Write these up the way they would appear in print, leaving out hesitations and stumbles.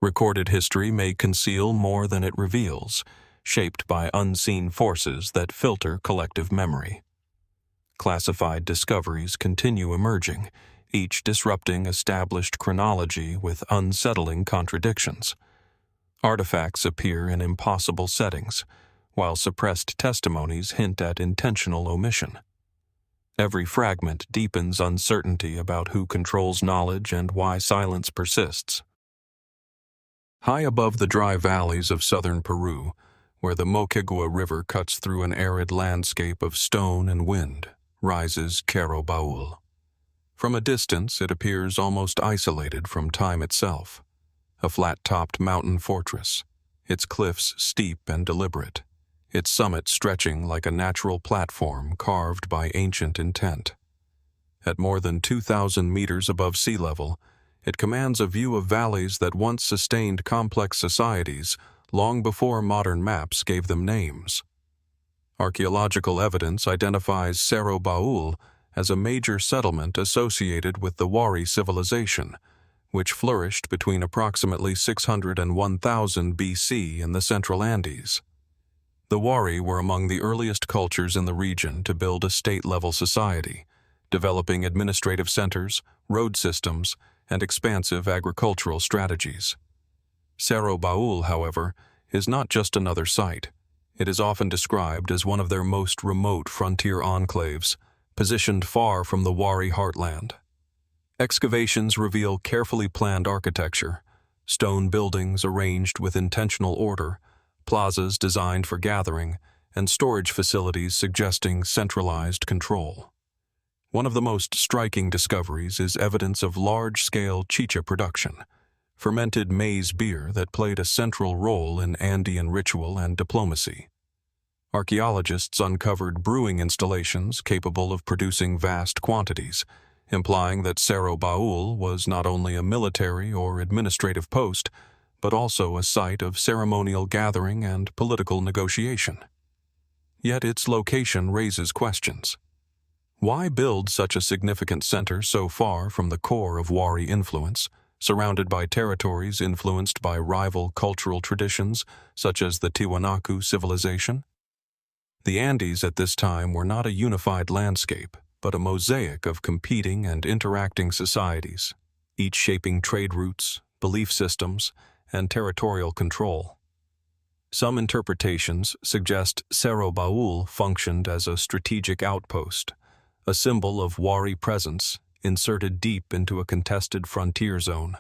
Recorded history may conceal more than it reveals, shaped by unseen forces that filter collective memory. Classified discoveries continue emerging, each disrupting established chronology with unsettling contradictions. Artifacts appear in impossible settings, while suppressed testimonies hint at intentional omission. Every fragment deepens uncertainty about who controls knowledge and why silence persists. High above the dry valleys of southern Peru, where the Moquegua River cuts through an arid landscape of stone and wind, rises Cerro Baúl. From a distance, it appears almost isolated from time itself, a flat-topped mountain fortress, its cliffs steep and deliberate, its summit stretching like a natural platform carved by ancient intent. At more than 2,000 meters above sea level, it commands a view of valleys that once sustained complex societies long before modern maps gave them names. Archaeological evidence identifies Cerro Baúl as a major settlement associated with the Wari civilization, which flourished between approximately 600 and 1000 BC in the central Andes. The Wari were among the earliest cultures in the region to build a state-level society, developing administrative centers, road systems, and expansive agricultural strategies. Cerro Baúl, however, is not just another site. It is often described as one of their most remote frontier enclaves, positioned far from the Wari heartland. Excavations reveal carefully planned architecture, stone buildings arranged with intentional order, plazas designed for gathering, and storage facilities suggesting centralized control. One of the most striking discoveries is evidence of large-scale chicha production, fermented maize beer that played a central role in Andean ritual and diplomacy. Archaeologists uncovered brewing installations capable of producing vast quantities, implying that Cerro Baúl was not only a military or administrative post, but also a site of ceremonial gathering and political negotiation. Yet its location raises questions. Why build such a significant center so far from the core of Wari influence, surrounded by territories influenced by rival cultural traditions such as the Tiwanaku civilization? The Andes at this time were not a unified landscape, but a mosaic of competing and interacting societies, each shaping trade routes, belief systems, and territorial control. Some interpretations suggest Cerro Baúl functioned as a strategic outpost, a symbol of Wari presence inserted deep into a contested frontier zone.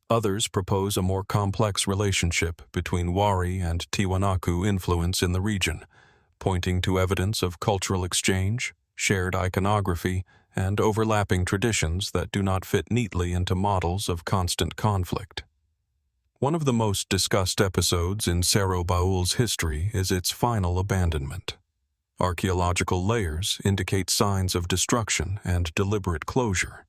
Others propose a more complex relationship between Wari and Tiwanaku influence in the region, pointing to evidence of cultural exchange, shared iconography, and overlapping traditions that do not fit neatly into models of constant conflict. One of the most discussed episodes in Cerro Baúl's history is its final abandonment. Archaeological layers indicate signs of destruction and deliberate closure.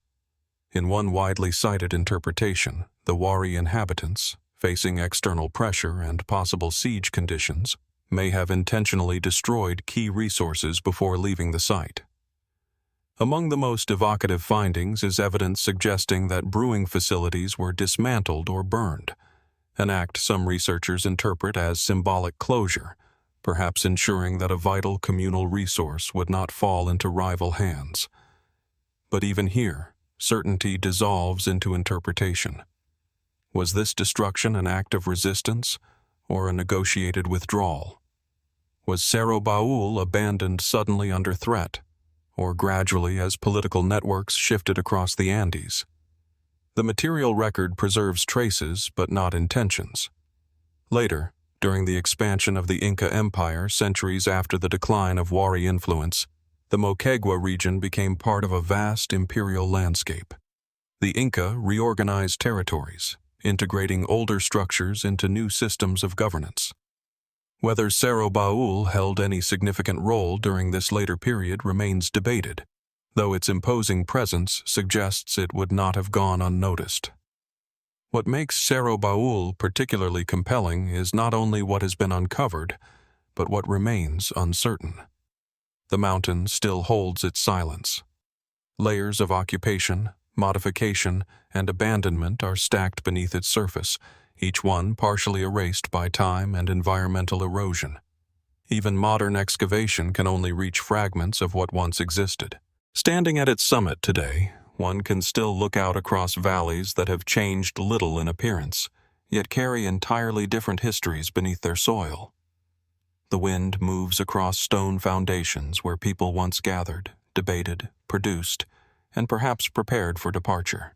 In one widely cited interpretation, the Wari inhabitants, facing external pressure and possible siege conditions, may have intentionally destroyed key resources before leaving the site. Among the most evocative findings is evidence suggesting that brewing facilities were dismantled or burned, an act some researchers interpret as symbolic closure, perhaps ensuring that a vital communal resource would not fall into rival hands. But even here, certainty dissolves into interpretation. Was this destruction an act of resistance or a negotiated withdrawal? Was Cerro Baúl abandoned suddenly under threat, or gradually as political networks shifted across the Andes? The material record preserves traces but not intentions. Later, during the expansion of the Inca Empire centuries after the decline of Wari influence, the Moquegua region became part of a vast imperial landscape. The Inca reorganized territories, integrating older structures into new systems of governance. Whether Cerro Baúl held any significant role during this later period remains debated, though its imposing presence suggests it would not have gone unnoticed. What makes Cerro Baúl particularly compelling is not only what has been uncovered, but what remains uncertain. The mountain still holds its silence. Layers of occupation, modification, and abandonment are stacked beneath its surface, each one partially erased by time and environmental erosion. Even modern excavation can only reach fragments of what once existed. Standing at its summit today, one can still look out across valleys that have changed little in appearance, yet carry entirely different histories beneath their soil. The wind moves across stone foundations where people once gathered, debated, produced, and perhaps prepared for departure.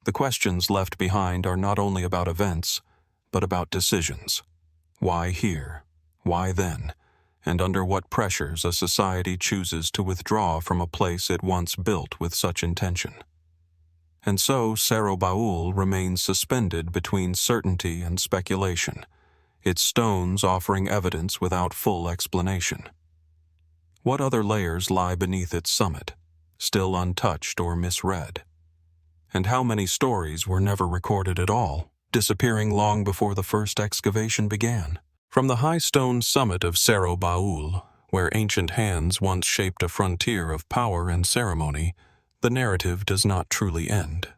The questions left behind are not only about events, but about decisions. Why here? Why then? And under what pressures a society chooses to withdraw from a place it once built with such intention. And so Cerro Baúl remains suspended between certainty and speculation, its stones offering evidence without full explanation. What other layers lie beneath its summit, still untouched or misread? And how many stories were never recorded at all, disappearing long before the first excavation began? From the high stone summit of Cerro Baúl, where ancient hands once shaped a frontier of power and ceremony, the narrative does not truly end.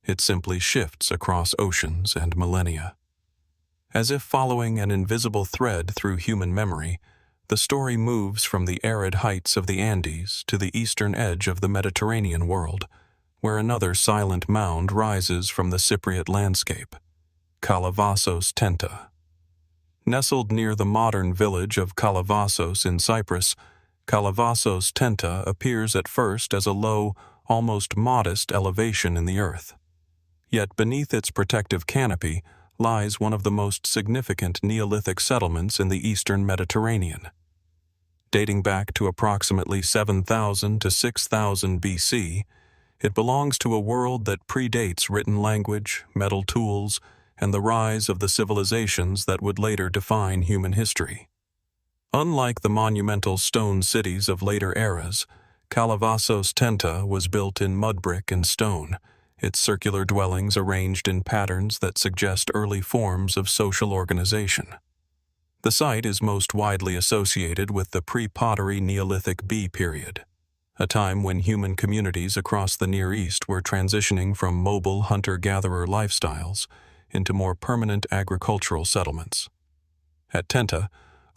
It simply shifts across oceans and millennia. As if following an invisible thread through human memory, the story moves from the arid heights of the Andes to the eastern edge of the Mediterranean world, where another silent mound rises from the Cypriot landscape, Kalavasos-Tenta. Nestled near the modern village of Kalavasos in Cyprus, Kalavasos-Tenta appears at first as a low, almost modest elevation in the earth. Yet beneath its protective canopy lies one of the most significant Neolithic settlements in the eastern Mediterranean. Dating back to approximately 7,000 to 6,000 BC, it belongs to a world that predates written language, metal tools, and the rise of the civilizations that would later define human history. Unlike the monumental stone cities of later eras, Kalavasos-Tenta was built in mud brick and stone, its circular dwellings arranged in patterns that suggest early forms of social organization. The site is most widely associated with the pre-pottery Neolithic B period, a time when human communities across the Near East were transitioning from mobile hunter-gatherer lifestyles into more permanent agricultural settlements. At Tenta,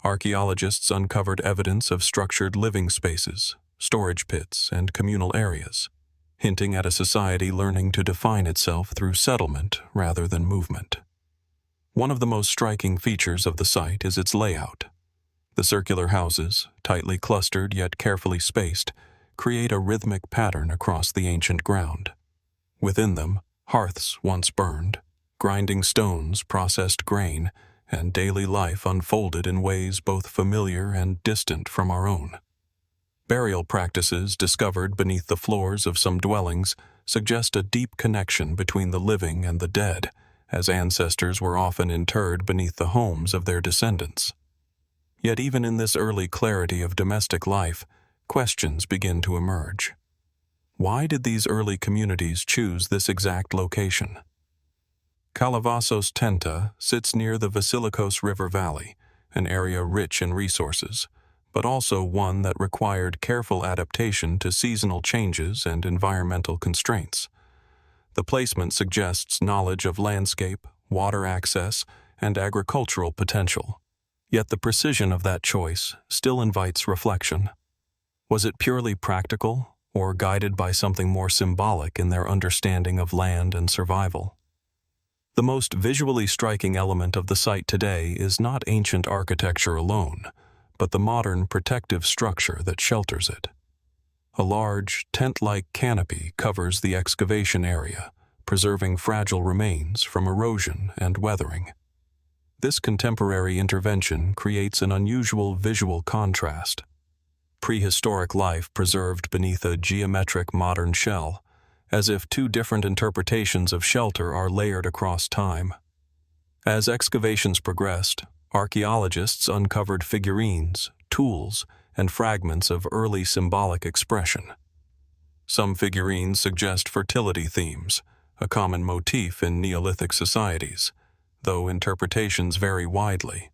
archaeologists uncovered evidence of structured living spaces, storage pits, and communal areas, hinting at a society learning to define itself through settlement rather than movement. One of the most striking features of the site is its layout. The circular houses, tightly clustered yet carefully spaced, create a rhythmic pattern across the ancient ground. Within them, hearths once burned, grinding stones processed grain, and daily life unfolded in ways both familiar and distant from our own. Burial practices discovered beneath the floors of some dwellings suggest a deep connection between the living and the dead, as ancestors were often interred beneath the homes of their descendants. Yet even in this early clarity of domestic life, questions begin to emerge. Why did these early communities choose this exact location? Kalavasos-Tenta sits near the Vasilikos River Valley, an area rich in resources, but also one that required careful adaptation to seasonal changes and environmental constraints. The placement suggests knowledge of landscape, water access, and agricultural potential. Yet the precision of that choice still invites reflection. Was it purely practical, or guided by something more symbolic in their understanding of land and survival? The most visually striking element of the site today is not ancient architecture alone, but the modern protective structure that shelters it. A large, tent-like canopy covers the excavation area, preserving fragile remains from erosion and weathering. This contemporary intervention creates an unusual visual contrast. Prehistoric life preserved beneath a geometric modern shell, as if two different interpretations of shelter are layered across time. As excavations progressed, archaeologists uncovered figurines, tools, and fragments of early symbolic expression. Some figurines suggest fertility themes, a common motif in Neolithic societies, though interpretations vary widely.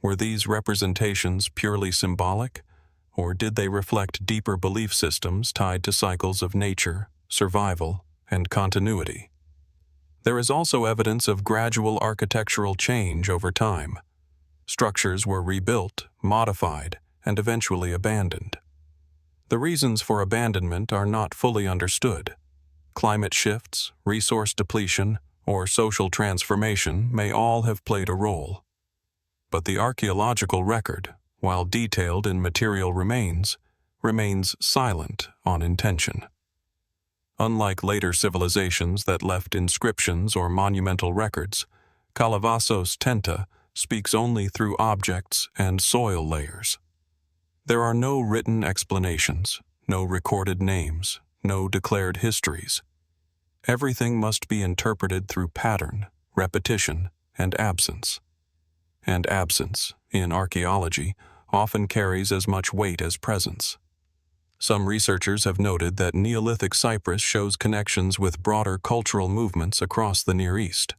Were these representations purely symbolic, or did they reflect deeper belief systems tied to cycles of nature, survival, and continuity. There is also evidence of gradual architectural change over time. Structures were rebuilt, modified, and eventually abandoned. The reasons for abandonment are not fully understood. Climate shifts, resource depletion, or social transformation may all have played a role. But the archaeological record, while detailed in material remains silent on intention. Unlike later civilizations that left inscriptions or monumental records, Kalavasos-Tenta speaks only through objects and soil layers. There are no written explanations, no recorded names, no declared histories. Everything must be interpreted through pattern, repetition, and absence. And absence, in archaeology, often carries as much weight as presence. Some researchers have noted that Neolithic Cyprus shows connections with broader cultural movements across the Near East.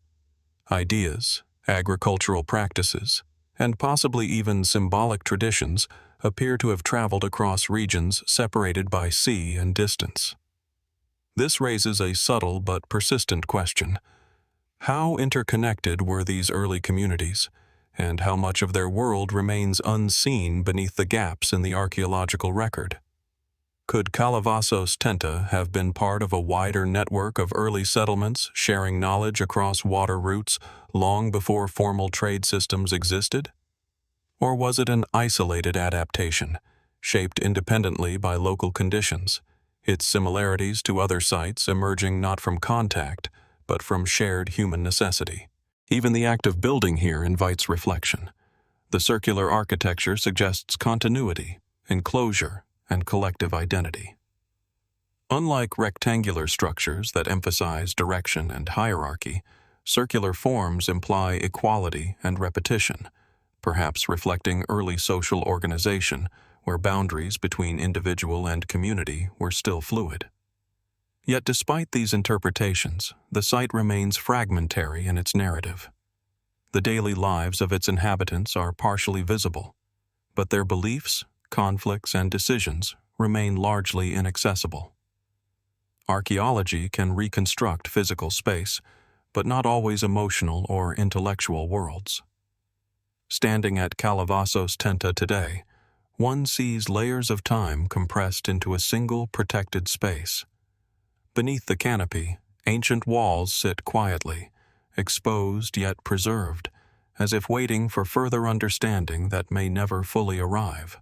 Ideas, agricultural practices, and possibly even symbolic traditions appear to have traveled across regions separated by sea and distance. This raises a subtle but persistent question. How interconnected were these early communities, and how much of their world remains unseen beneath the gaps in the archaeological record? Could Kalavasos-Tenta have been part of a wider network of early settlements sharing knowledge across water routes long before formal trade systems existed? Or was it an isolated adaptation, shaped independently by local conditions, its similarities to other sites emerging not from contact, but from shared human necessity? Even the act of building here invites reflection. The circular architecture suggests continuity, enclosure, and collective identity. Unlike rectangular structures that emphasize direction and hierarchy, circular forms imply equality and repetition, perhaps reflecting early social organization where boundaries between individual and community were still fluid. Yet despite these interpretations, the site remains fragmentary in its narrative. The daily lives of its inhabitants are partially visible, but their beliefs, conflicts, and decisions remain largely inaccessible. Archaeology can reconstruct physical space, but not always emotional or intellectual worlds. Standing at Kalavasos-Tenta today, one sees layers of time compressed into a single protected space. Beneath the canopy, ancient walls sit quietly, exposed yet preserved, as if waiting for further understanding that may never fully arrive.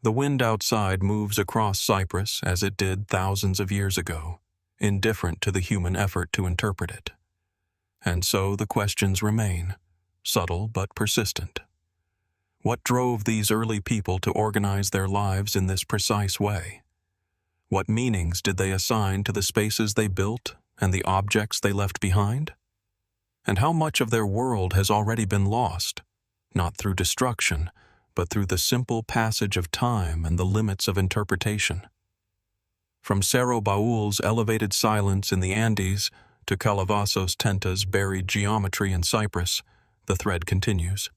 The wind outside moves across Cyprus as it did thousands of years ago, indifferent to the human effort to interpret it. And so the questions remain, subtle but persistent. What drove these early people to organize their lives in this precise way? What meanings did they assign to the spaces they built and the objects they left behind? And how much of their world has already been lost, not through destruction, but through the simple passage of time and the limits of interpretation? From Cerro Baúl's elevated silence in the Andes to Kalavasos-Tenta's buried geometry in Cyprus, the thread continues,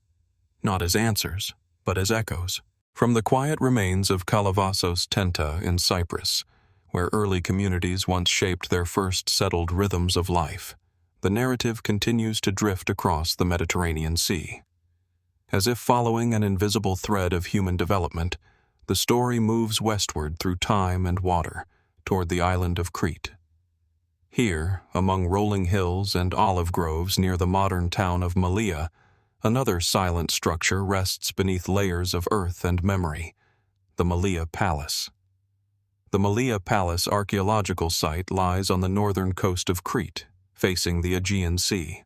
not as answers, but as echoes. From the quiet remains of Kalavasos-Tenta in Cyprus, where early communities once shaped their first settled rhythms of life, the narrative continues to drift across the Mediterranean Sea. As if following an invisible thread of human development, the story moves westward through time and water, toward the island of Crete. Here, among rolling hills and olive groves near the modern town of Malia, another silent structure rests beneath layers of earth and memory, the Malia Palace. The Malia Palace archaeological site lies on the northern coast of Crete, facing the Aegean Sea.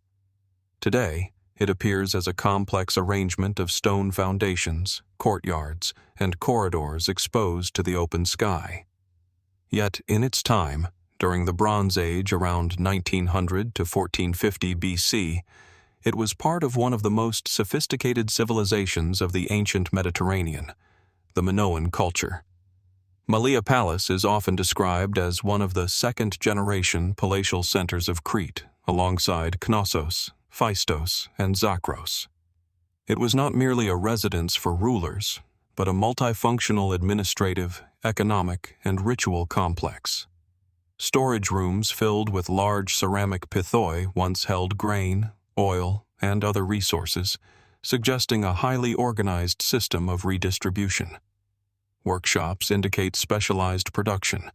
Today, it appears as a complex arrangement of stone foundations, courtyards, and corridors exposed to the open sky. Yet, in its time, during the Bronze Age around 1900 to 1450 BC, it was part of one of the most sophisticated civilizations of the ancient Mediterranean, the Minoan culture. Malia Palace is often described as one of the second-generation palatial centers of Crete, alongside Knossos, Phaistos, and Zakros. It was not merely a residence for rulers, but a multifunctional administrative, economic, and ritual complex. Storage rooms filled with large ceramic pithoi once held grain, oil, and other resources, suggesting a highly organized system of redistribution. Workshops indicate specialized production,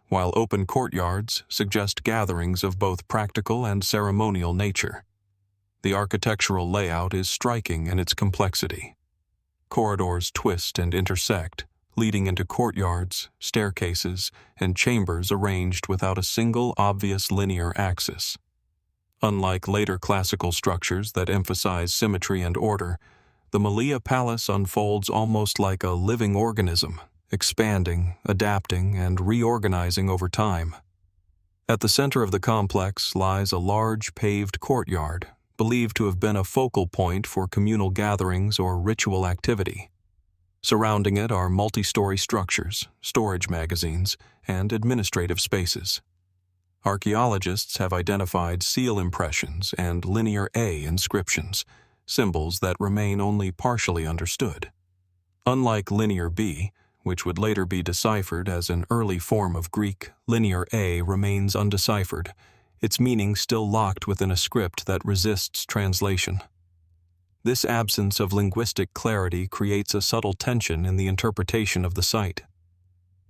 while open courtyards suggest gatherings of both practical and ceremonial nature. The architectural layout is striking in its complexity. Corridors twist and intersect, leading into courtyards, staircases, and chambers arranged without a single obvious linear axis. Unlike later classical structures that emphasize symmetry and order, the Malia Palace unfolds almost like a living organism, expanding, adapting, and reorganizing over time. At the center of the complex lies a large paved courtyard, believed to have been a focal point for communal gatherings or ritual activity. Surrounding it are multi-story structures, storage magazines, and administrative spaces. Archaeologists have identified seal impressions and linear A inscriptions, symbols that remain only partially understood. Unlike linear B, which would later be deciphered as an early form of Greek, linear A remains undeciphered, its meaning still locked within a script that resists translation. This absence of linguistic clarity creates a subtle tension in the interpretation of the site.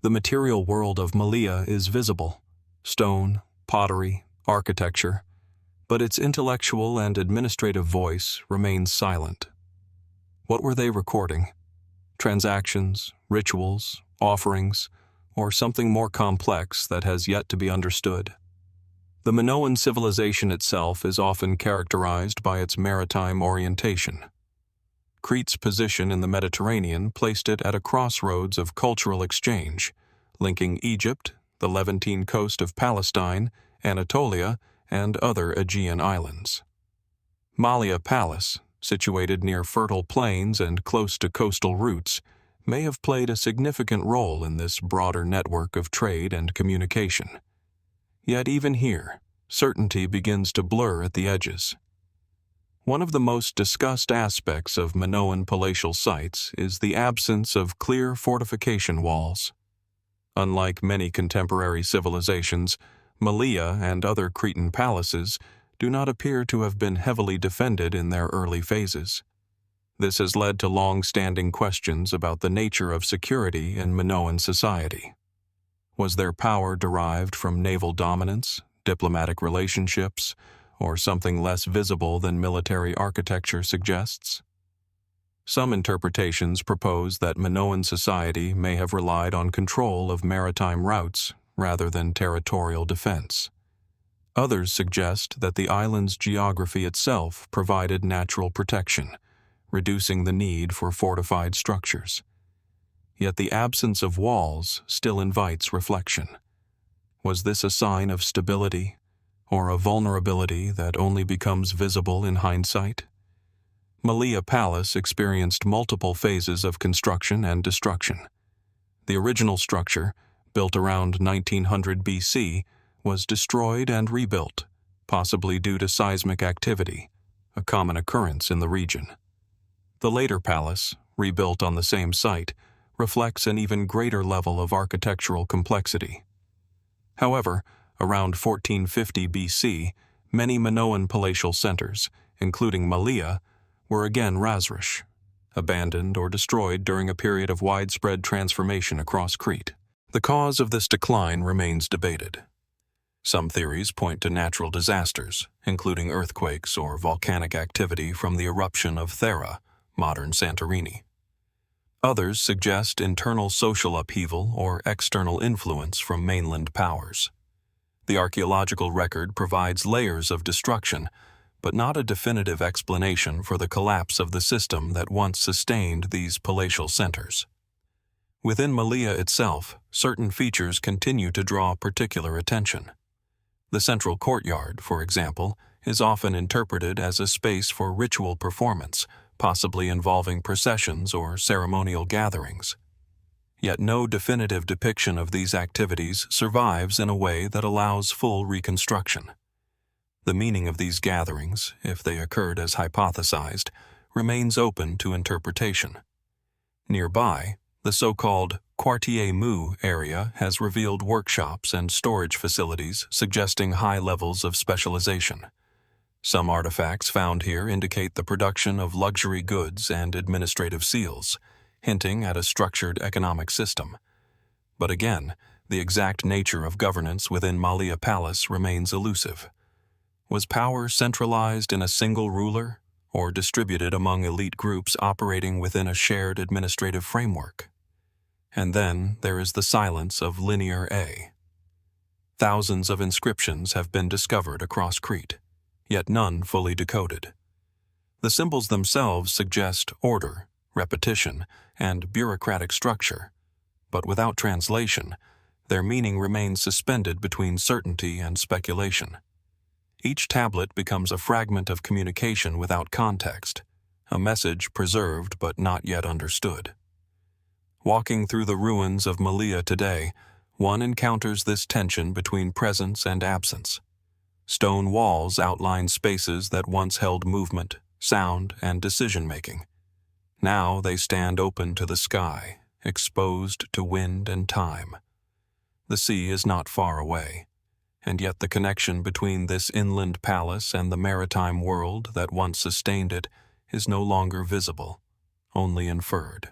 The material world of Malia is visible: stone, pottery, architecture, but its intellectual and administrative voice remains silent. What were they recording? Transactions, rituals, offerings, or something more complex that has yet to be understood? The Minoan civilization itself is often characterized by its maritime orientation. Crete's position in the Mediterranean placed it at a crossroads of cultural exchange, linking Egypt, the Levantine coast of Palestine, Anatolia, and other Aegean islands. Malia Palace, situated near fertile plains and close to coastal routes, may have played a significant role in this broader network of trade and communication. Yet even here, certainty begins to blur at the edges. One of the most discussed aspects of Minoan palatial sites is the absence of clear fortification walls. Unlike many contemporary civilizations, Malia and other Cretan palaces do not appear to have been heavily defended in their early phases. This has led to long-standing questions about the nature of security in Minoan society. Was their power derived from naval dominance, diplomatic relationships, or something less visible than military architecture suggests? Some interpretations propose that Minoan society may have relied on control of maritime routes rather than territorial defense. Others suggest that the island's geography itself provided natural protection, reducing the need for fortified structures. Yet the absence of walls still invites reflection. Was this a sign of stability, or a vulnerability that only becomes visible in hindsight? Malia Palace experienced multiple phases of construction and destruction. The original structure, built around 1900 BC, was destroyed and rebuilt, possibly due to seismic activity, a common occurrence in the region. The later palace, rebuilt on the same site, reflects an even greater level of architectural complexity. However, around 1450 BC, many Minoan palatial centers, including Malia, were again razrish, abandoned or destroyed during a period of widespread transformation across Crete. The cause of this decline remains debated. Some theories point to natural disasters, including earthquakes or volcanic activity from the eruption of Thera, modern Santorini. Others suggest internal social upheaval or external influence from mainland powers. The archaeological record provides layers of destruction, but not a definitive explanation for the collapse of the system that once sustained these palatial centers. Within Malia itself, certain features continue to draw particular attention. The central courtyard, for example, is often interpreted as a space for ritual performance, possibly involving processions or ceremonial gatherings. Yet no definitive depiction of these activities survives in a way that allows full reconstruction. The meaning of these gatherings, if they occurred as hypothesized, remains open to interpretation. Nearby, The so-called Quartier Mu area has revealed workshops and storage facilities suggesting high levels of specialization. Some artifacts found here indicate the production of luxury goods and administrative seals, hinting at a structured economic system. But again, the exact nature of governance within Malia Palace remains elusive. Was power centralized in a single ruler, or distributed among elite groups operating within a shared administrative framework? And then there is the silence of Linear A. Thousands of inscriptions have been discovered across Crete, yet none fully decoded. The symbols themselves suggest order, repetition, and bureaucratic structure, but without translation, their meaning remains suspended between certainty and speculation. Each tablet becomes a fragment of communication without context, a message preserved but not yet understood. Walking through the ruins of Malia today, one encounters this tension between presence and absence. Stone walls outline spaces that once held movement, sound, and decision-making. Now they stand open to the sky, exposed to wind and time. The sea is not far away, and yet the connection between this inland palace and the maritime world that once sustained it is no longer visible, only inferred.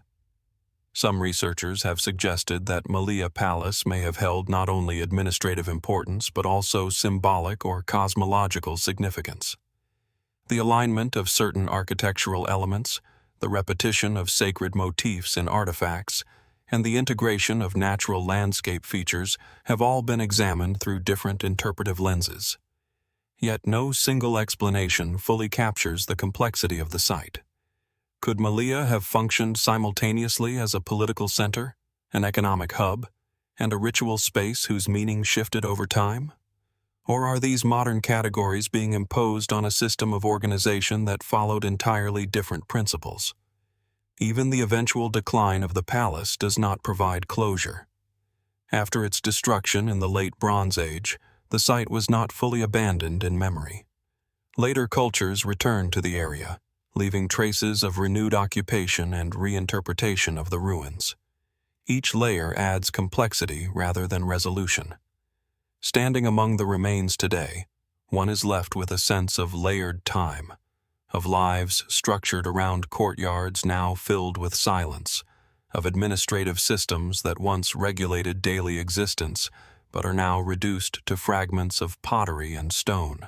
Some researchers have suggested that Malia Palace may have held not only administrative importance but also symbolic or cosmological significance. The alignment of certain architectural elements, the repetition of sacred motifs in artifacts, and the integration of natural landscape features have all been examined through different interpretive lenses. Yet no single explanation fully captures the complexity of the site. Could Malia have functioned simultaneously as a political center, an economic hub, and a ritual space whose meaning shifted over time? Or are these modern categories being imposed on a system of organization that followed entirely different principles? Even the eventual decline of the palace does not provide closure. After its destruction in the late Bronze Age, the site was not fully abandoned in memory. Later cultures returned to the area, leaving traces of renewed occupation and reinterpretation of the ruins. Each layer adds complexity rather than resolution. Standing among the remains today, one is left with a sense of layered time, of lives structured around courtyards now filled with silence, of administrative systems that once regulated daily existence but are now reduced to fragments of pottery and stone.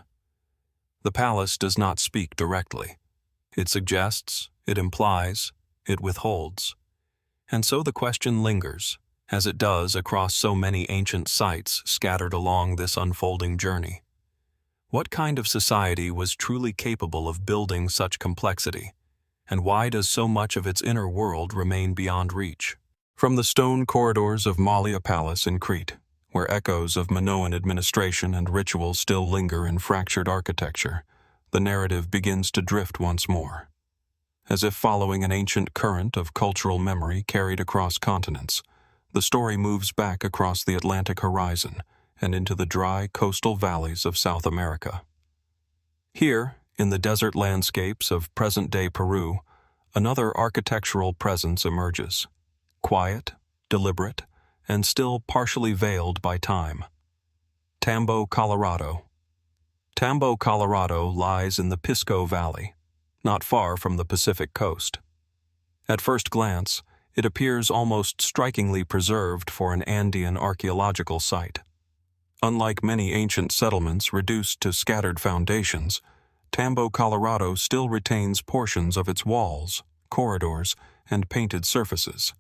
The palace does not speak directly. It suggests, it implies, it withholds. And so the question lingers, as it does across so many ancient sites scattered along this unfolding journey. What kind of society was truly capable of building such complexity, and why does so much of its inner world remain beyond reach? From the stone corridors of Malia Palace in Crete, where echoes of Minoan administration and ritual still linger in fractured architecture, the narrative begins to drift once more. As if following an ancient current of cultural memory carried across continents, the story moves back across the Atlantic horizon and into the dry coastal valleys of South America. Here, in the desert landscapes of present-day Peru, another architectural presence emerges, quiet, deliberate, and still partially veiled by time. Tambo Colorado. Tambo Colorado lies in the Pisco Valley, not far from the Pacific coast. At first glance, it appears almost strikingly preserved for an Andean archaeological site. Unlike many ancient settlements reduced to scattered foundations, Tambo Colorado still retains portions of its walls, corridors, and painted surfaces.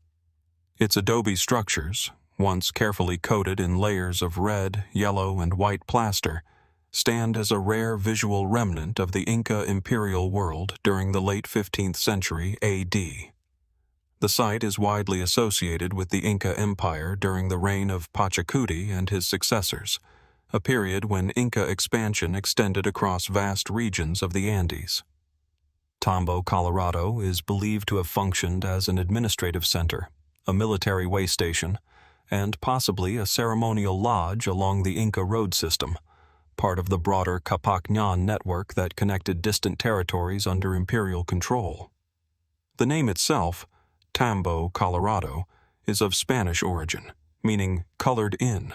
Its adobe structures, once carefully coated in layers of red, yellow, and white plaster, stand as a rare visual remnant of the Inca imperial world during the late 15th century A.D. The site is widely associated with the Inca Empire during the reign of Pachacuti and his successors, a period when Inca expansion extended across vast regions of the Andes. Tambo Colorado is believed to have functioned as an administrative center, a military way station, and possibly a ceremonial lodge along the Inca road system, part of the broader Capacñan network that connected distant territories under imperial control. The name itself, Tambo Colorado, is of Spanish origin, meaning colored in,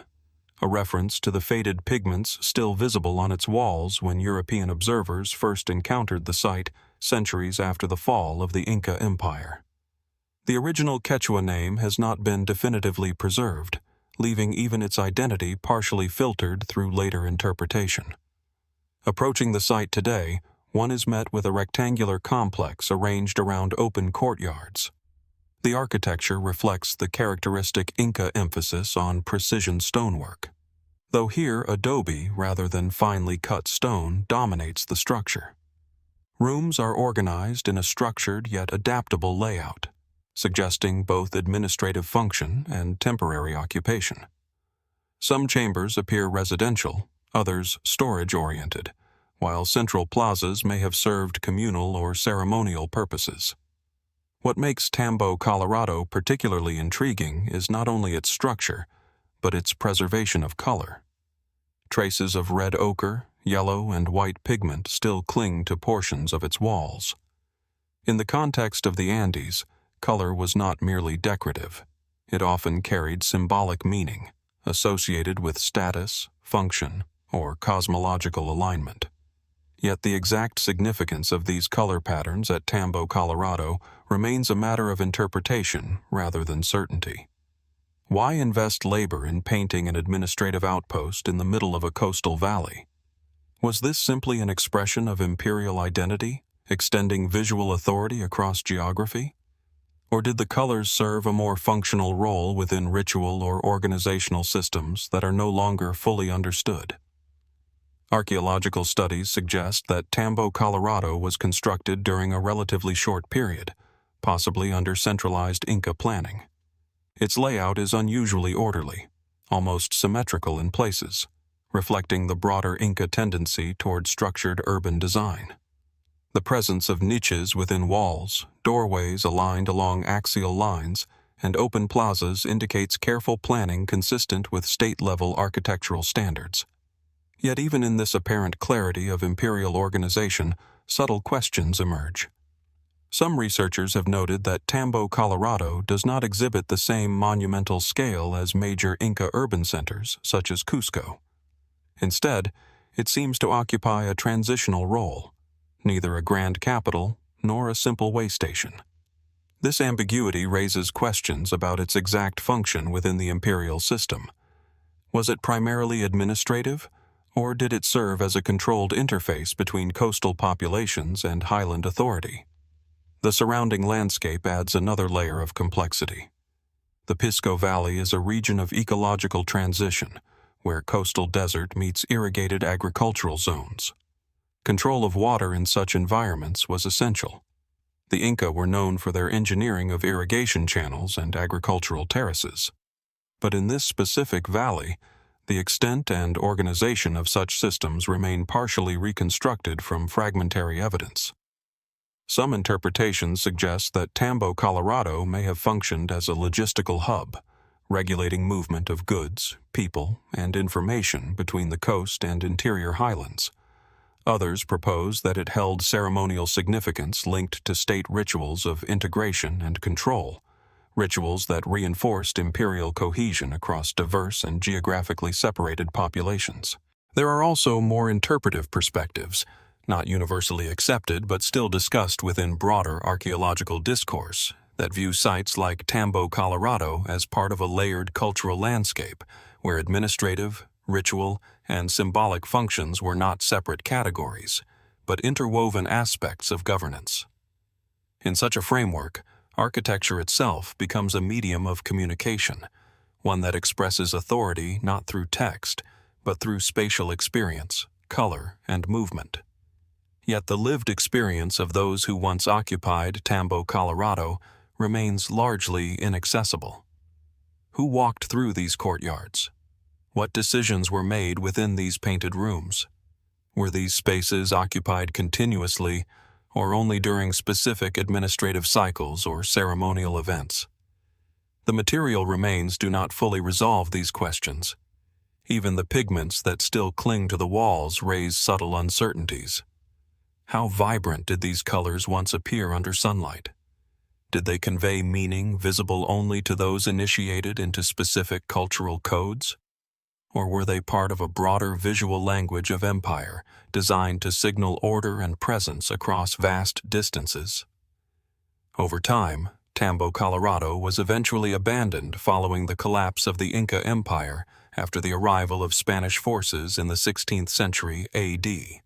a reference to the faded pigments still visible on its walls when European observers first encountered the site centuries after the fall of the Inca Empire. The original Quechua name has not been definitively preserved, leaving even its identity partially filtered through later interpretation. Approaching the site today, one is met with a rectangular complex arranged around open courtyards. The architecture reflects the characteristic Inca emphasis on precision stonework, though here adobe rather than finely cut stone dominates the structure. Rooms are organized in a structured yet adaptable layout, suggesting both administrative function and temporary occupation. Some chambers appear residential, others storage-oriented, while central plazas may have served communal or ceremonial purposes. What makes Tambo Colorado particularly intriguing is not only its structure, but its preservation of color. Traces of red ochre, yellow, and white pigment still cling to portions of its walls. In the context of the Andes, color was not merely decorative. It often carried symbolic meaning, associated with status, function, or cosmological alignment. Yet the exact significance of these color patterns at Tambo Colorado remains a matter of interpretation rather than certainty. Why invest labor in painting an administrative outpost in the middle of a coastal valley? Was this simply an expression of imperial identity, extending visual authority across geography? Or did the colors serve a more functional role within ritual or organizational systems that are no longer fully understood? Archaeological studies suggest that Tambo Colorado was constructed during a relatively short period, possibly under centralized Inca planning. Its layout is unusually orderly, almost symmetrical in places, reflecting the broader Inca tendency toward structured urban design. The presence of niches within walls, doorways aligned along axial lines, and open plazas indicates careful planning consistent with state-level architectural standards. Yet even in this apparent clarity of imperial organization, subtle questions emerge. Some researchers have noted that Tambo Colorado does not exhibit the same monumental scale as major Inca urban centers, such as Cusco. Instead, it seems to occupy a transitional role, neither a grand capital nor a simple way station. This ambiguity raises questions about its exact function within the imperial system. Was it primarily administrative, or did it serve as a controlled interface between coastal populations and highland authority? The surrounding landscape adds another layer of complexity. The Pisco Valley is a region of ecological transition, where coastal desert meets irrigated agricultural zones. Control of water in such environments was essential. The Inca were known for their engineering of irrigation channels and agricultural terraces. But in this specific valley, the extent and organization of such systems remain partially reconstructed from fragmentary evidence. Some interpretations suggest that Tambo Colorado may have functioned as a logistical hub, regulating movement of goods, people, and information between the coast and interior highlands. Others propose that it held ceremonial significance linked to state rituals of integration and control, rituals that reinforced imperial cohesion across diverse and geographically separated populations. There are also more interpretive perspectives, not universally accepted but still discussed within broader archaeological discourse, that view sites like Tambo Colorado as part of a layered cultural landscape where administrative, ritual, and symbolic functions were not separate categories, but interwoven aspects of governance. In such a framework, architecture itself becomes a medium of communication, one that expresses authority not through text, but through spatial experience, color, and movement. Yet the lived experience of those who once occupied Tambo Colorado remains largely inaccessible. Who walked through these courtyards? What decisions were made within these painted rooms? Were these spaces occupied continuously, or only during specific administrative cycles or ceremonial events? The material remains do not fully resolve these questions. Even the pigments that still cling to the walls raise subtle uncertainties. How vibrant did these colors once appear under sunlight? Did they convey meaning visible only to those initiated into specific cultural codes? Or were they part of a broader visual language of empire designed to signal order and presence across vast distances? Over time, Tambo Colorado was eventually abandoned following the collapse of the Inca Empire after the arrival of Spanish forces in the 16th century A.D.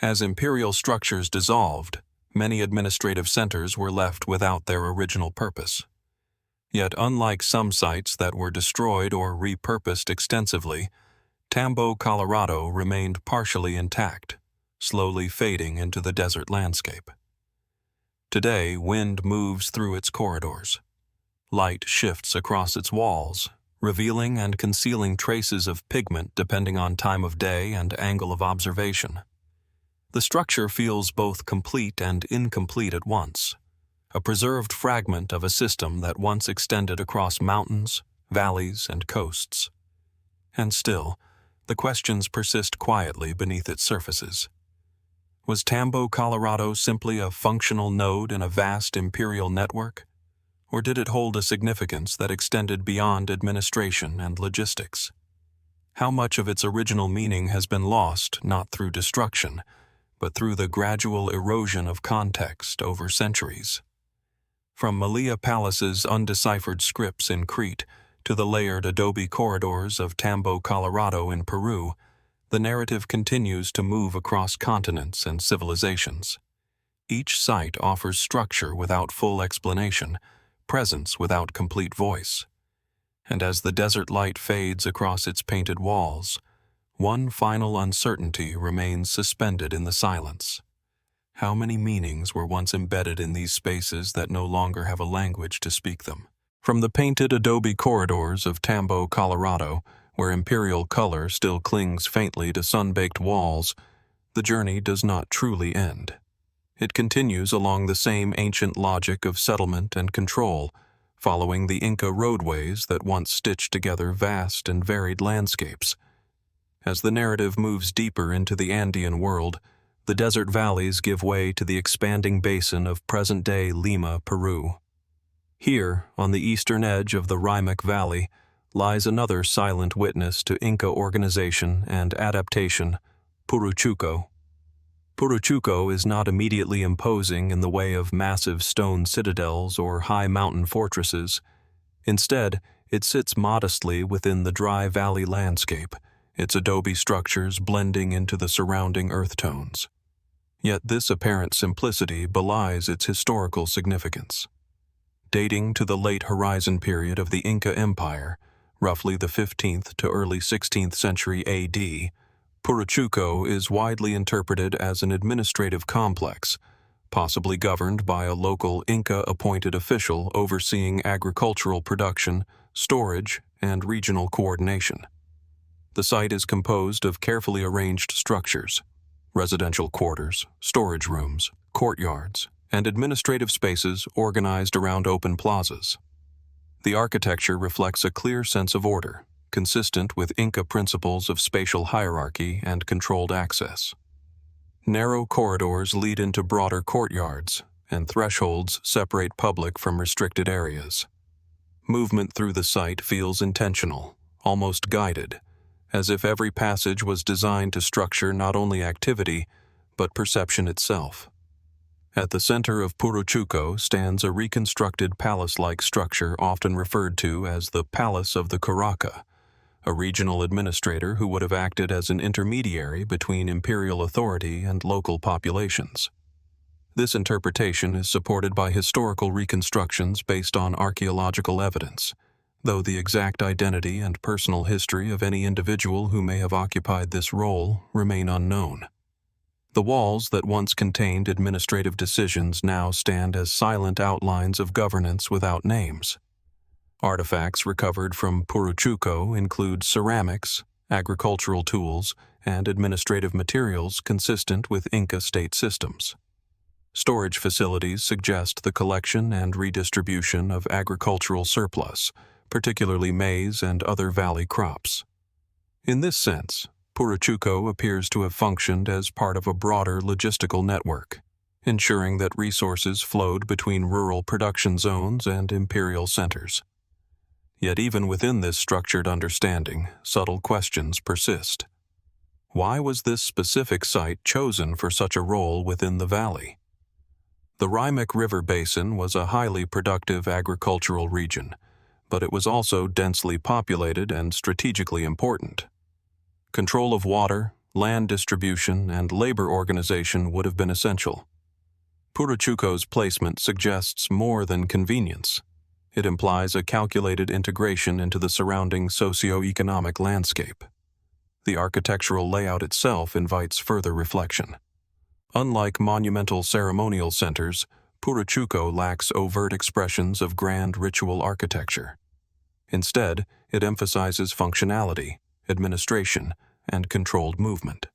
As imperial structures dissolved, many administrative centers were left without their original purpose. Yet unlike some sites that were destroyed or repurposed extensively, Tambo Colorado remained partially intact, slowly fading into the desert landscape. Today, wind moves through its corridors. Light shifts across its walls, revealing and concealing traces of pigment depending on time of day and angle of observation. The structure feels both complete and incomplete at once, a preserved fragment of a system that once extended across mountains, valleys, and coasts. And still, the questions persist quietly beneath its surfaces. Was Tambo Colorado simply a functional node in a vast imperial network? Or did it hold a significance that extended beyond administration and logistics? How much of its original meaning has been lost not through destruction, but through the gradual erosion of context over centuries? From Malia Palace's undeciphered scripts in Crete to the layered adobe corridors of Tambo Colorado in Peru, the narrative continues to move across continents and civilizations. Each site offers structure without full explanation, presence without complete voice. And as the desert light fades across its painted walls, one final uncertainty remains suspended in the silence. How many meanings were once embedded in these spaces that no longer have a language to speak them? From the painted adobe corridors of Tambo, Colorado, where imperial color still clings faintly to sun-baked walls, the journey does not truly end. It continues along the same ancient logic of settlement and control, following the Inca roadways that once stitched together vast and varied landscapes. As the narrative moves deeper into the Andean world, the desert valleys give way to the expanding basin of present-day Lima, Peru. Here, on the eastern edge of the Rimac Valley, lies another silent witness to Inca organization and adaptation, Puruchuco. Puruchuco is not immediately imposing in the way of massive stone citadels or high mountain fortresses. Instead, it sits modestly within the dry valley landscape, its adobe structures blending into the surrounding earth tones. Yet this apparent simplicity belies its historical significance. Dating to the late Horizon period of the Inca Empire, roughly the 15th to early 16th century A.D., Puruchuco is widely interpreted as an administrative complex, possibly governed by a local Inca-appointed official overseeing agricultural production, storage, and regional coordination. The site is composed of carefully arranged structures: residential quarters, storage rooms, courtyards, and administrative spaces organized around open plazas. The architecture reflects a clear sense of order, consistent with Inca principles of spatial hierarchy and controlled access. Narrow corridors lead into broader courtyards, and thresholds separate public from restricted areas. Movement through the site feels intentional, almost guided, as if every passage was designed to structure not only activity, but perception itself. At the center of Puruchuco stands a reconstructed palace-like structure often referred to as the Palace of the Caraca, a regional administrator who would have acted as an intermediary between imperial authority and local populations. This interpretation is supported by historical reconstructions based on archaeological evidence, though the exact identity and personal history of any individual who may have occupied this role remain unknown. The walls that once contained administrative decisions now stand as silent outlines of governance without names. Artifacts recovered from Puruchuco include ceramics, agricultural tools, and administrative materials consistent with Inca state systems. Storage facilities suggest the collection and redistribution of agricultural surplus, particularly maize and other valley crops. In this sense, Puruchuco appears to have functioned as part of a broader logistical network. ensuring that resources flowed between rural production zones and imperial centers. Yet even within this structured understanding, subtle questions persist. Why was this specific site chosen for such a role within the valley? The Raimak River Basin was a highly productive agricultural region, but it was also densely populated and strategically important. Control of water, land distribution, and labor organization would have been essential. Puruchuco's placement suggests more than convenience. It implies a calculated integration into the surrounding socio-economic landscape. The architectural layout itself invites further reflection. Unlike monumental ceremonial centers, Puruchuco lacks overt expressions of grand ritual architecture. Instead, it emphasizes functionality, administration, and controlled movement.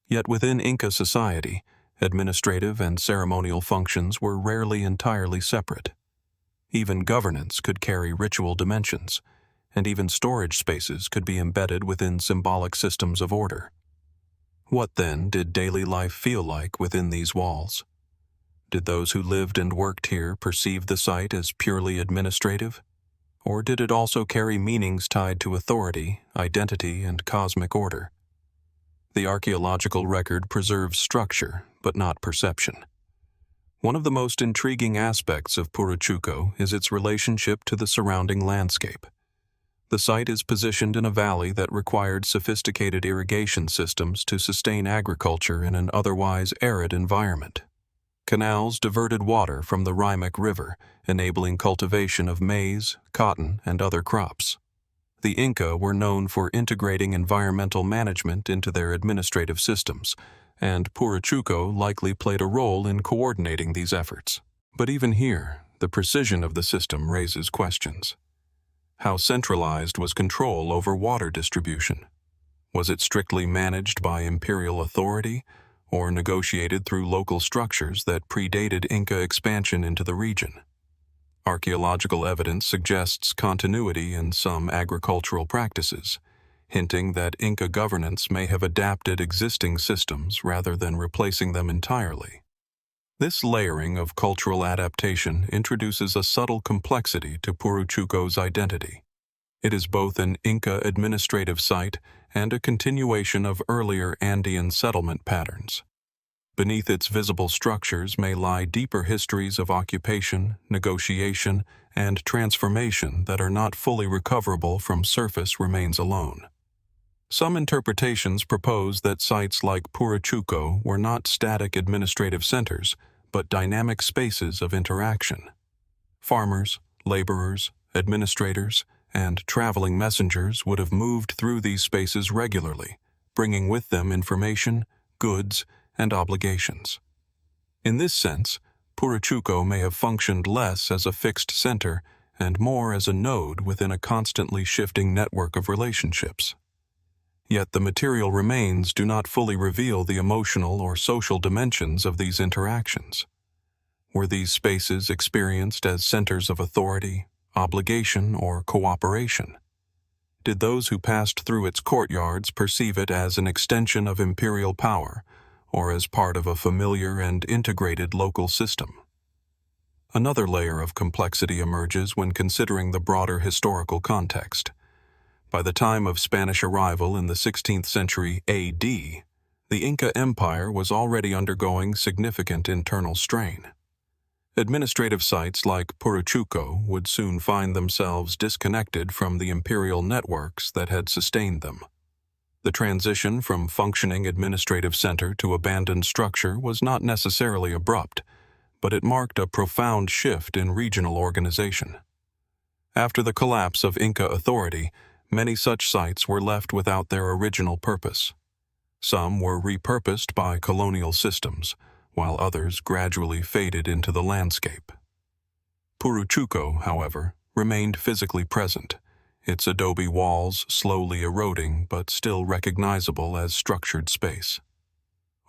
Yet within Inca society, administrative and ceremonial functions were rarely entirely separate. Even governance could carry ritual dimensions, and even storage spaces could be embedded within symbolic systems of order. What then did daily life feel like within these walls? Did those who lived and worked here perceive the site as purely administrative? Or did it also carry meanings tied to authority, identity, and cosmic order? The archaeological record preserves structure, but not perception. One of the most intriguing aspects of Puruchuco is its relationship to the surrounding landscape. The site is positioned in a valley that required sophisticated irrigation systems to sustain agriculture in an otherwise arid environment. Canals diverted water from the Raimak River, enabling cultivation of maize, cotton, and other crops. The Inca were known for integrating environmental management into their administrative systems, and Puruchuco likely played a role in coordinating these efforts. But even here, the precision of the system raises questions. How centralized was control over water distribution? Was it strictly managed by imperial authority, or negotiated through local structures that predated Inca expansion into the region? Archaeological evidence suggests continuity in some agricultural practices, hinting that Inca governance may have adapted existing systems rather than replacing them entirely. This layering of cultural adaptation introduces a subtle complexity to Puruchuco's identity. It is both an Inca administrative site and a continuation of earlier Andean settlement patterns. Beneath its visible structures may lie deeper histories of occupation, negotiation, and transformation that are not fully recoverable from surface remains alone. Some interpretations propose that sites like Puruchuco were not static administrative centers, but dynamic spaces of interaction. Farmers, laborers, administrators, and traveling messengers would have moved through these spaces regularly, bringing with them information, goods, and obligations. In this sense, Puruchuco may have functioned less as a fixed center and more as a node within a constantly shifting network of relationships. Yet the material remains do not fully reveal the emotional or social dimensions of these interactions. Were these spaces experienced as centers of authority, obligation, or cooperation? Did those who passed through its courtyards perceive it as an extension of imperial power, or as part of a familiar and integrated local system? Another layer of complexity emerges when considering the broader historical context. By the time of Spanish arrival in the 16th century A.D., the Inca Empire was already undergoing significant internal strain. Administrative sites like Puruchuco would soon find themselves disconnected from the imperial networks that had sustained them. The transition from functioning administrative center to abandoned structure was not necessarily abrupt, but it marked a profound shift in regional organization. After the collapse of Inca authority, many such sites were left without their original purpose. Some were repurposed by colonial systems, while others gradually faded into the landscape. Puruchuco, however, remained physically present, its adobe walls slowly eroding but still recognizable as structured space.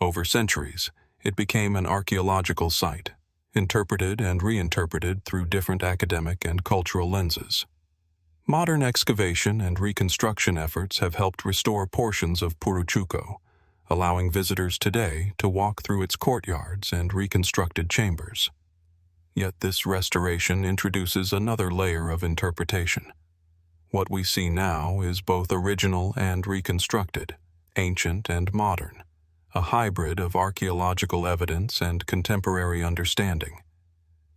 Over centuries, it became an archaeological site, interpreted and reinterpreted through different academic and cultural lenses. Modern excavation and reconstruction efforts have helped restore portions of Puruchuco, allowing visitors today to walk through its courtyards and reconstructed chambers. Yet this restoration introduces another layer of interpretation. What we see now is both original and reconstructed, ancient and modern, a hybrid of archaeological evidence and contemporary understanding.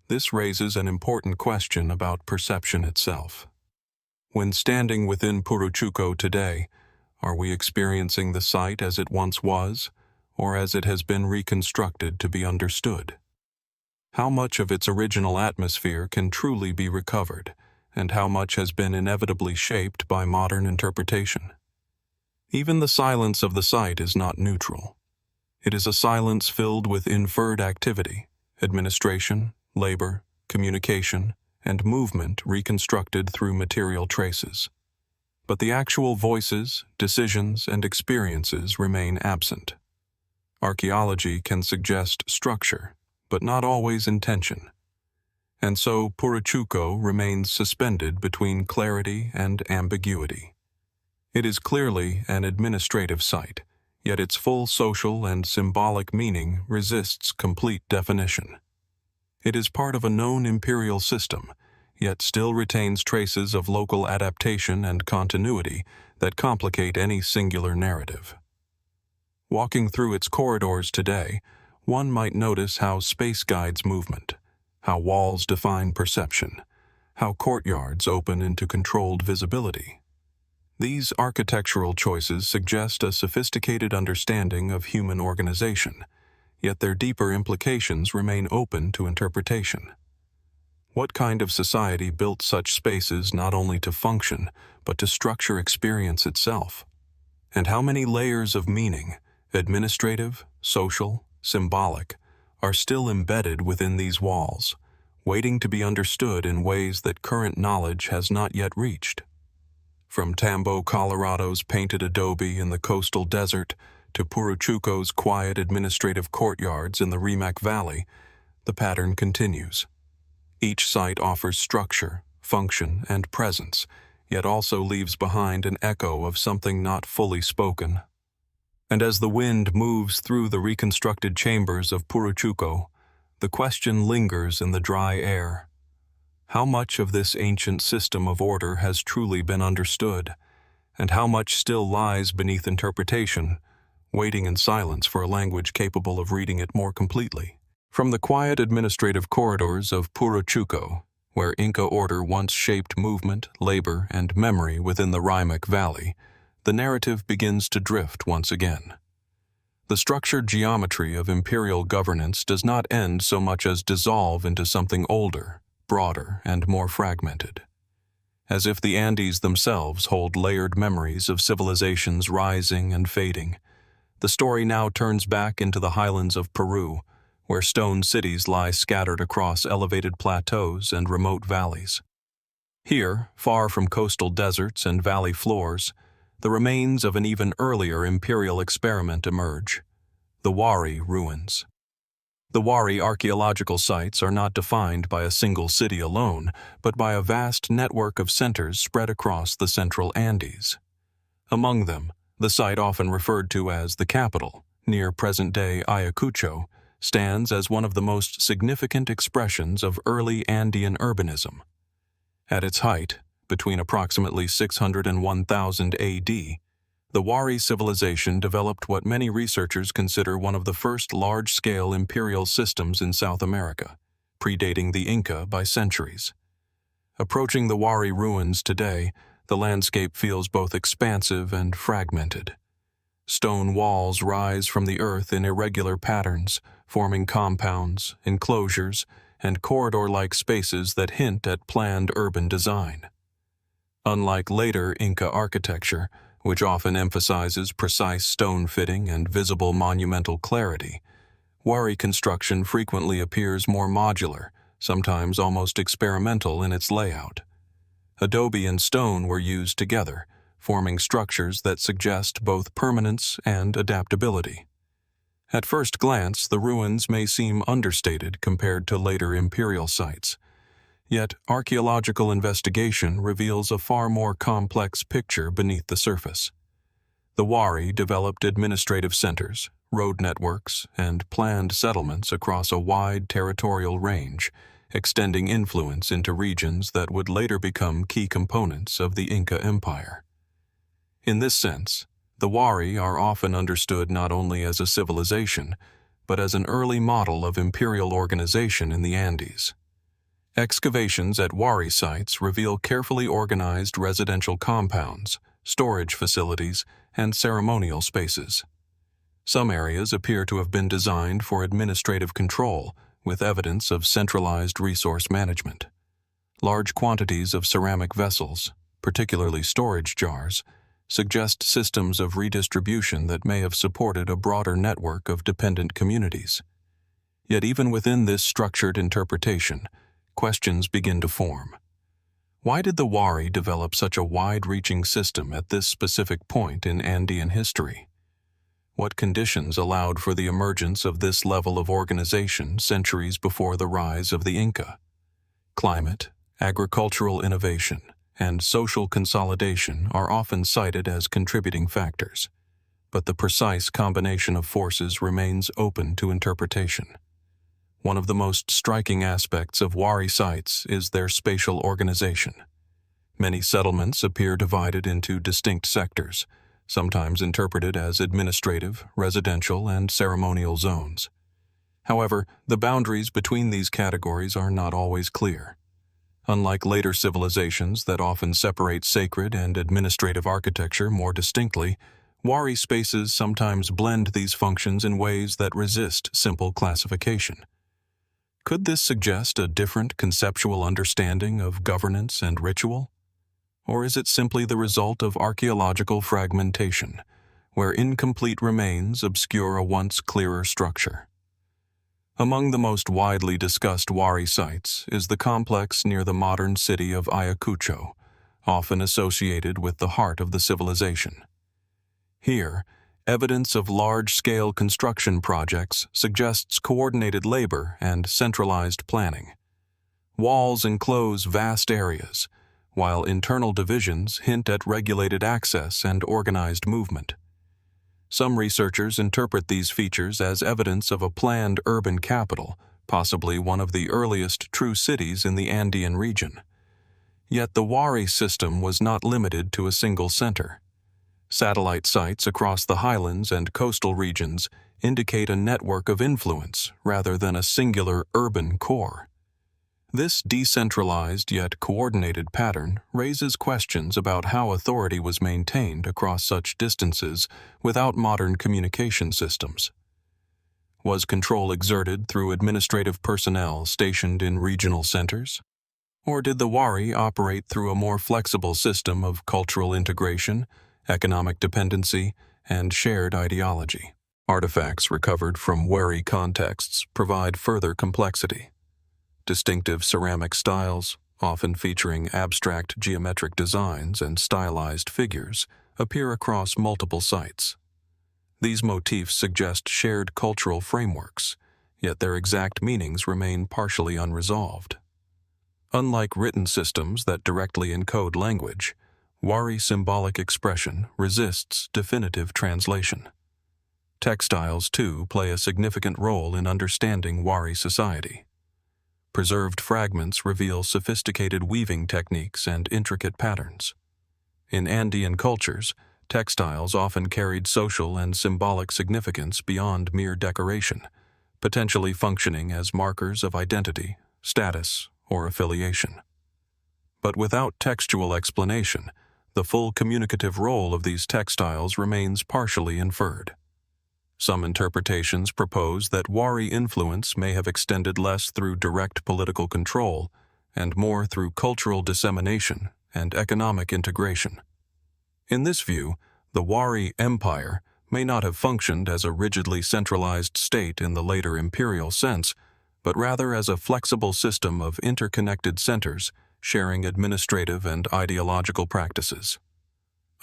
This raises an important question about perception itself. When standing within Puruchuco today, are we experiencing the site as it once was, or as it has been reconstructed to be understood? How much of its original atmosphere can truly be recovered, and how much has been inevitably shaped by modern interpretation? Even the silence of the site is not neutral. It is a silence filled with inferred activity, administration, labor, communication, and movement reconstructed through material traces. But the actual voices, decisions, and experiences remain absent. Archaeology can suggest structure, but not always intention. And so Puruchuco remains suspended between clarity and ambiguity. It is clearly an administrative site, yet its full social and symbolic meaning resists complete definition. It is part of a known imperial system, yet still retains traces of local adaptation and continuity that complicate any singular narrative. Walking through its corridors today, one might notice how space guides movement, how walls define perception, how courtyards open into controlled visibility. These architectural choices suggest a sophisticated understanding of human organization, yet their deeper implications remain open to interpretation. What kind of society built such spaces not only to function, but to structure experience itself? And how many layers of meaning, administrative, social, symbolic, are still embedded within these walls, waiting to be understood in ways that current knowledge has not yet reached? From Tambo Colorado's painted adobe in the coastal desert to Puruchuco's quiet administrative courtyards in the Rimac Valley, the pattern continues. Each site offers structure, function, and presence, yet also leaves behind an echo of something not fully spoken. And as the wind moves through the reconstructed chambers of Puruchuco, the question lingers in the dry air. How much of this ancient system of order has truly been understood, and how much still lies beneath interpretation, waiting in silence for a language capable of reading it more completely? From the quiet administrative corridors of Puruchuco, where Inca order once shaped movement, labor, and memory within the Rimac Valley, the narrative begins to drift once again. The structured geometry of imperial governance does not end so much as dissolve into something older, broader, and more fragmented. As if the Andes themselves hold layered memories of civilizations rising and fading, the story now turns back into the highlands of Peru, where stone cities lie scattered across elevated plateaus and remote valleys. Here, far from coastal deserts and valley floors, the remains of an even earlier imperial experiment emerge: the Wari Ruins. The Wari archaeological sites are not defined by a single city alone, but by a vast network of centers spread across the central Andes. Among them, the site often referred to as the capital, near present-day Ayacucho, stands as one of the most significant expressions of early Andean urbanism. At its height, between approximately 600 and 1000 AD, the Wari civilization developed what many researchers consider one of the first large-scale imperial systems in South America, predating the Inca by centuries. Approaching the Wari ruins today, the landscape feels both expansive and fragmented. Stone walls rise from the earth in irregular patterns, forming compounds, enclosures, and corridor-like spaces that hint at planned urban design. Unlike later Inca architecture, which often emphasizes precise stone fitting and visible monumental clarity, Wari construction frequently appears more modular, sometimes almost experimental in its layout. Adobe and stone were used together, forming structures that suggest both permanence and adaptability. At first glance, the ruins may seem understated compared to later imperial sites. Yet, archaeological investigation reveals a far more complex picture beneath the surface. The Wari developed administrative centers, road networks, and planned settlements across a wide territorial range, extending influence into regions that would later become key components of the Inca Empire. In this sense, the Wari are often understood not only as a civilization, but as an early model of imperial organization in the Andes. Excavations at Wari sites reveal carefully organized residential compounds, storage facilities, and ceremonial spaces. Some areas appear to have been designed for administrative control, with evidence of centralized resource management. Large quantities of ceramic vessels, particularly storage jars, suggest systems of redistribution that may have supported a broader network of dependent communities. Yet even within this structured interpretation, questions begin to form. Why did the Wari develop such a wide-reaching system at this specific point in Andean history? What conditions allowed for the emergence of this level of organization centuries before the rise of the Inca? Climate, agricultural innovation, and social consolidation are often cited as contributing factors, but the precise combination of forces remains open to interpretation. One of the most striking aspects of Wari sites is their spatial organization. Many settlements appear divided into distinct sectors, sometimes interpreted as administrative, residential, and ceremonial zones. However, the boundaries between these categories are not always clear. Unlike later civilizations that often separate sacred and administrative architecture more distinctly, Wari spaces sometimes blend these functions in ways that resist simple classification. Could this suggest a different conceptual understanding of governance and ritual? Or is it simply the result of archaeological fragmentation, where incomplete remains obscure a once clearer structure? Among the most widely discussed Wari sites is the complex near the modern city of Ayacucho, often associated with the heart of the civilization. Here, evidence of large-scale construction projects suggests coordinated labor and centralized planning. Walls enclose vast areas, while internal divisions hint at regulated access and organized movement. Some researchers interpret these features as evidence of a planned urban capital, possibly one of the earliest true cities in the Andean region. Yet the Wari system was not limited to a single center. Satellite sites across the highlands and coastal regions indicate a network of influence rather than a singular urban core. This decentralized yet coordinated pattern raises questions about how authority was maintained across such distances without modern communication systems. Was control exerted through administrative personnel stationed in regional centers? Or did the Wari operate through a more flexible system of cultural integration, economic dependency, and shared ideology? Artifacts recovered from Wari contexts provide further complexity. Distinctive ceramic styles, often featuring abstract geometric designs and stylized figures, appear across multiple sites. These motifs suggest shared cultural frameworks, yet their exact meanings remain partially unresolved. Unlike written systems that directly encode language, Wari symbolic expression resists definitive translation. Textiles, too, play a significant role in understanding Wari society. Preserved fragments reveal sophisticated weaving techniques and intricate patterns. In Andean cultures, textiles often carried social and symbolic significance beyond mere decoration, potentially functioning as markers of identity, status, or affiliation. But without textual explanation, the full communicative role of these textiles remains partially inferred. Some interpretations propose that Wari influence may have extended less through direct political control and more through cultural dissemination and economic integration. In this view, the Wari Empire may not have functioned as a rigidly centralized state in the later imperial sense, but rather as a flexible system of interconnected centers sharing administrative and ideological practices.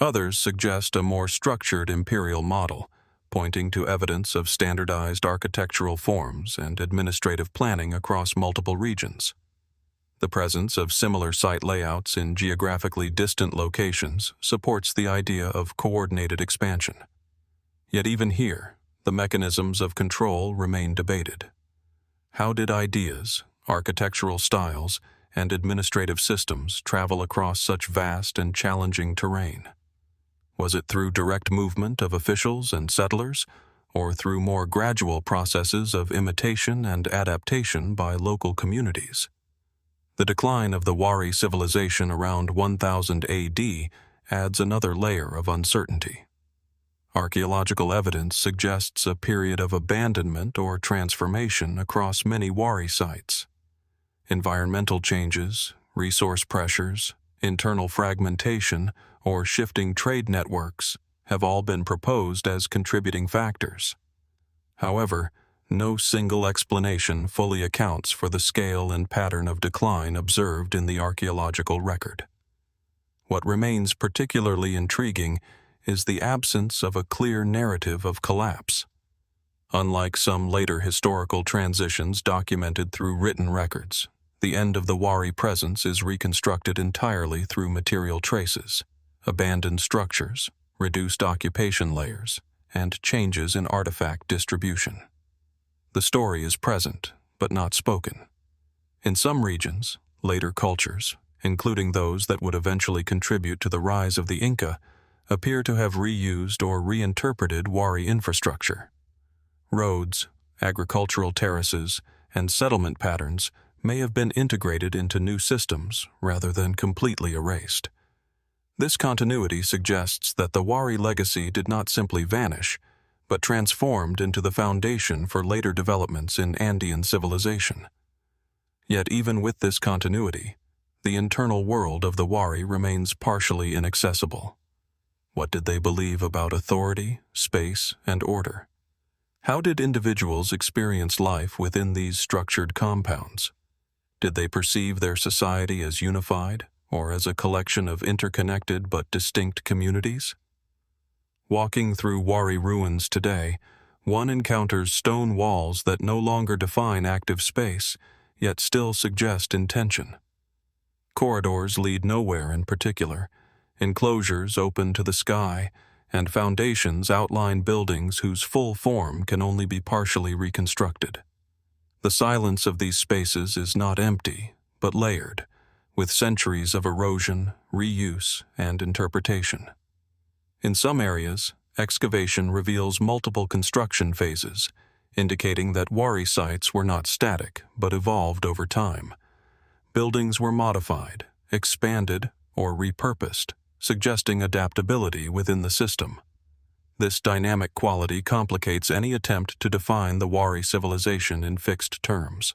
Others suggest a more structured imperial model, pointing to evidence of standardized architectural forms and administrative planning across multiple regions. The presence of similar site layouts in geographically distant locations supports the idea of coordinated expansion. Yet even here, the mechanisms of control remain debated. How did ideas, architectural styles, and administrative systems travel across such vast and challenging terrain? Was it through direct movement of officials and settlers, or through more gradual processes of imitation and adaptation by local communities? The decline of the Wari civilization around 1000 AD adds another layer of uncertainty. Archaeological evidence suggests a period of abandonment or transformation across many Wari sites. Environmental changes, resource pressures, internal fragmentation, or shifting trade networks have all been proposed as contributing factors. However, no single explanation fully accounts for the scale and pattern of decline observed in the archaeological record. What remains particularly intriguing is the absence of a clear narrative of collapse. Unlike some later historical transitions documented through written records, the end of the Wari presence is reconstructed entirely through material traces, abandoned structures, reduced occupation layers, and changes in artifact distribution. The story is present, but not spoken. In some regions, later cultures, including those that would eventually contribute to the rise of the Inca, appear to have reused or reinterpreted Wari infrastructure. Roads, agricultural terraces, and settlement patterns may have been integrated into new systems rather than completely erased. This continuity suggests that the Wari legacy did not simply vanish, but transformed into the foundation for later developments in Andean civilization. Yet even with this continuity, the internal world of the Wari remains partially inaccessible. What did they believe about authority, space, and order? How did individuals experience life within these structured compounds? Did they perceive their society as unified, or as a collection of interconnected but distinct communities? Walking through Wari ruins today, one encounters stone walls that no longer define active space, yet still suggest intention. Corridors lead nowhere in particular, enclosures open to the sky, and foundations outline buildings whose full form can only be partially reconstructed. The silence of these spaces is not empty, but layered, with centuries of erosion, reuse, and interpretation. In some areas, excavation reveals multiple construction phases, indicating that Wari sites were not static, but evolved over time. Buildings were modified, expanded, or repurposed, suggesting adaptability within the system. This dynamic quality complicates any attempt to define the Wari civilization in fixed terms.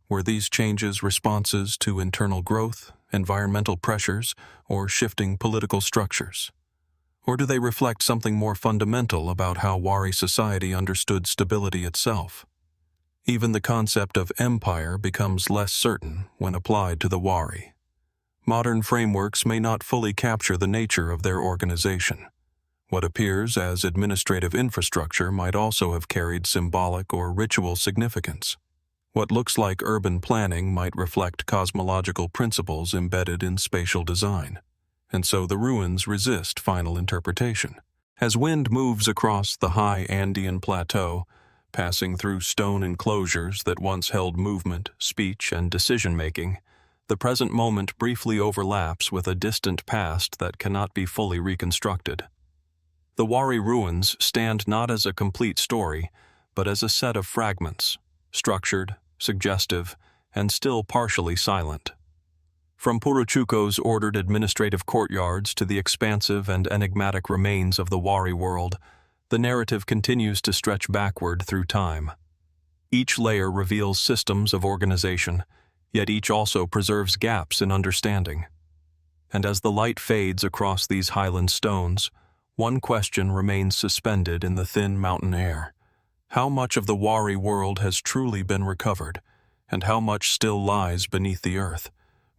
Were these changes responses to internal growth, environmental pressures, or shifting political structures? Or do they reflect something more fundamental about how Wari society understood stability itself? Even the concept of empire becomes less certain when applied to the Wari. Modern frameworks may not fully capture the nature of their organization. What appears as administrative infrastructure might also have carried symbolic or ritual significance. What looks like urban planning might reflect cosmological principles embedded in spatial design. And so the ruins resist final interpretation. As wind moves across the high Andean plateau, passing through stone enclosures that once held movement, speech, and decision-making, the present moment briefly overlaps with a distant past that cannot be fully reconstructed. The Wari ruins stand not as a complete story, but as a set of fragments, structured, suggestive, and still partially silent. From Puruchuco's ordered administrative courtyards to the expansive and enigmatic remains of the Wari world, the narrative continues to stretch backward through time. Each layer reveals systems of organization, yet each also preserves gaps in understanding. And as the light fades across these highland stones, one question remains suspended in the thin mountain air. How much of the Wari world has truly been recovered, and how much still lies beneath the earth,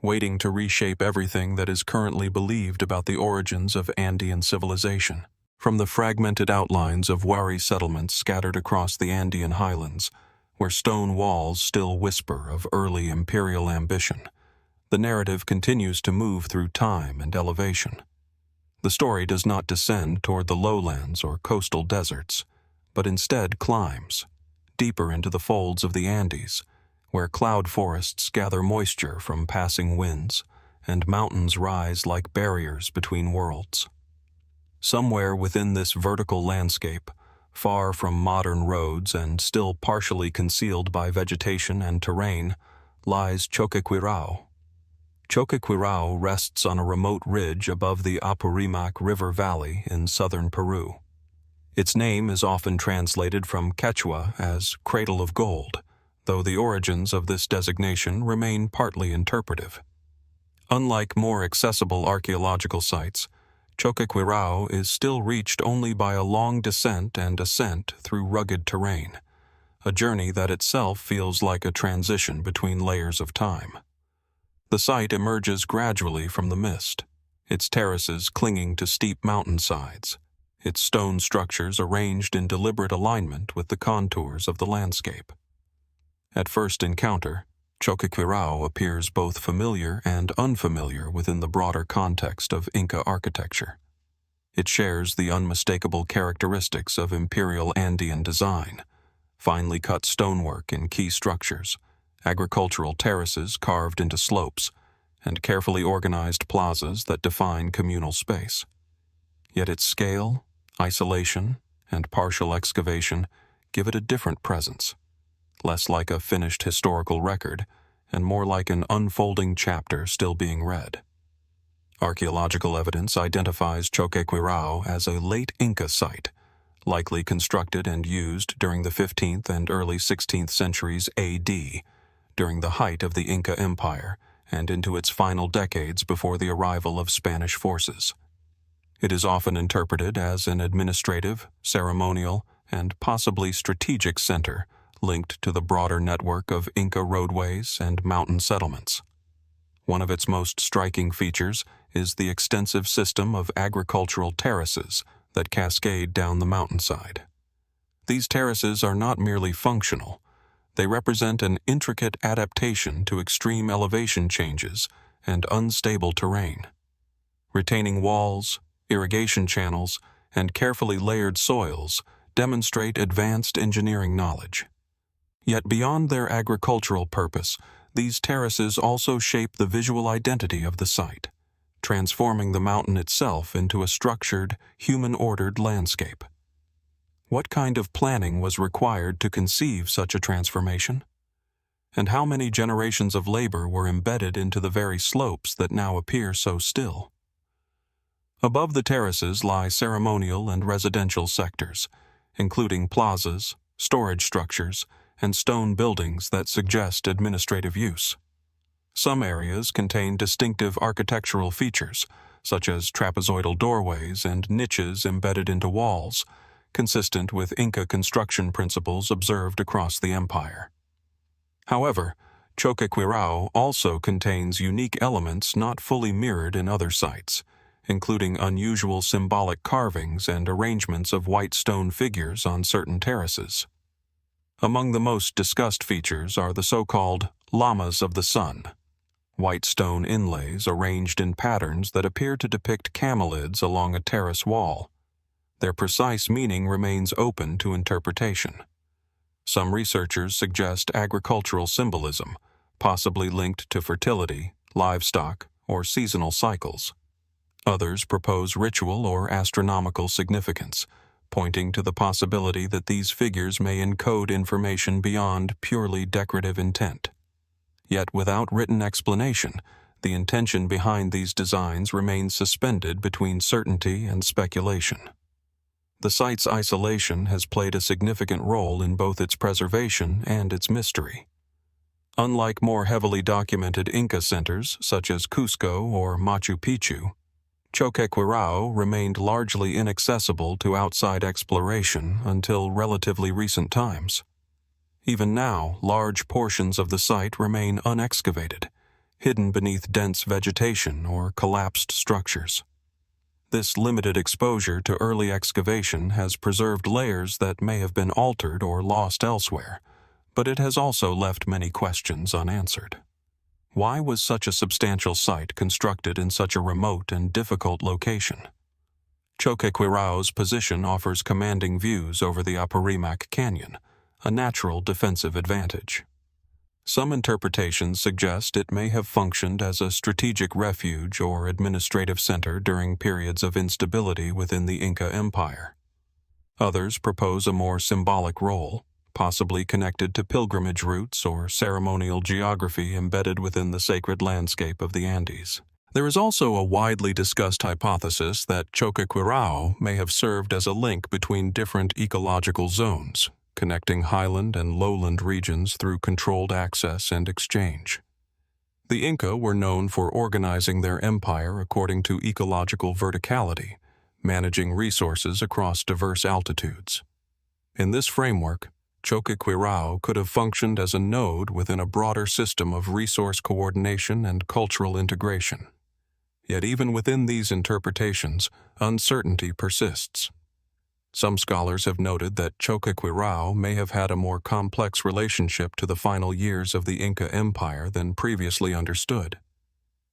waiting to reshape everything that is currently believed about the origins of Andean civilization? From the fragmented outlines of Wari settlements scattered across the Andean highlands, where stone walls still whisper of early imperial ambition, the narrative continues to move through time and elevation. The story does not descend toward the lowlands or coastal deserts, but instead climbs, deeper into the folds of the Andes, where cloud forests gather moisture from passing winds, and mountains rise like barriers between worlds. Somewhere within this vertical landscape, far from modern roads and still partially concealed by vegetation and terrain, lies Choquequirao. Choquequirao rests on a remote ridge above the Apurimac River Valley in southern Peru. Its name is often translated from Quechua as Cradle of Gold, though the origins of this designation remain partly interpretive. Unlike more accessible archaeological sites, Choquequirao is still reached only by a long descent and ascent through rugged terrain, a journey that itself feels like a transition between layers of time. The site emerges gradually from the mist, its terraces clinging to steep mountainsides, its stone structures arranged in deliberate alignment with the contours of the landscape. At first encounter, Choquequirao appears both familiar and unfamiliar within the broader context of Inca architecture. It shares the unmistakable characteristics of imperial Andean design: finely cut stonework in key structures, agricultural terraces carved into slopes, and carefully organized plazas that define communal space. Yet its scale, isolation, and partial excavation give it a different presence, less like a finished historical record and more like an unfolding chapter still being read. Archaeological evidence identifies Choquequirao as a late Inca site, likely constructed and used during the 15th and early 16th centuries AD, during the height of the Inca Empire and into its final decades before the arrival of Spanish forces. It is often interpreted as an administrative, ceremonial, and possibly strategic center linked to the broader network of Inca roadways and mountain settlements. One of its most striking features is the extensive system of agricultural terraces that cascade down the mountainside. These terraces are not merely functional. They represent an intricate adaptation to extreme elevation changes and unstable terrain. Retaining walls, irrigation channels, and carefully layered soils demonstrate advanced engineering knowledge. Yet beyond their agricultural purpose, these terraces also shape the visual identity of the site, transforming the mountain itself into a structured, human-ordered landscape. What kind of planning was required to conceive such a transformation? And how many generations of labor were embedded into the very slopes that now appear so still? Above the terraces lie ceremonial and residential sectors, including plazas, storage structures, and stone buildings that suggest administrative use. Some areas contain distinctive architectural features, such as trapezoidal doorways and niches embedded into walls, consistent with Inca construction principles observed across the empire. However, Choquequirao also contains unique elements not fully mirrored in other sites, including unusual symbolic carvings and arrangements of white stone figures on certain terraces. Among the most discussed features are the so-called llamas of the sun, white stone inlays arranged in patterns that appear to depict camelids along a terrace wall. Their precise meaning remains open to interpretation. Some researchers suggest agricultural symbolism, possibly linked to fertility, livestock, or seasonal cycles. Others propose ritual or astronomical significance, pointing to the possibility that these figures may encode information beyond purely decorative intent. Yet without written explanation, the intention behind these designs remains suspended between certainty and speculation. The site's isolation has played a significant role in both its preservation and its mystery. Unlike more heavily documented Inca centers such as Cusco or Machu Picchu, Choquequirao remained largely inaccessible to outside exploration until relatively recent times. Even now, large portions of the site remain unexcavated, hidden beneath dense vegetation or collapsed structures. This limited exposure to early excavation has preserved layers that may have been altered or lost elsewhere, But it has also left many questions unanswered. Why was such a substantial site constructed in such a remote and difficult location? Choquequirao's position offers commanding views over the Apurimac Canyon, a natural defensive advantage. Some interpretations suggest it may have functioned as a strategic refuge or administrative center during periods of instability within the Inca Empire. Others propose a more symbolic role, possibly connected to pilgrimage routes or ceremonial geography embedded within the sacred landscape of the Andes. There is also a widely discussed hypothesis that Choquequirao may have served as a link between different ecological zones, connecting highland and lowland regions through controlled access and exchange. The Inca were known for organizing their empire according to ecological verticality, managing resources across diverse altitudes. In this framework, Choquequirao could have functioned as a node within a broader system of resource coordination and cultural integration. Yet even within these interpretations, uncertainty persists. Some scholars have noted that Choquequirao may have had a more complex relationship to the final years of the Inca Empire than previously understood.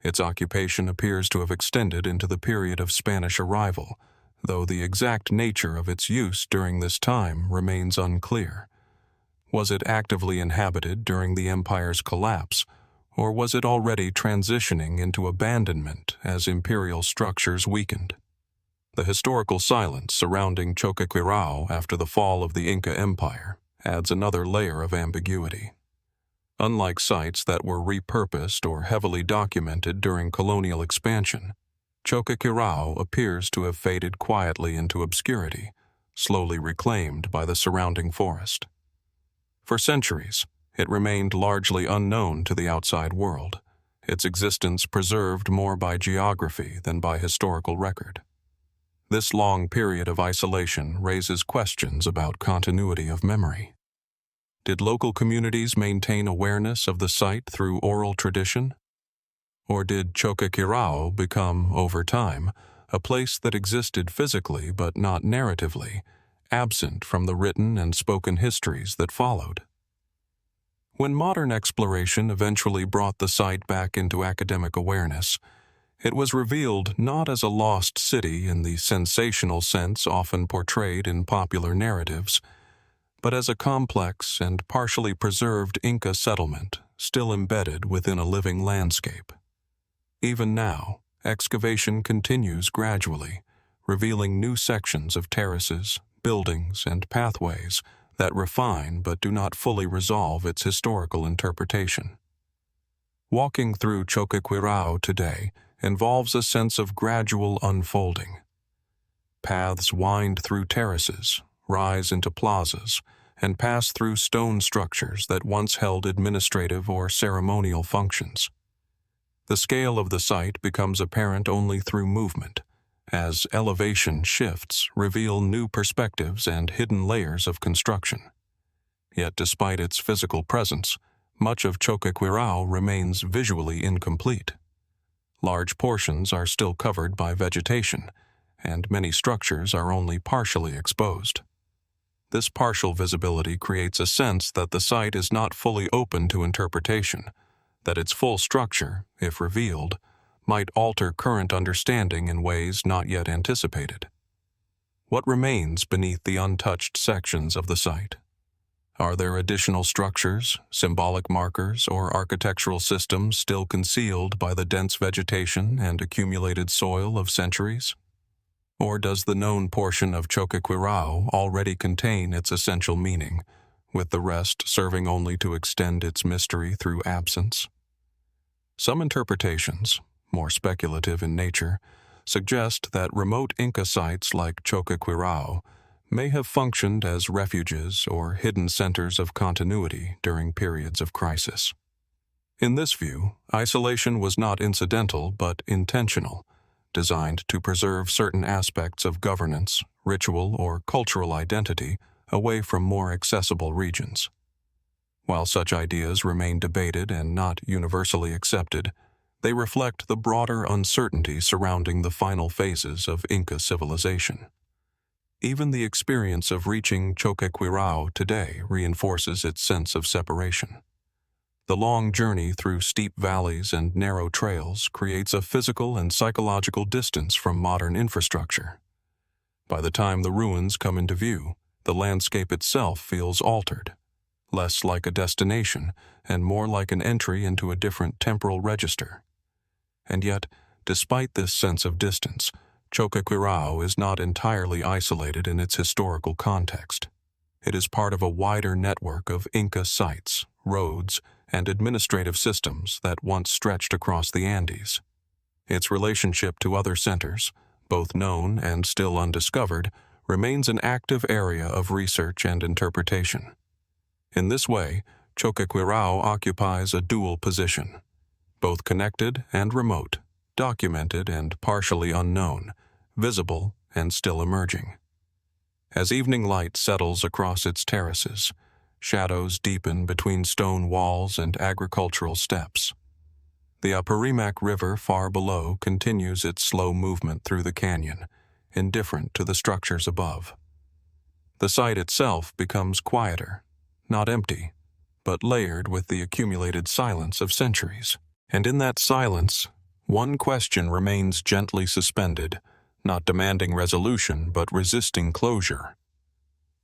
Its occupation appears to have extended into the period of Spanish arrival, though the exact nature of its use during this time remains unclear. Was it actively inhabited during the empire's collapse, or was it already transitioning into abandonment as imperial structures weakened? The historical silence surrounding Choquequirao after the fall of the Inca Empire adds another layer of ambiguity. Unlike sites that were repurposed or heavily documented during colonial expansion, Choquequirao appears to have faded quietly into obscurity, slowly reclaimed by the surrounding forest. For centuries, it remained largely unknown to the outside world, its existence preserved more by geography than by historical record. This long period of isolation raises questions about continuity of memory. Did local communities maintain awareness of the site through oral tradition? Or did Choquequirao become, over time, a place that existed physically but not narratively, absent from the written and spoken histories that followed? When modern exploration eventually brought the site back into academic awareness, it was revealed not as a lost city in the sensational sense often portrayed in popular narratives, but as a complex and partially preserved Inca settlement still embedded within a living landscape. Even now, excavation continues gradually, revealing new sections of terraces, buildings, and pathways that refine but do not fully resolve its historical interpretation. Walking through Choquequirao today involves a sense of gradual unfolding. Paths wind through terraces, rise into plazas, and pass through stone structures that once held administrative or ceremonial functions. The scale of the site becomes apparent only through movement, as elevation shifts reveal new perspectives and hidden layers of construction. Yet despite its physical presence, much of Choquequirao remains visually incomplete. Large portions are still covered by vegetation, and many structures are only partially exposed. This partial visibility creates a sense that the site is not fully open to interpretation, that its full structure, if revealed, might alter current understanding in ways not yet anticipated. What remains beneath the untouched sections of the site? Are there additional structures, symbolic markers, or architectural systems still concealed by the dense vegetation and accumulated soil of centuries? Or does the known portion of Choquequirao already contain its essential meaning, with the rest serving only to extend its mystery through absence? Some interpretations, more speculative in nature, suggest that remote Inca sites like Choquequirao may have functioned as refuges or hidden centers of continuity during periods of crisis. In this view, isolation was not incidental but intentional, designed to preserve certain aspects of governance, ritual, or cultural identity away from more accessible regions. While such ideas remain debated and not universally accepted, they reflect the broader uncertainty surrounding the final phases of Inca civilization. Even the experience of reaching Choquequirao today reinforces its sense of separation. The long journey through steep valleys and narrow trails creates a physical and psychological distance from modern infrastructure. By the time the ruins come into view, the landscape itself feels altered, less like a destination and more like an entry into a different temporal register. And yet, despite this sense of distance, Choquequirao is not entirely isolated in its historical context. It is part of a wider network of Inca sites, roads, and administrative systems that once stretched across the Andes. Its relationship to other centers, both known and still undiscovered, remains an active area of research and interpretation. In this way, Choquequirao occupies a dual position, both connected and remote, documented and partially unknown, visible and still emerging. As evening light settles across its terraces, shadows deepen between stone walls and agricultural steppes. The Apurimac River far below continues its slow movement through the canyon, indifferent to the structures above. The site itself becomes quieter, not empty, but layered with the accumulated silence of centuries. And in that silence, one question remains gently suspended, not demanding resolution but resisting closure.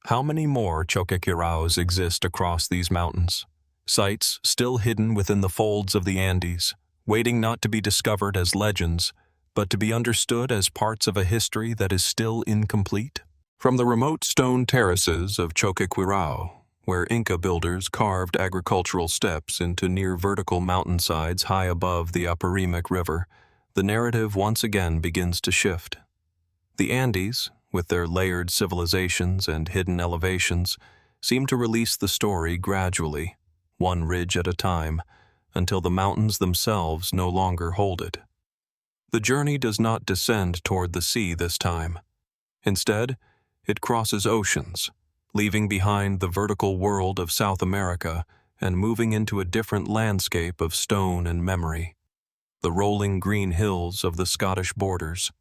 How many more Choquequiraos exist across these mountains? Sites still hidden within the folds of the Andes, waiting not to be discovered as legends, but to be understood as parts of a history that is still incomplete? From the remote stone terraces of Choquequirao, where Inca builders carved agricultural steps into near-vertical mountainsides high above the Apurimac River, the narrative once again begins to shift. The Andes, with their layered civilizations and hidden elevations, seem to release the story gradually, one ridge at a time, until the mountains themselves no longer hold it. The journey does not descend toward the sea this time. Instead, it crosses oceans, leaving behind the vertical world of South America and moving into a different landscape of stone and memory, the rolling green hills of the Scottish borders.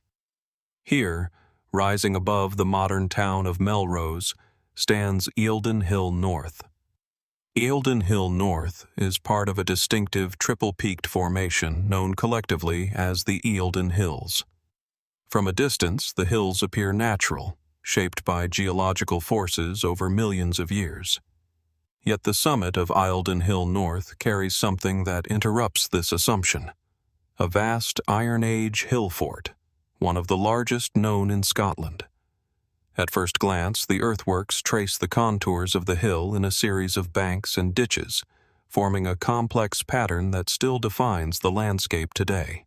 Here, rising above the modern town of Melrose, stands Eildon Hill North. Eildon Hill North is part of a distinctive triple-peaked formation known collectively as the Eildon Hills. From a distance, the hills appear natural, shaped by geological forces over millions of years. Yet the summit of Eildon Hill North carries something that interrupts this assumption: a vast Iron Age hill fort, one of the largest known in Scotland. At first glance, the earthworks trace the contours of the hill in a series of banks and ditches, forming a complex pattern that still defines the landscape today.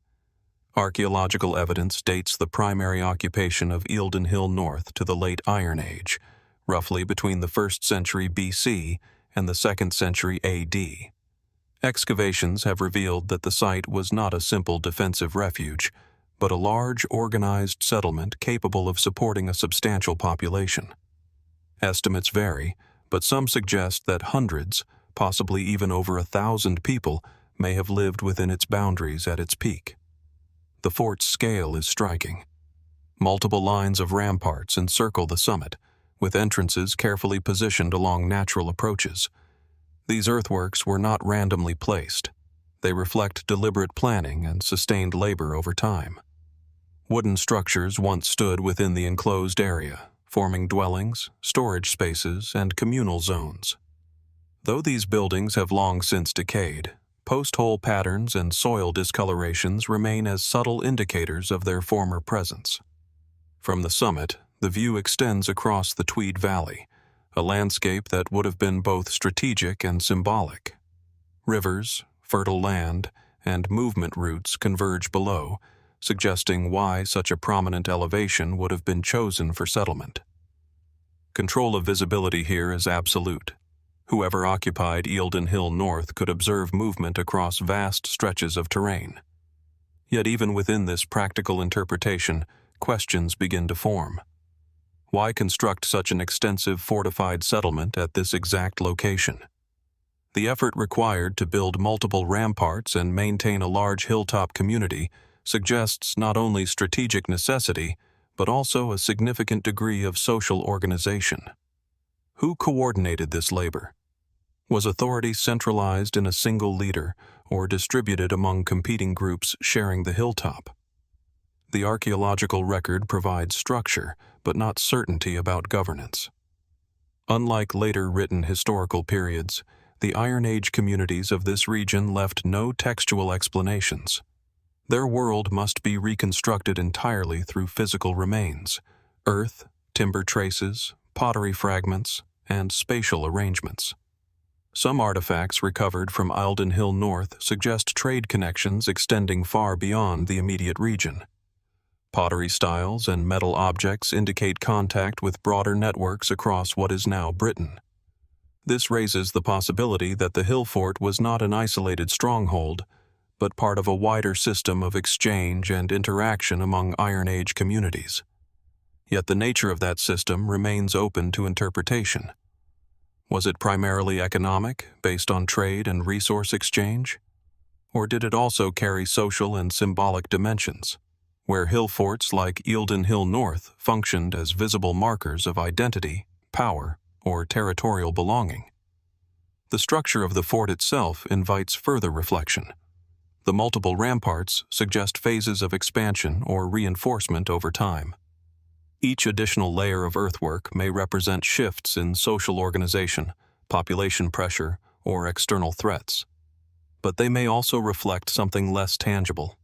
Archaeological evidence dates the primary occupation of Eildon Hill North to the late Iron Age, roughly between the 1st century BC and the 2nd century AD. Excavations have revealed that the site was not a simple defensive refuge, but a large, organized settlement capable of supporting a substantial population. Estimates vary, but some suggest that hundreds, possibly even over 1,000 people, may have lived within its boundaries at its peak. The fort's scale is striking. Multiple lines of ramparts encircle the summit, with entrances carefully positioned along natural approaches. These earthworks were not randomly placed. They reflect deliberate planning and sustained labor over time. Wooden structures once stood within the enclosed area, forming dwellings, storage spaces, and communal zones. Though these buildings have long since decayed, post-hole patterns and soil discolorations remain as subtle indicators of their former presence. From the summit, the view extends across the Tweed Valley, a landscape that would have been both strategic and symbolic. Rivers, fertile land, and movement routes converge below, suggesting why such a prominent elevation would have been chosen for settlement. Control of visibility here is absolute. Whoever occupied Eildon Hill North could observe movement across vast stretches of terrain. Yet even within this practical interpretation, questions begin to form. Why construct such an extensive fortified settlement at this exact location? The effort required to build multiple ramparts and maintain a large hilltop community suggests not only strategic necessity, but also a significant degree of social organization. Who coordinated this labor? Was authority centralized in a single leader or distributed among competing groups sharing the hilltop? The archaeological record provides structure, but not certainty about governance. Unlike later written historical periods, the Iron Age communities of this region left no textual explanations. Their world must be reconstructed entirely through physical remains, earth, timber traces, pottery fragments, and spatial arrangements. Some artifacts recovered from Eildon Hill North suggest trade connections extending far beyond the immediate region. Pottery styles and metal objects indicate contact with broader networks across what is now Britain. This raises the possibility that the hill fort was not an isolated stronghold, but part of a wider system of exchange and interaction among Iron Age communities. Yet the nature of that system remains open to interpretation. Was it primarily economic, based on trade and resource exchange? Or did it also carry social and symbolic dimensions, where hill forts like Eildon Hill North functioned as visible markers of identity, power, or territorial belonging? The structure of the fort itself invites further reflection. The multiple ramparts suggest phases of expansion or reinforcement over time. Each additional layer of earthwork may represent shifts in social organization, population pressure, or external threats. But they may also reflect something less tangible: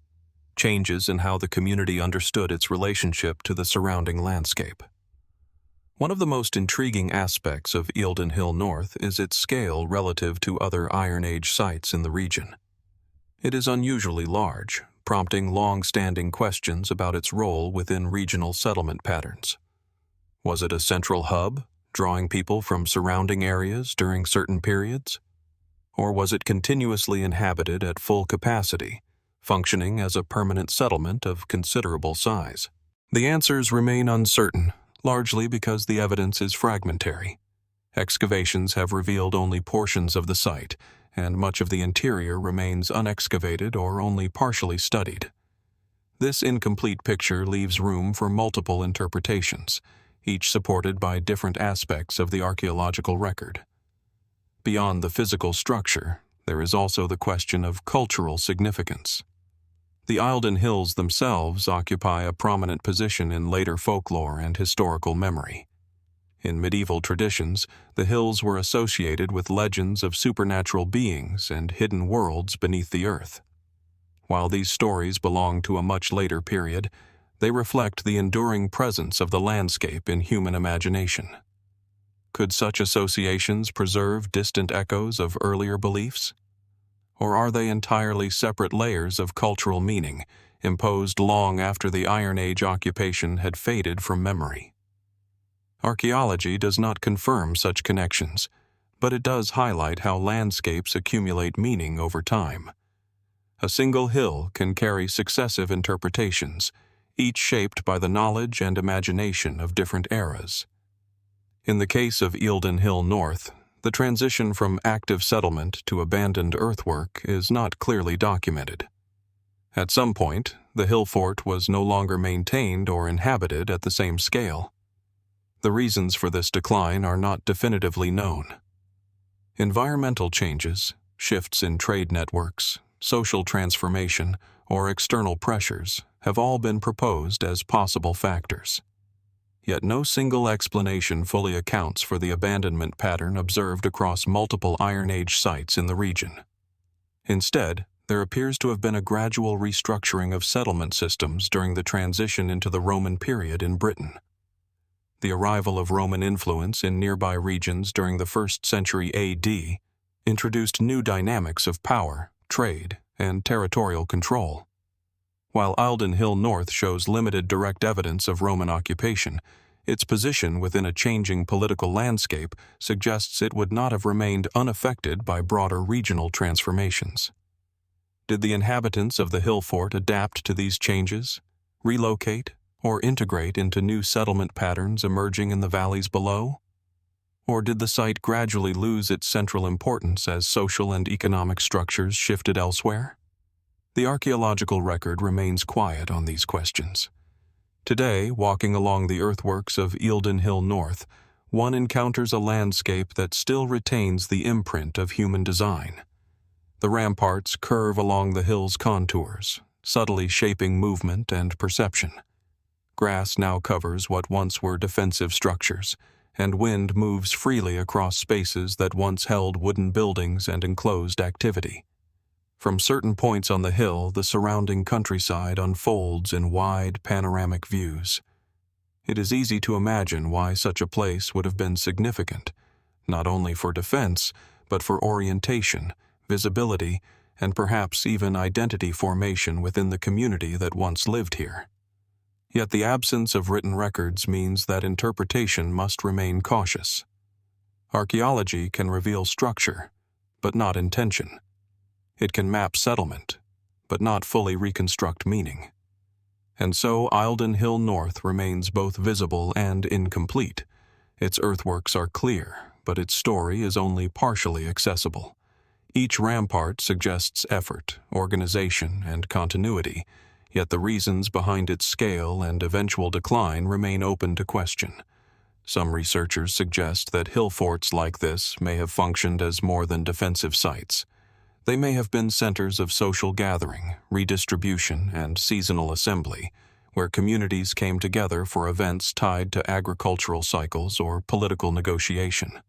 changes in how the community understood its relationship to the surrounding landscape. One of the most intriguing aspects of Eildon Hill North is its scale relative to other Iron Age sites in the region. It is unusually large, prompting long-standing questions about its role within regional settlement patterns. Was it a central hub, drawing people from surrounding areas during certain periods? Or was it continuously inhabited at full capacity, functioning as a permanent settlement of considerable size? The answers remain uncertain, largely because the evidence is fragmentary. Excavations have revealed only portions of the site, and much of the interior remains unexcavated or only partially studied. This incomplete picture leaves room for multiple interpretations, each supported by different aspects of the archaeological record. Beyond the physical structure, there is also the question of cultural significance. The Eildon Hills themselves occupy a prominent position in later folklore and historical memory. In medieval traditions, the hills were associated with legends of supernatural beings and hidden worlds beneath the earth. While these stories belong to a much later period, they reflect the enduring presence of the landscape in human imagination. Could such associations preserve distant echoes of earlier beliefs? Or are they entirely separate layers of cultural meaning, imposed long after the Iron Age occupation had faded from memory? Archaeology does not confirm such connections, but it does highlight how landscapes accumulate meaning over time. A single hill can carry successive interpretations, each shaped by the knowledge and imagination of different eras. In the case of Eildon Hill North, the transition from active settlement to abandoned earthwork is not clearly documented. At some point, the hill fort was no longer maintained or inhabited at the same scale. The reasons for this decline are not definitively known. Environmental changes, shifts in trade networks, social transformation, or external pressures have all been proposed as possible factors. Yet no single explanation fully accounts for the abandonment pattern observed across multiple Iron Age sites in the region. Instead, there appears to have been a gradual restructuring of settlement systems during the transition into the Roman period in Britain. The arrival of Roman influence in nearby regions during the 1st century AD introduced new dynamics of power, trade, and territorial control. While Eildon Hill North shows limited direct evidence of Roman occupation, its position within a changing political landscape suggests it would not have remained unaffected by broader regional transformations. Did the inhabitants of the hill fort adapt to these changes, relocate, or integrate into new settlement patterns emerging in the valleys below? Or did the site gradually lose its central importance as social and economic structures shifted elsewhere? The archaeological record remains quiet on these questions. Today, walking along the earthworks of Eildon Hill North, one encounters a landscape that still retains the imprint of human design. The ramparts curve along the hill's contours, subtly shaping movement and perception. Grass now covers what once were defensive structures, and wind moves freely across spaces that once held wooden buildings and enclosed activity. From certain points on the hill, the surrounding countryside unfolds in wide, panoramic views. It is easy to imagine why such a place would have been significant, not only for defense, but for orientation, visibility, and perhaps even identity formation within the community that once lived here. Yet the absence of written records means that interpretation must remain cautious. Archaeology can reveal structure, but not intention. It can map settlement, but not fully reconstruct meaning. And so Eildon Hill North remains both visible and incomplete. Its earthworks are clear, but its story is only partially accessible. Each rampart suggests effort, organization, and continuity, yet the reasons behind its scale and eventual decline remain open to question. Some researchers suggest that hill forts like this may have functioned as more than defensive sites. They may have been centers of social gathering, redistribution, and seasonal assembly, where communities came together for events tied to agricultural cycles or political negotiation.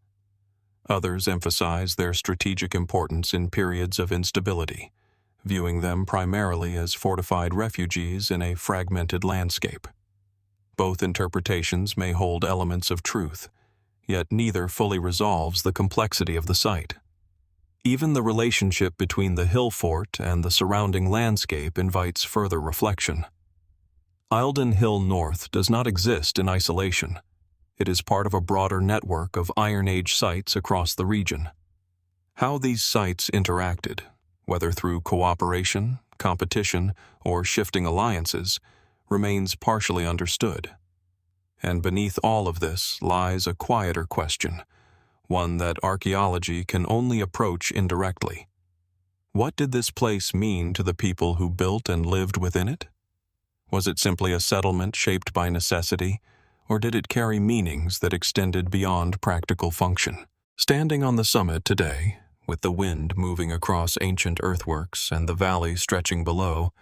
Others emphasize their strategic importance in periods of instability, viewing them primarily as fortified refuges in a fragmented landscape. Both interpretations may hold elements of truth, yet neither fully resolves the complexity of the site. Even the relationship between the hill fort and the surrounding landscape invites further reflection. Eildon Hill North does not exist in isolation. It is part of a broader network of Iron Age sites across the region. How these sites interacted, whether through cooperation, competition, or shifting alliances, remains partially understood. And beneath all of this lies a quieter question, one that archaeology can only approach indirectly. What did this place mean to the people who built and lived within it? Was it simply a settlement shaped by necessity, or did it carry meanings that extended beyond practical function? Standing on the summit today, with the wind moving across ancient earthworks and the valley stretching below,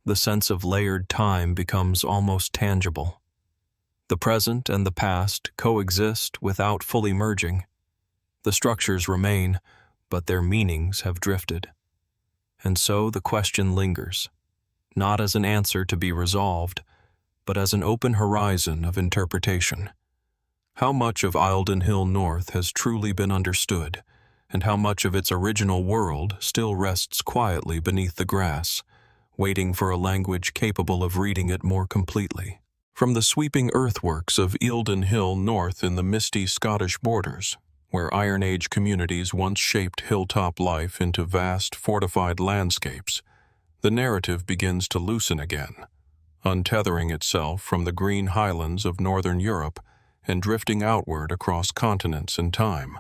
the sense of layered time becomes almost tangible. The present and the past coexist without fully merging. The structures remain, but their meanings have drifted. And so the question lingers, not as an answer to be resolved, but as an open horizon of interpretation. How much of Eildon Hill North has truly been understood, and how much of its original world still rests quietly beneath the grass, waiting for a language capable of reading it more completely? From the sweeping earthworks of Eildon Hill North in the misty Scottish borders, where Iron Age communities once shaped hilltop life into vast, fortified landscapes, the narrative begins to loosen again, untethering itself from the green highlands of northern Europe and drifting outward across continents and time.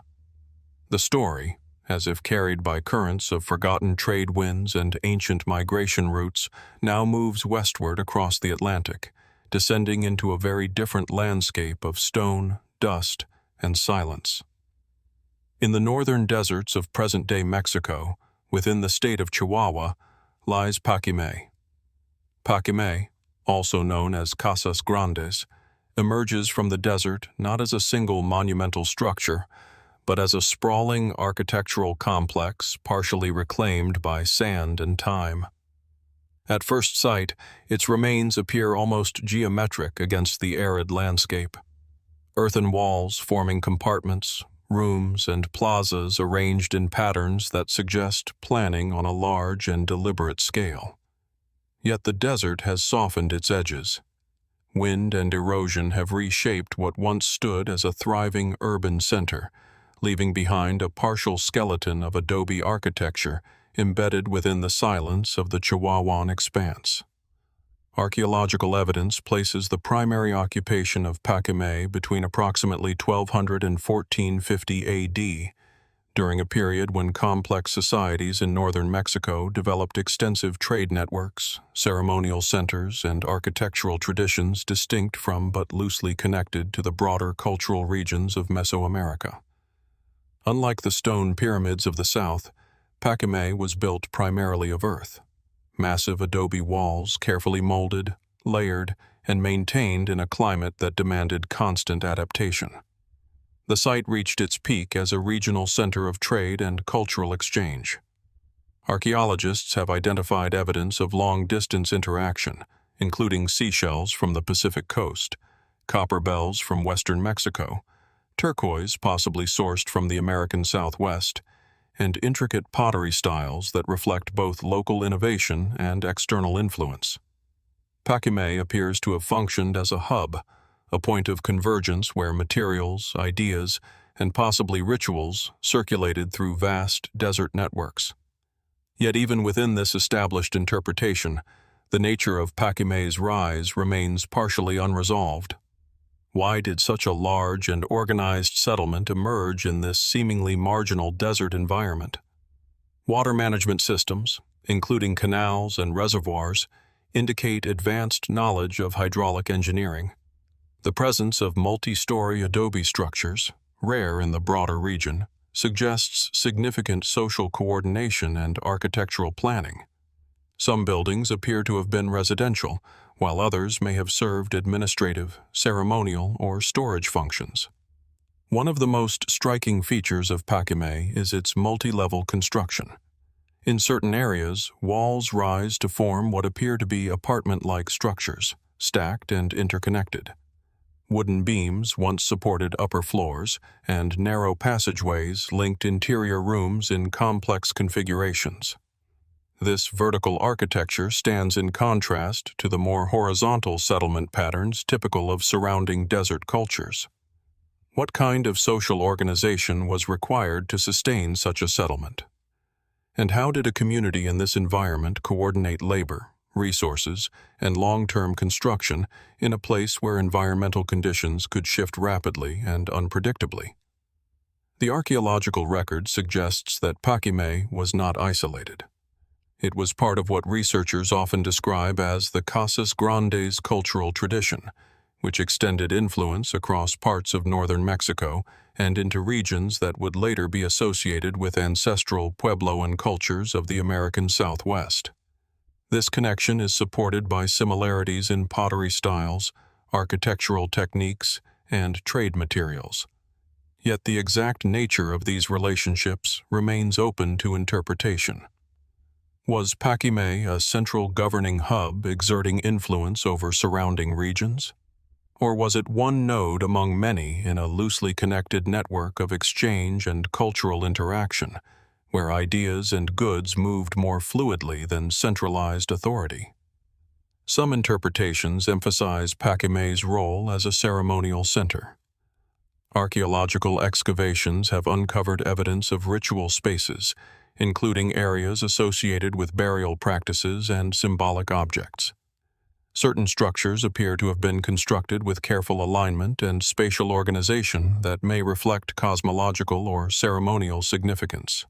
The story, as if carried by currents of forgotten trade winds and ancient migration routes, now moves westward across the Atlantic, descending into a very different landscape of stone, dust, and silence. In the northern deserts of present-day Mexico, within the state of Chihuahua, lies Paquimé. Paquimé, also known as Casas Grandes, emerges from the desert not as a single monumental structure, but as a sprawling architectural complex partially reclaimed by sand and time. At first sight, its remains appear almost geometric against the arid landscape. Earthen walls forming compartments, rooms and plazas arranged in patterns that suggest planning on a large and deliberate scale. Yet the desert has softened its edges. Wind and erosion have reshaped what once stood as a thriving urban center, leaving behind a partial skeleton of adobe architecture embedded within the silence of the Chihuahuan expanse. Archaeological evidence places the primary occupation of Paquimé between approximately 1200 and 1450 AD, during a period when complex societies in northern Mexico developed extensive trade networks, ceremonial centers, and architectural traditions distinct from but loosely connected to the broader cultural regions of Mesoamerica. Unlike the stone pyramids of the south, Paquimé was built primarily of earth. Massive adobe walls carefully molded, layered, and maintained in a climate that demanded constant adaptation. The site reached its peak as a regional center of trade and cultural exchange. Archaeologists have identified evidence of long-distance interaction, including seashells from the Pacific coast, copper bells from western Mexico, turquoise possibly sourced from the American Southwest, and intricate pottery styles that reflect both local innovation and external influence. Paquimé appears to have functioned as a hub, a point of convergence where materials, ideas, and possibly rituals circulated through vast desert networks. Yet even within this established interpretation, the nature of Paquimé's rise remains partially unresolved. Why did such a large and organized settlement emerge in this seemingly marginal desert environment? Water management systems, including canals and reservoirs, indicate advanced knowledge of hydraulic engineering. The presence of multi-story adobe structures, rare in the broader region, suggests significant social coordination and architectural planning. Some buildings appear to have been residential, while others may have served administrative, ceremonial, or storage functions. One of the most striking features of Paquimé is its multi-level construction. In certain areas, walls rise to form what appear to be apartment-like structures, stacked and interconnected. Wooden beams once supported upper floors, and narrow passageways linked interior rooms in complex configurations. This vertical architecture stands in contrast to the more horizontal settlement patterns typical of surrounding desert cultures. What kind of social organization was required to sustain such a settlement? And how did a community in this environment coordinate labor, resources, and long-term construction in a place where environmental conditions could shift rapidly and unpredictably? The archaeological record suggests that Paquimé was not isolated. It was part of what researchers often describe as the Casas Grandes cultural tradition, which extended influence across parts of northern Mexico and into regions that would later be associated with ancestral Puebloan cultures of the American Southwest. This connection is supported by similarities in pottery styles, architectural techniques, and trade materials. Yet the exact nature of these relationships remains open to interpretation. Was Paquimé a central governing hub exerting influence over surrounding regions? Or was it one node among many in a loosely connected network of exchange and cultural interaction, where ideas and goods moved more fluidly than centralized authority? Some interpretations emphasize Paquimé's role as a ceremonial center. Archaeological excavations have uncovered evidence of ritual spaces, including areas associated with burial practices and symbolic objects. Certain structures appear to have been constructed with careful alignment and spatial organization that may reflect cosmological or ceremonial significance.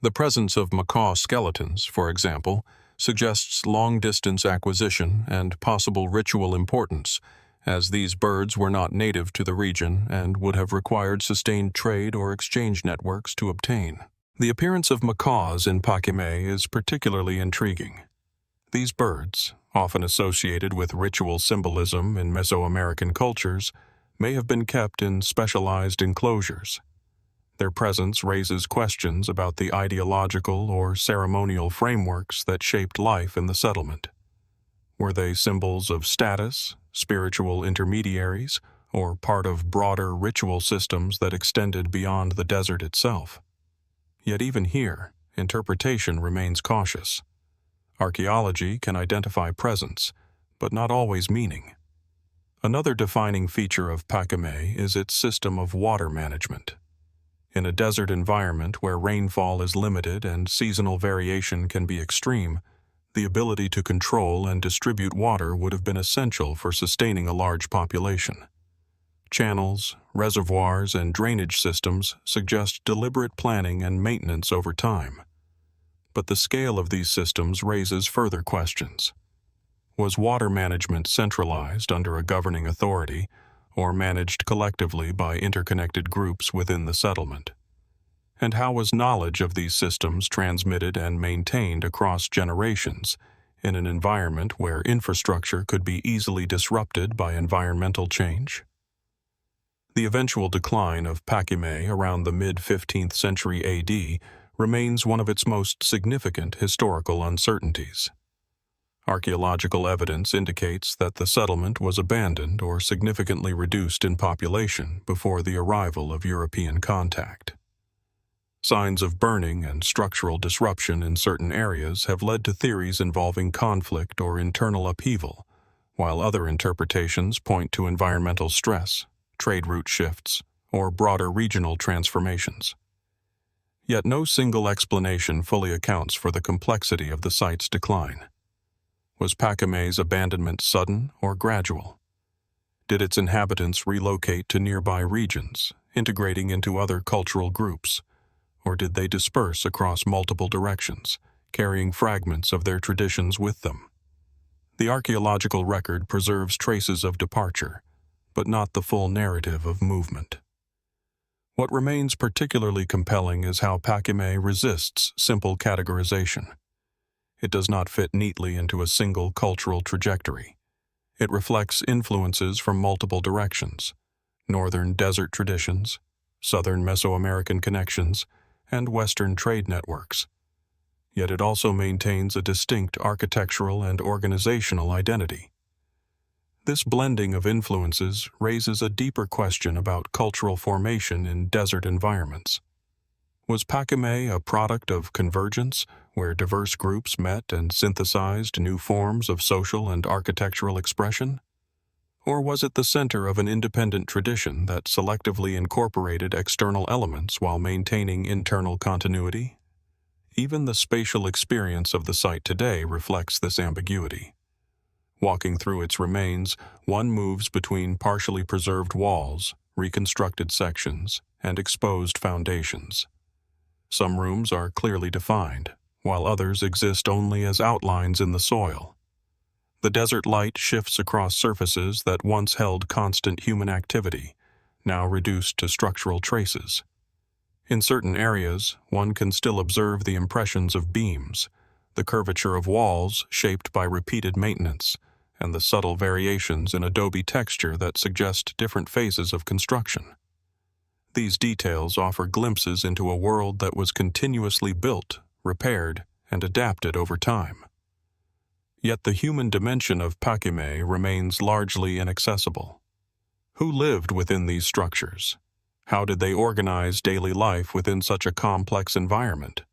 The presence of macaw skeletons, for example, suggests long-distance acquisition and possible ritual importance, as these birds were not native to the region and would have required sustained trade or exchange networks to obtain. The appearance of macaws in Paquimé is particularly intriguing. These birds, often associated with ritual symbolism in Mesoamerican cultures, may have been kept in specialized enclosures. Their presence raises questions about the ideological or ceremonial frameworks that shaped life in the settlement. Were they symbols of status, spiritual intermediaries, or part of broader ritual systems that extended beyond the desert itself? Yet even here, interpretation remains cautious. Archaeology can identify presence, but not always meaning. Another defining feature of Paquimé is its system of water management. In a desert environment where rainfall is limited and seasonal variation can be extreme, the ability to control and distribute water would have been essential for sustaining a large population. Channels, reservoirs, and drainage systems suggest deliberate planning and maintenance over time. But the scale of these systems raises further questions. Was water management centralized under a governing authority, or managed collectively by interconnected groups within the settlement? And how was knowledge of these systems transmitted and maintained across generations in an environment where infrastructure could be easily disrupted by environmental change? The eventual decline of Paquimé around the mid-15th century AD remains one of its most significant historical uncertainties. Archaeological evidence indicates that the settlement was abandoned or significantly reduced in population before the arrival of European contact. Signs of burning and structural disruption in certain areas have led to theories involving conflict or internal upheaval, while other interpretations point to environmental stress, trade route shifts, or broader regional transformations. Yet no single explanation fully accounts for the complexity of the site's decline. Was Paquimé's abandonment sudden or gradual? Did its inhabitants relocate to nearby regions, integrating into other cultural groups? Or did they disperse across multiple directions, carrying fragments of their traditions with them? The archaeological record preserves traces of departure, but not the full narrative of movement. What remains particularly compelling is how Paquimé resists simple categorization. It does not fit neatly into a single cultural trajectory. It reflects influences from multiple directions: northern desert traditions, southern Mesoamerican connections, and Western trade networks. Yet it also maintains a distinct architectural and organizational identity. This blending of influences raises a deeper question about cultural formation in desert environments. Was Paquimé a product of convergence, where diverse groups met and synthesized new forms of social and architectural expression? Or was it the center of an independent tradition that selectively incorporated external elements while maintaining internal continuity? Even the spatial experience of the site today reflects this ambiguity. Walking through its remains, one moves between partially preserved walls, reconstructed sections, and exposed foundations. Some rooms are clearly defined, while others exist only as outlines in the soil. The desert light shifts across surfaces that once held constant human activity, now reduced to structural traces. In certain areas, one can still observe the impressions of beams, the curvature of walls shaped by repeated maintenance, and the subtle variations in adobe texture that suggest different phases of construction. These details offer glimpses into a world that was continuously built, repaired, and adapted over time. Yet the human dimension of Paquimé remains largely inaccessible. Who lived within these structures? How did they organize daily life within such a complex environment?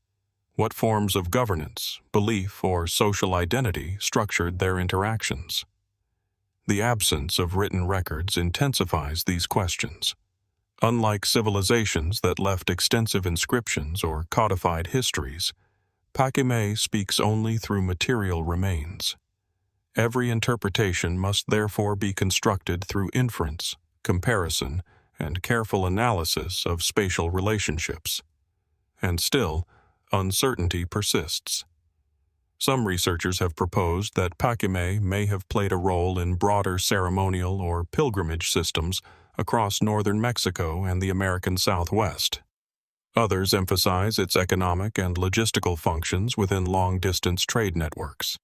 What forms of governance, belief, or social identity structured their interactions? The absence of written records intensifies these questions. Unlike civilizations that left extensive inscriptions or codified histories, Paquimé speaks only through material remains. Every interpretation must therefore be constructed through inference, comparison, and careful analysis of spatial relationships. And still, uncertainty persists. Some researchers have proposed that Paquimé may have played a role in broader ceremonial or pilgrimage systems across northern Mexico and the American Southwest. Others emphasize its economic and logistical functions within long-distance trade networks.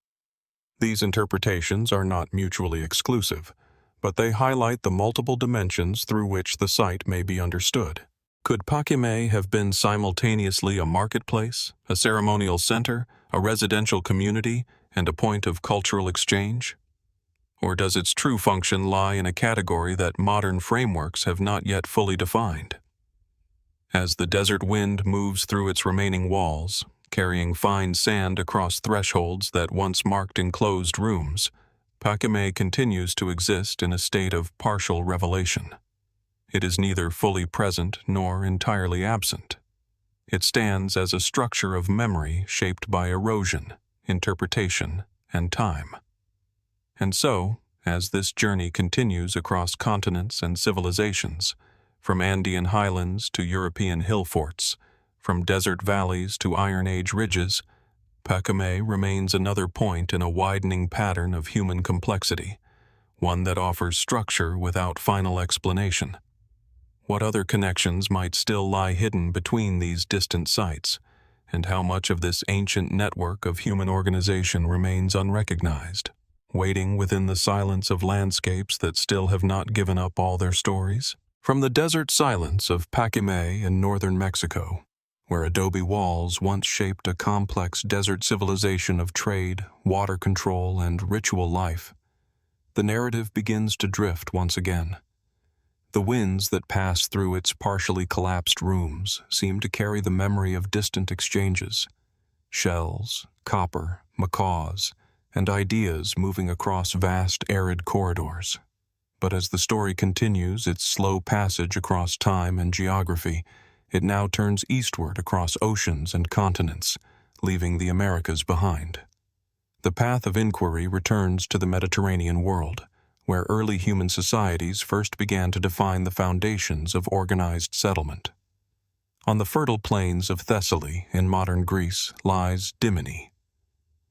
These interpretations are not mutually exclusive, but they highlight the multiple dimensions through which the site may be understood. Could Paquimé have been simultaneously a marketplace, a ceremonial center, a residential community, and a point of cultural exchange? Or does its true function lie in a category that modern frameworks have not yet fully defined? As the desert wind moves through its remaining walls, carrying fine sand across thresholds that once marked enclosed rooms, Paquimé continues to exist in a state of partial revelation. It is neither fully present nor entirely absent. It stands as a structure of memory shaped by erosion, interpretation, and time. And so, As this journey continues across continents and civilizations, from Andean highlands to European hill forts, from desert valleys to Iron Age ridges, Paquimé remains another point in a widening pattern of human complexity, one that offers structure without final explanation. What other connections might still lie hidden between these distant sites, and how much of this ancient network of human organization remains unrecognized, waiting within the silence of landscapes that still have not given up all their stories? From the desert silence of Paquimé in northern Mexico, where adobe walls once shaped a complex desert civilization of trade, water control, and ritual life, the narrative begins to drift once again. The winds that pass through its partially collapsed rooms seem to carry the memory of distant exchanges, shells, copper, macaws, and ideas moving across vast arid corridors. But as the story continues its slow passage across time and geography, it now turns eastward across oceans and continents, leaving the Americas behind. The path of inquiry returns to the Mediterranean world, where early human societies first began to define the foundations of organized settlement. On the fertile plains of Thessaly in modern Greece lies Dimini.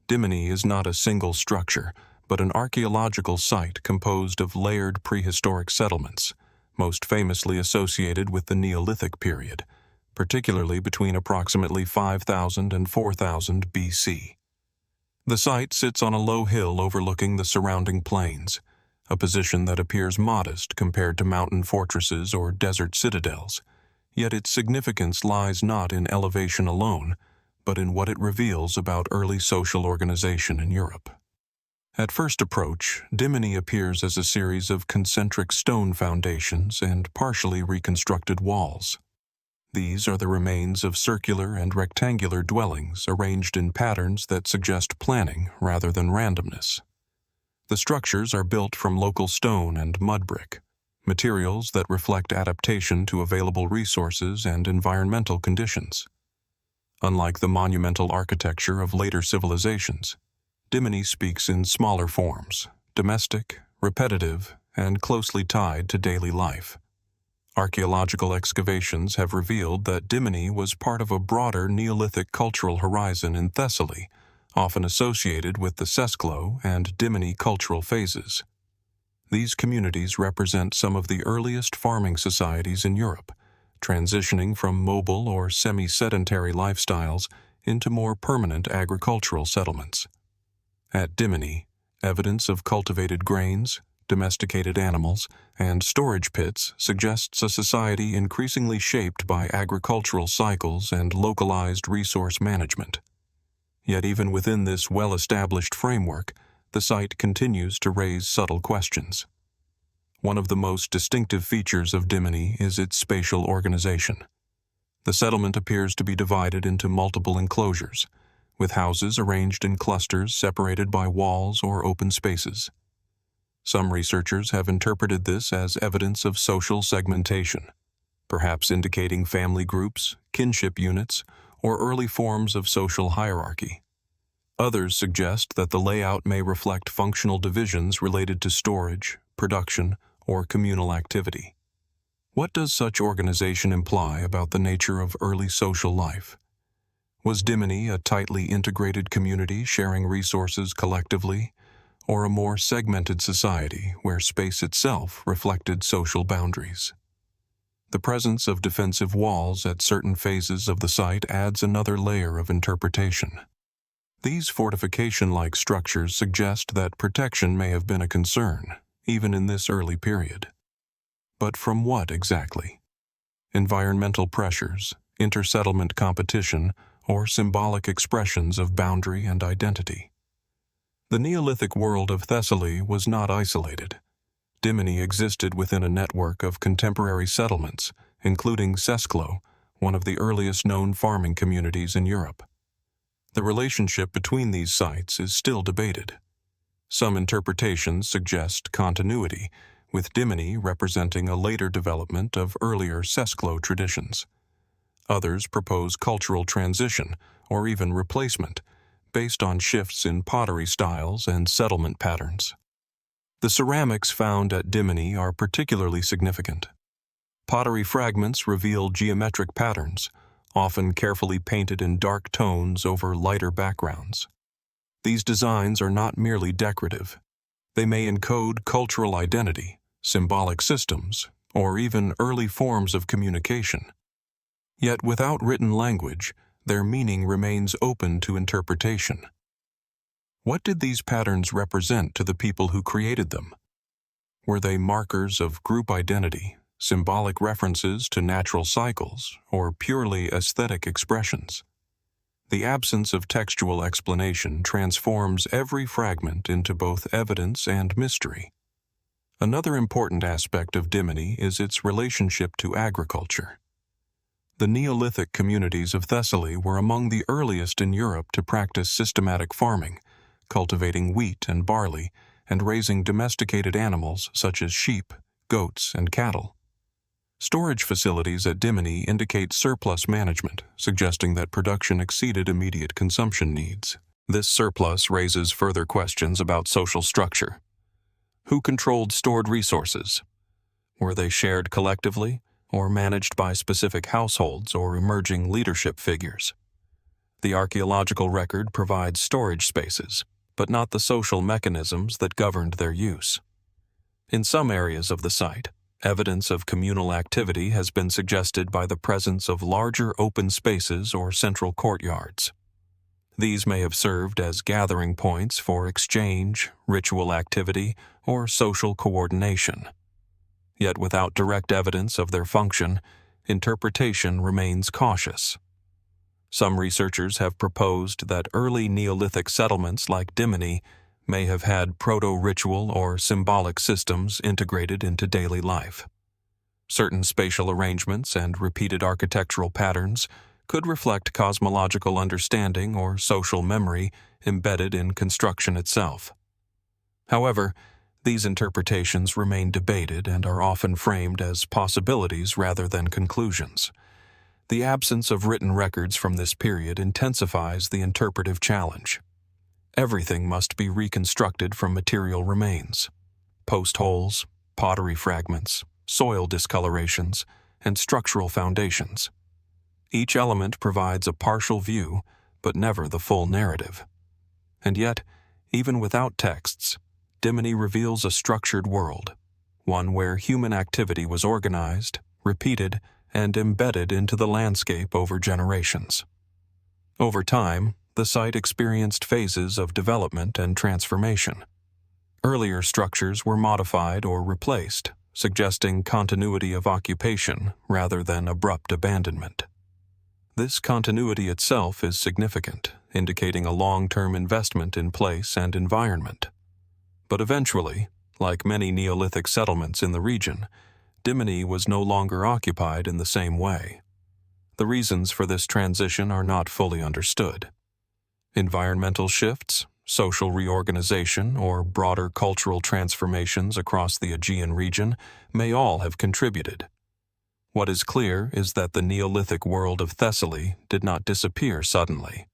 Dimini is not a single structure, but an archaeological site composed of layered prehistoric settlements, most famously associated with the Neolithic period, particularly between approximately 5000 and 4000 BC. The site sits on a low hill overlooking the surrounding plains, a position that appears modest compared to mountain fortresses or desert citadels, yet its significance lies not in elevation alone, but in what it reveals about early social organization in Europe. At first approach, Dimini appears as a series of concentric stone foundations and partially reconstructed walls. These are the remains of circular and rectangular dwellings arranged in patterns that suggest planning rather than randomness. The structures are built from local stone and mud brick, materials that reflect adaptation to available resources and environmental conditions. Unlike the monumental architecture of later civilizations, Dimini speaks in smaller forms, domestic, repetitive, and closely tied to daily life. Archaeological excavations have revealed that Dimini was part of a broader Neolithic cultural horizon in Thessaly, often associated with the Sesklo and Dimini cultural phases. These communities represent some of the earliest farming societies in Europe, transitioning from mobile or semi-sedentary lifestyles into more permanent agricultural settlements. At Dimini, evidence of cultivated grains, domesticated animals, and storage pits suggests a society increasingly shaped by agricultural cycles and localized resource management. Yet even within this well-established framework, the site continues to raise subtle questions. One of the most distinctive features of Dimini is its spatial organization. The settlement appears to be divided into multiple enclosures, with houses arranged in clusters separated by walls or open spaces. Some researchers have interpreted this as evidence of social segmentation, perhaps indicating family groups, kinship units, or early forms of social hierarchy. Others suggest that the layout may reflect functional divisions related to storage, production, or communal activity. What does such organization imply about the nature of early social life? Was Dimini a tightly integrated community sharing resources collectively, or a more segmented society where space itself reflected social boundaries? The presence of defensive walls at certain phases of the site adds another layer of interpretation. These fortification-like structures suggest that protection may have been a concern, even in this early period. But from what exactly? Environmental pressures, inter-settlement competition, or symbolic expressions of boundary and identity? The Neolithic world of Thessaly was not isolated. Dimini existed within a network of contemporary settlements, including Sesklo, one of the earliest known farming communities in Europe. The relationship between these sites is still debated. Some interpretations suggest continuity, with Dimini representing a later development of earlier Sesklo traditions. Others propose cultural transition, or even replacement, based on shifts in pottery styles and settlement patterns. The ceramics found at Dimini are particularly significant. Pottery fragments reveal geometric patterns, often carefully painted in dark tones over lighter backgrounds. These designs are not merely decorative. They may encode cultural identity, symbolic systems, or even early forms of communication. Yet without written language, their meaning remains open to interpretation. What did these patterns represent to the people who created them? Were they markers of group identity, symbolic references to natural cycles, or purely aesthetic expressions? The absence of textual explanation transforms every fragment into both evidence and mystery. Another important aspect of Dimini is its relationship to agriculture. The Neolithic communities of Thessaly were among the earliest in Europe to practice systematic farming, cultivating wheat and barley, and raising domesticated animals such as sheep, goats, and cattle. Storage facilities at Dimini indicate surplus management, suggesting that production exceeded immediate consumption needs. This surplus raises further questions about social structure. Who controlled stored resources? Were they shared collectively, or managed by specific households or emerging leadership figures? The archaeological record provides storage spaces, but not the social mechanisms that governed their use. In some areas of the site, evidence of communal activity has been suggested by the presence of larger open spaces or central courtyards. These may have served as gathering points for exchange, ritual activity, or social coordination. Yet without direct evidence of their function, interpretation remains cautious. Some researchers have proposed that early Neolithic settlements like Dimini may have had proto-ritual or symbolic systems integrated into daily life. Certain spatial arrangements and repeated architectural patterns could reflect cosmological understanding or social memory embedded in construction itself. However, these interpretations remain debated and are often framed as possibilities rather than conclusions. The absence of written records from this period intensifies the interpretive challenge. Everything must be reconstructed from material remains: post holes, pottery fragments, soil discolorations, and structural foundations. Each element provides a partial view, but never the full narrative. And yet, even without texts, Dimini reveals a structured world, one where human activity was organized, repeated, and embedded into the landscape over generations. Over time, the site experienced phases of development and transformation. Earlier structures were modified or replaced, suggesting continuity of occupation rather than abrupt abandonment. This continuity itself is significant, indicating a long-term investment in place and environment. But eventually, like many Neolithic settlements in the region, Dimini was no longer occupied in the same way. The reasons for this transition are not fully understood. Environmental shifts, social reorganization, or broader cultural transformations across the Aegean region may all have contributed. What is clear is that the Neolithic world of Thessaly did not disappear suddenly.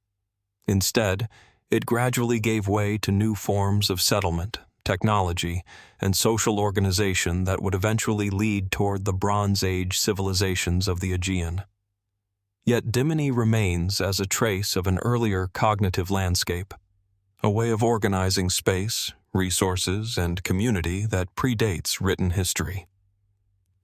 Instead, it gradually gave way to new forms of settlement, technology, and social organization that would eventually lead toward the Bronze Age civilizations of the Aegean. Yet Dimini remains as a trace of an earlier cognitive landscape, a way of organizing space, resources, and community that predates written history.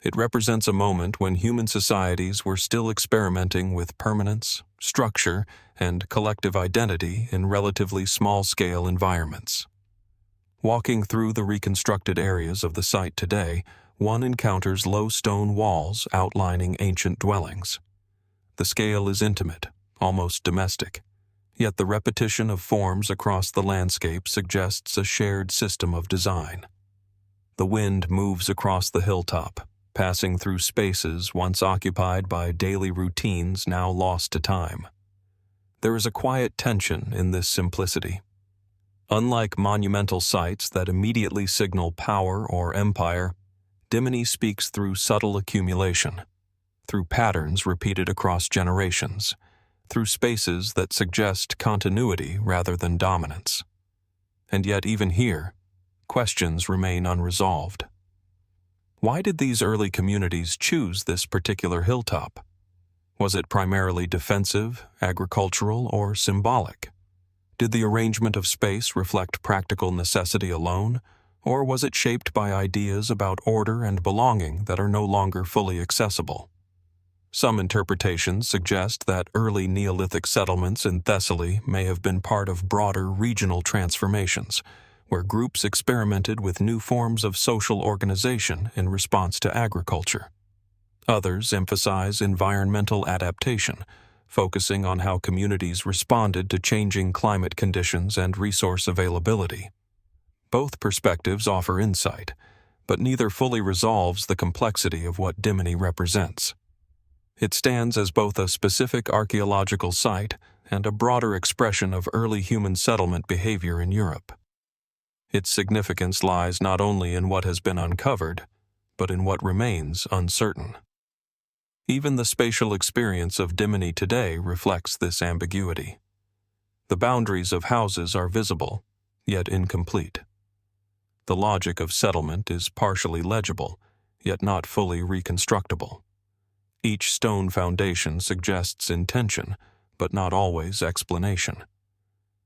It represents a moment when human societies were still experimenting with permanence, structure, and collective identity in relatively small-scale environments. Walking through the reconstructed areas of the site today, one encounters low stone walls outlining ancient dwellings. The scale is intimate, almost domestic, yet the repetition of forms across the landscape suggests a shared system of design. The wind moves across the hilltop, passing through spaces once occupied by daily routines now lost to time. There is a quiet tension in this simplicity. Unlike monumental sites that immediately signal power or empire, Dimini speaks through subtle accumulation, through patterns repeated across generations, through spaces that suggest continuity rather than dominance. And yet even here, questions remain unresolved. Why did these early communities choose this particular hilltop? Was it primarily defensive, agricultural, or symbolic? Did the arrangement of space reflect practical necessity alone, or was it shaped by ideas about order and belonging that are no longer fully accessible? Some interpretations suggest that early Neolithic settlements in Thessaly may have been part of broader regional transformations, where groups experimented with new forms of social organization in response to agriculture. Others emphasize environmental adaptation, focusing on how communities responded to changing climate conditions and resource availability. Both perspectives offer insight, but neither fully resolves the complexity of what Dimini represents. It stands as both a specific archaeological site and a broader expression of early human settlement behavior in Europe. Its significance lies not only in what has been uncovered, but in what remains uncertain. Even the spatial experience of Dimini today reflects this ambiguity. The boundaries of houses are visible, yet incomplete. The logic of settlement is partially legible, yet not fully reconstructible. Each stone foundation suggests intention, but not always explanation.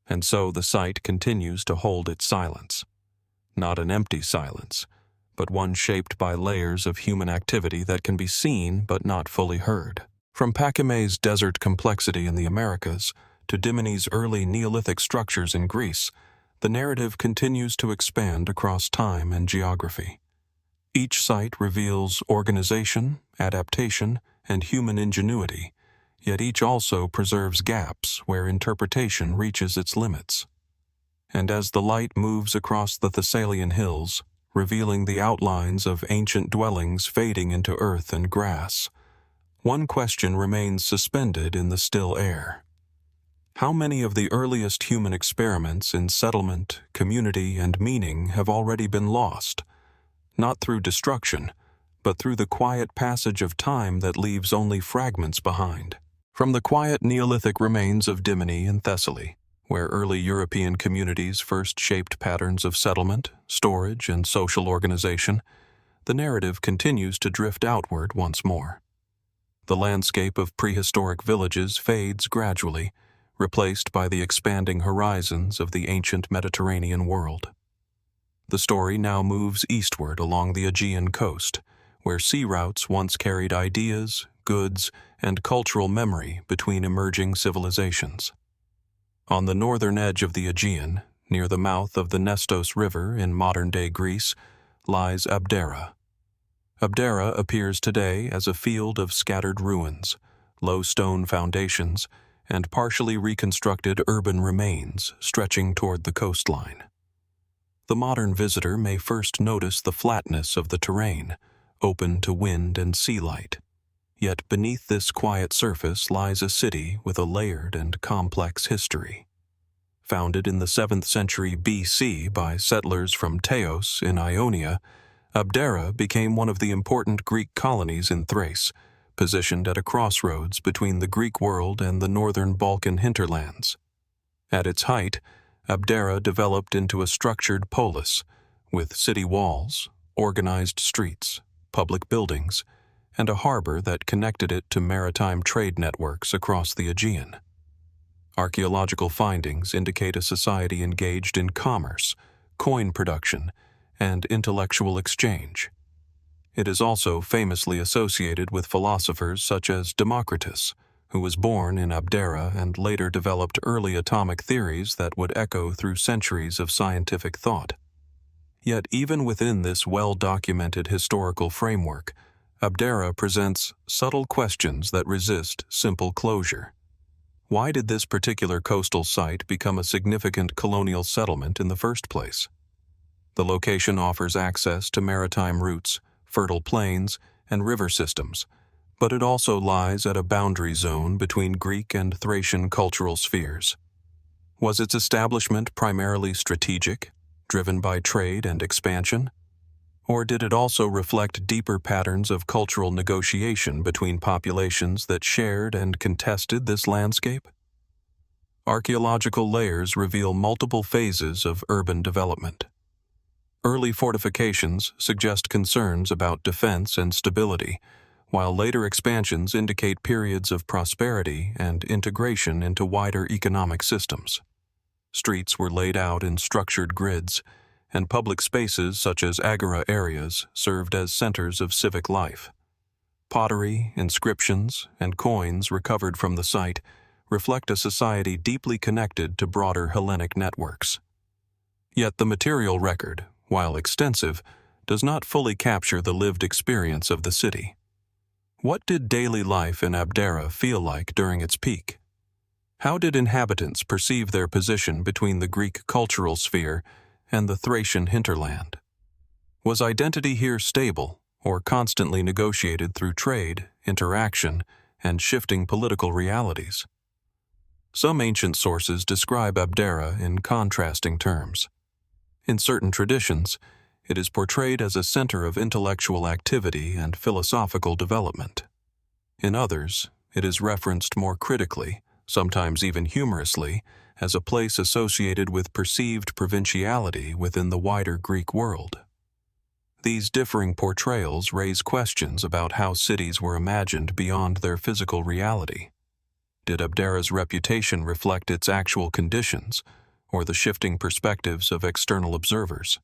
And so the site continues to hold its silence. Not an empty silence, but one shaped by layers of human activity that can be seen but not fully heard. From Paquimé's desert complexity in the Americas to Dimini's early Neolithic structures in Greece, the narrative continues to expand across time and geography. Each site reveals organization, adaptation, and human ingenuity, yet each also preserves gaps where interpretation reaches its limits. And as the light moves across the Thessalian hills, revealing the outlines of ancient dwellings fading into earth and grass, one question remains suspended in the still air. How many of the earliest human experiments in settlement, community, and meaning have already been lost? Not through destruction, but through the quiet passage of time that leaves only fragments behind. From the quiet Neolithic remains of Dimini and Thessaly, where early European communities first shaped patterns of settlement, storage, and social organization, the narrative continues to drift outward once more. The landscape of prehistoric villages fades gradually, replaced by the expanding horizons of the ancient Mediterranean world. The story now moves eastward along the Aegean coast, where sea routes once carried ideas, goods, and cultural memory between emerging civilizations. On the northern edge of the Aegean, near the mouth of the Nestos River in modern-day Greece, lies Abdera. Abdera appears today as a field of scattered ruins, low stone foundations, and partially reconstructed urban remains stretching toward the coastline. The modern visitor may first notice the flatness of the terrain, open to wind and sea light. Yet beneath this quiet surface lies a city with a layered and complex history. Founded in the 7th century BC by settlers from Teos in Ionia, Abdera became one of the important Greek colonies in Thrace, positioned at a crossroads between the Greek world and the northern Balkan hinterlands. At its height, Abdera developed into a structured polis, with city walls, organized streets, public buildings, and a harbor that connected it to maritime trade networks across the Aegean. Archaeological findings indicate a society engaged in commerce, coin production, and intellectual exchange. It is also famously associated with philosophers such as Democritus, who was born in Abdera and later developed early atomic theories that would echo through centuries of scientific thought. Yet even within this well-documented historical framework, Abdera presents subtle questions that resist simple closure. Why did this particular coastal site become a significant colonial settlement in the first place? The location offers access to maritime routes, fertile plains, and river systems, but it also lies at a boundary zone between Greek and Thracian cultural spheres. Was its establishment primarily strategic, driven by trade and expansion? Or did it also reflect deeper patterns of cultural negotiation between populations that shared and contested this landscape? Archaeological layers reveal multiple phases of urban development. Early fortifications suggest concerns about defense and stability, while later expansions indicate periods of prosperity and integration into wider economic systems. Streets were laid out in structured grids, and public spaces such as agora areas served as centers of civic life. Pottery, inscriptions, and coins recovered from the site reflect a society deeply connected to broader Hellenic networks. Yet the material record, while extensive, does not fully capture the lived experience of the city. What did daily life in Abdera feel like during its peak? How did inhabitants perceive their position between the Greek cultural sphere and the Thracian hinterland? Was identity here stable or constantly negotiated through trade, interaction, and shifting political realities? Some ancient sources describe Abdera in contrasting terms. In certain traditions, it is portrayed as a center of intellectual activity and philosophical development. In others, it is referenced more critically, sometimes even humorously, as a place associated with perceived provinciality within the wider Greek world. These differing portrayals raise questions about how cities were imagined beyond their physical reality. Did Abdera's reputation reflect its actual conditions, or the shifting perspectives of external observers?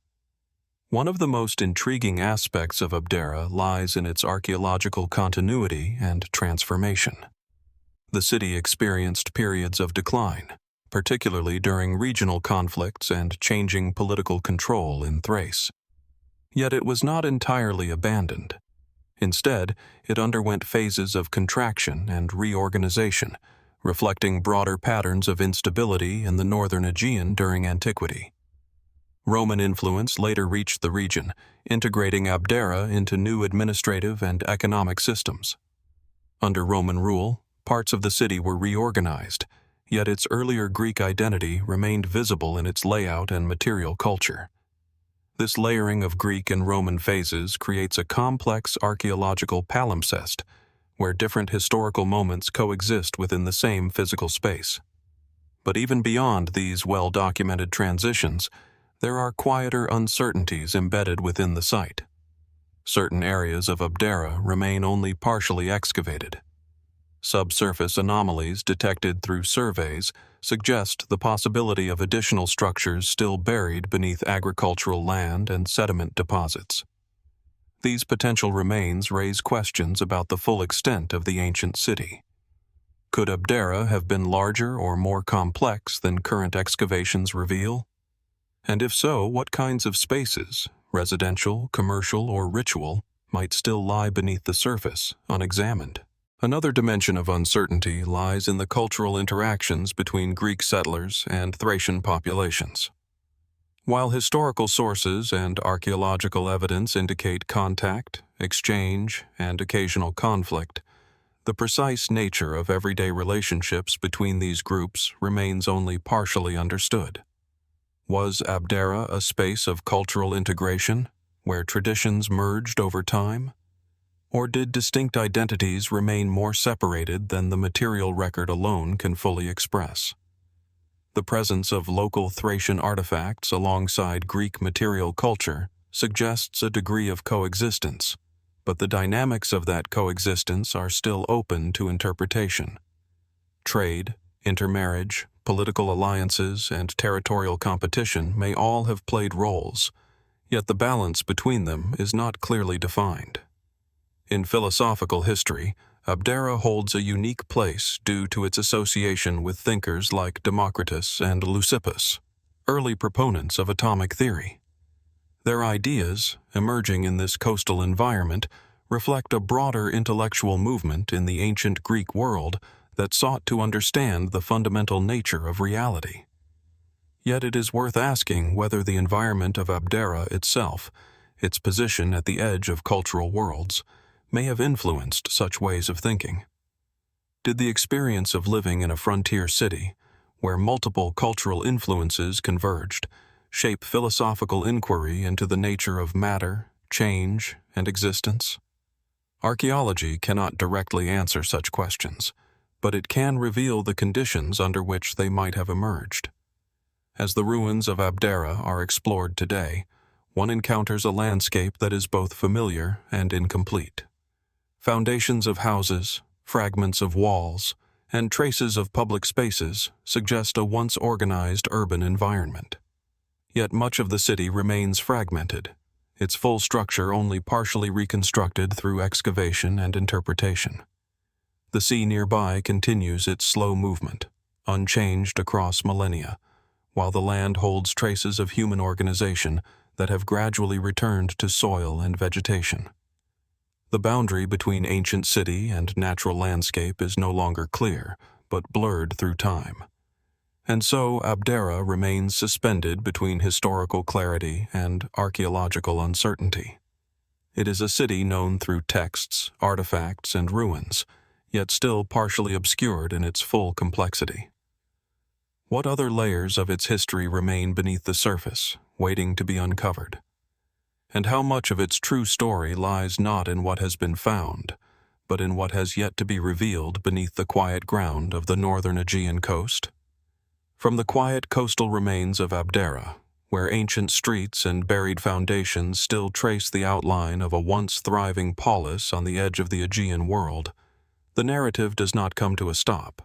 One of the most intriguing aspects of Abdera lies in its archaeological continuity and transformation. The city experienced periods of decline, particularly during regional conflicts and changing political control in Thrace. Yet it was not entirely abandoned. Instead, it underwent phases of contraction and reorganization, reflecting broader patterns of instability in the northern Aegean during antiquity. Roman influence later reached the region, integrating Abdera into new administrative and economic systems. Under Roman rule, parts of the city were reorganized, yet its earlier Greek identity remained visible in its layout and material culture. This layering of Greek and Roman phases creates a complex archaeological palimpsest, where different historical moments coexist within the same physical space. But even beyond these well-documented transitions, there are quieter uncertainties embedded within the site. Certain areas of Abdera remain only partially excavated. Subsurface anomalies detected through surveys suggest the possibility of additional structures still buried beneath agricultural land and sediment deposits. These potential remains raise questions about the full extent of the ancient city. Could Abdera have been larger or more complex than current excavations reveal? And if so, what kinds of spaces, residential, commercial, or ritual, might still lie beneath the surface, unexamined? Another dimension of uncertainty lies in the cultural interactions between Greek settlers and Thracian populations. While historical sources and archaeological evidence indicate contact, exchange, and occasional conflict, the precise nature of everyday relationships between these groups remains only partially understood. Was Abdera a space of cultural integration, where traditions merged over time? Or did distinct identities remain more separated than the material record alone can fully express? The presence of local Thracian artifacts alongside Greek material culture suggests a degree of coexistence, but the dynamics of that coexistence are still open to interpretation. Trade, intermarriage, political alliances, and territorial competition may all have played roles, yet the balance between them is not clearly defined. In philosophical history, Abdera holds a unique place due to its association with thinkers like Democritus and Leucippus, early proponents of atomic theory. Their ideas, emerging in this coastal environment, reflect a broader intellectual movement in the ancient Greek world that sought to understand the fundamental nature of reality. Yet it is worth asking whether the environment of Abdera itself, its position at the edge of cultural worlds, may have influenced such ways of thinking. Did the experience of living in a frontier city, where multiple cultural influences converged, shape philosophical inquiry into the nature of matter, change, and existence? Archaeology cannot directly answer such questions, but it can reveal the conditions under which they might have emerged. As the ruins of Abdera are explored today, one encounters a landscape that is both familiar and incomplete. Foundations of houses, fragments of walls, and traces of public spaces suggest a once organized urban environment. Yet much of the city remains fragmented, its full structure only partially reconstructed through excavation and interpretation. The sea nearby continues its slow movement, unchanged across millennia, while the land holds traces of human organization that have gradually returned to soil and vegetation. The boundary between ancient city and natural landscape is no longer clear, but blurred through time. And so Abdera remains suspended between historical clarity and archaeological uncertainty. It is a city known through texts, artifacts, and ruins, yet still partially obscured in its full complexity. What other layers of its history remain beneath the surface, waiting to be uncovered? And how much of its true story lies not in what has been found, but in what has yet to be revealed beneath the quiet ground of the northern Aegean coast? From the quiet coastal remains of Abdera, where ancient streets and buried foundations still trace the outline of a once thriving polis on the edge of the Aegean world, the narrative does not come to a stop.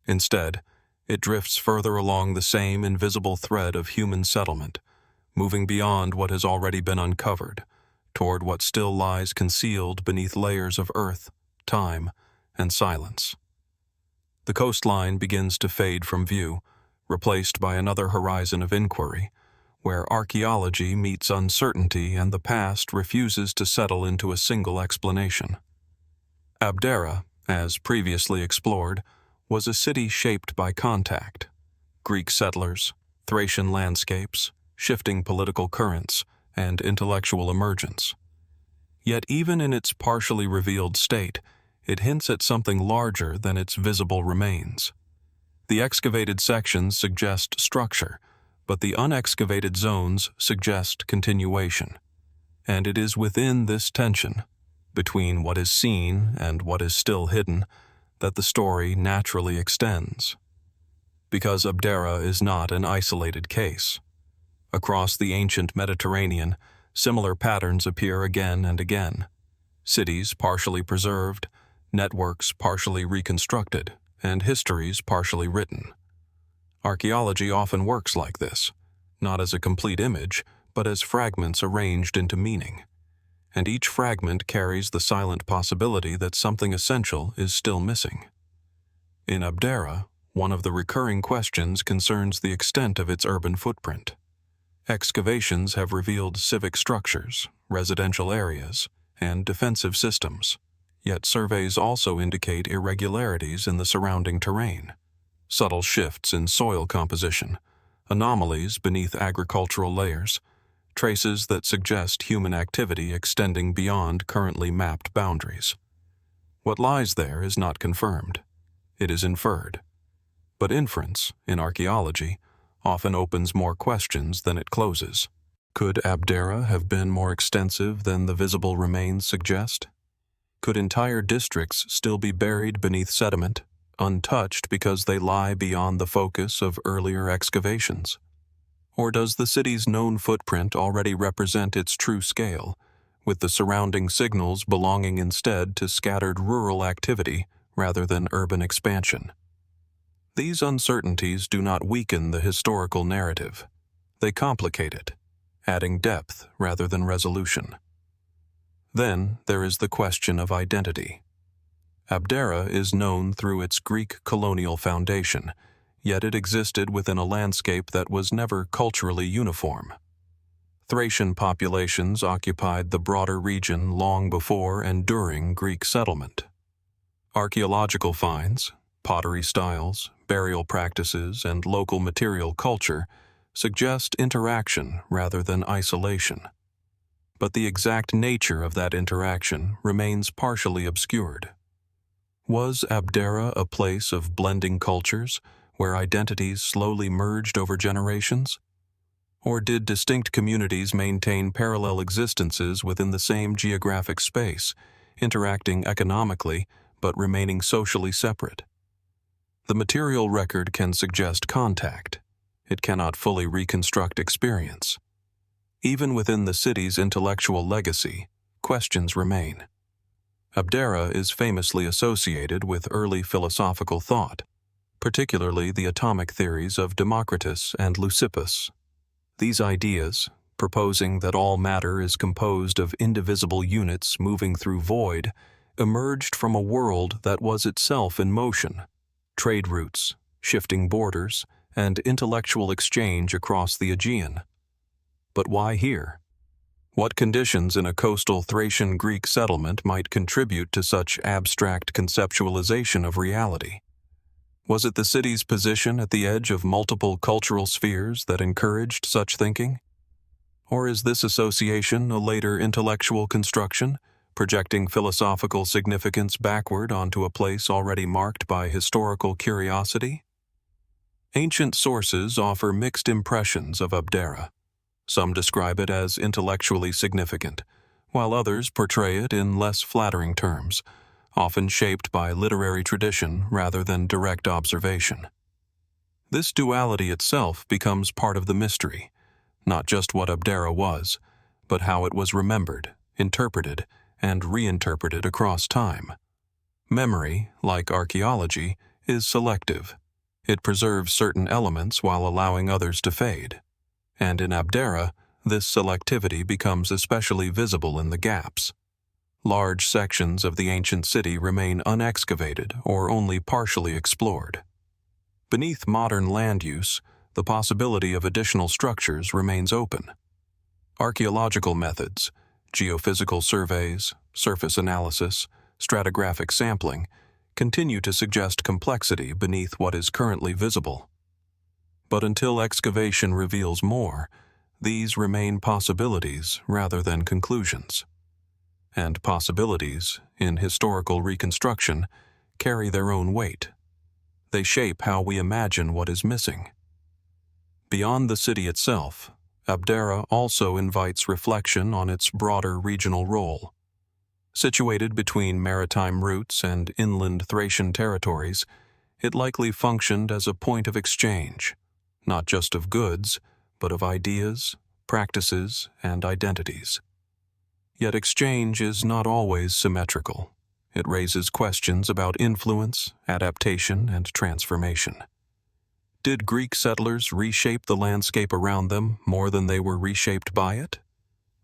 Instead, it drifts further along the same invisible thread of human settlement, moving beyond what has already been uncovered, toward what still lies concealed beneath layers of earth, time, and silence. The coastline begins to fade from view, replaced by another horizon of inquiry, where archaeology meets uncertainty and the past refuses to settle into a single explanation. Abdera, as previously explored, was a city shaped by contact. Greek settlers, Thracian landscapes, shifting political currents, and intellectual emergence. Yet even in its partially revealed state, it hints at something larger than its visible remains. The excavated sections suggest structure, but the unexcavated zones suggest continuation. And it is within this tension, between what is seen and what is still hidden, that the story naturally extends. Because Abdera is not an isolated case. Across the ancient Mediterranean, similar patterns appear again and again. Cities partially preserved, networks partially reconstructed, and histories partially written. Archaeology often works like this, not as a complete image, but as fragments arranged into meaning. And each fragment carries the silent possibility that something essential is still missing. In Abdera, one of the recurring questions concerns the extent of its urban footprint. Excavations have revealed civic structures, residential areas, and defensive systems, yet surveys also indicate irregularities in the surrounding terrain, subtle shifts in soil composition, anomalies beneath agricultural layers, traces that suggest human activity extending beyond currently mapped boundaries. What lies there is not confirmed. It is inferred. But inference, in archaeology, often opens more questions than it closes. Could Abdera have been more extensive than the visible remains suggest? Could entire districts still be buried beneath sediment, untouched because they lie beyond the focus of earlier excavations? Or does the city's known footprint already represent its true scale, with the surrounding signals belonging instead to scattered rural activity rather than urban expansion? These uncertainties do not weaken the historical narrative. They complicate it, adding depth rather than resolution. Then there is the question of identity. Abdera is known through its Greek colonial foundation, yet it existed within a landscape that was never culturally uniform. Thracian populations occupied the broader region long before and during Greek settlement. Archaeological finds, pottery styles, burial practices, and local material culture suggest interaction rather than isolation. But the exact nature of that interaction remains partially obscured. Was Abdera a place of blending cultures, where identities slowly merged over generations? Or did distinct communities maintain parallel existences within the same geographic space, interacting economically but remaining socially separate? The material record can suggest contact. It cannot fully reconstruct experience. Even within the city's intellectual legacy, questions remain. Abdera is famously associated with early philosophical thought, particularly the atomic theories of Democritus and Leucippus. These ideas, proposing that all matter is composed of indivisible units moving through void, emerged from a world that was itself in motion: trade routes, shifting borders, and intellectual exchange across the Aegean. But why here? What conditions in a coastal Thracian Greek settlement might contribute to such abstract conceptualization of reality? Was it the city's position at the edge of multiple cultural spheres that encouraged such thinking? Or is this association a later intellectual construction, projecting philosophical significance backward onto a place already marked by historical curiosity? Ancient sources offer mixed impressions of Abdera. Some describe it as intellectually significant, while others portray it in less flattering terms, often shaped by literary tradition rather than direct observation. This duality itself becomes part of the mystery, not just what Abdera was, but how it was remembered, interpreted, and reinterpreted across time. Memory, like archaeology, is selective. It preserves certain elements while allowing others to fade. And in Abdera, this selectivity becomes especially visible in the gaps. Large sections of the ancient city remain unexcavated or only partially explored. Beneath modern land use, the possibility of additional structures remains open. Archaeological methods, geophysical surveys, surface analysis, stratigraphic sampling, continue to suggest complexity beneath what is currently visible. But until excavation reveals more, these remain possibilities rather than conclusions. And possibilities, in historical reconstruction, carry their own weight. They shape how we imagine what is missing. Beyond the city itself, Abdera also invites reflection on its broader regional role. Situated between maritime routes and inland Thracian territories, it likely functioned as a point of exchange, not just of goods, but of ideas, practices, and identities. Yet exchange is not always symmetrical. It raises questions about influence, adaptation, and transformation. Did Greek settlers reshape the landscape around them more than they were reshaped by it?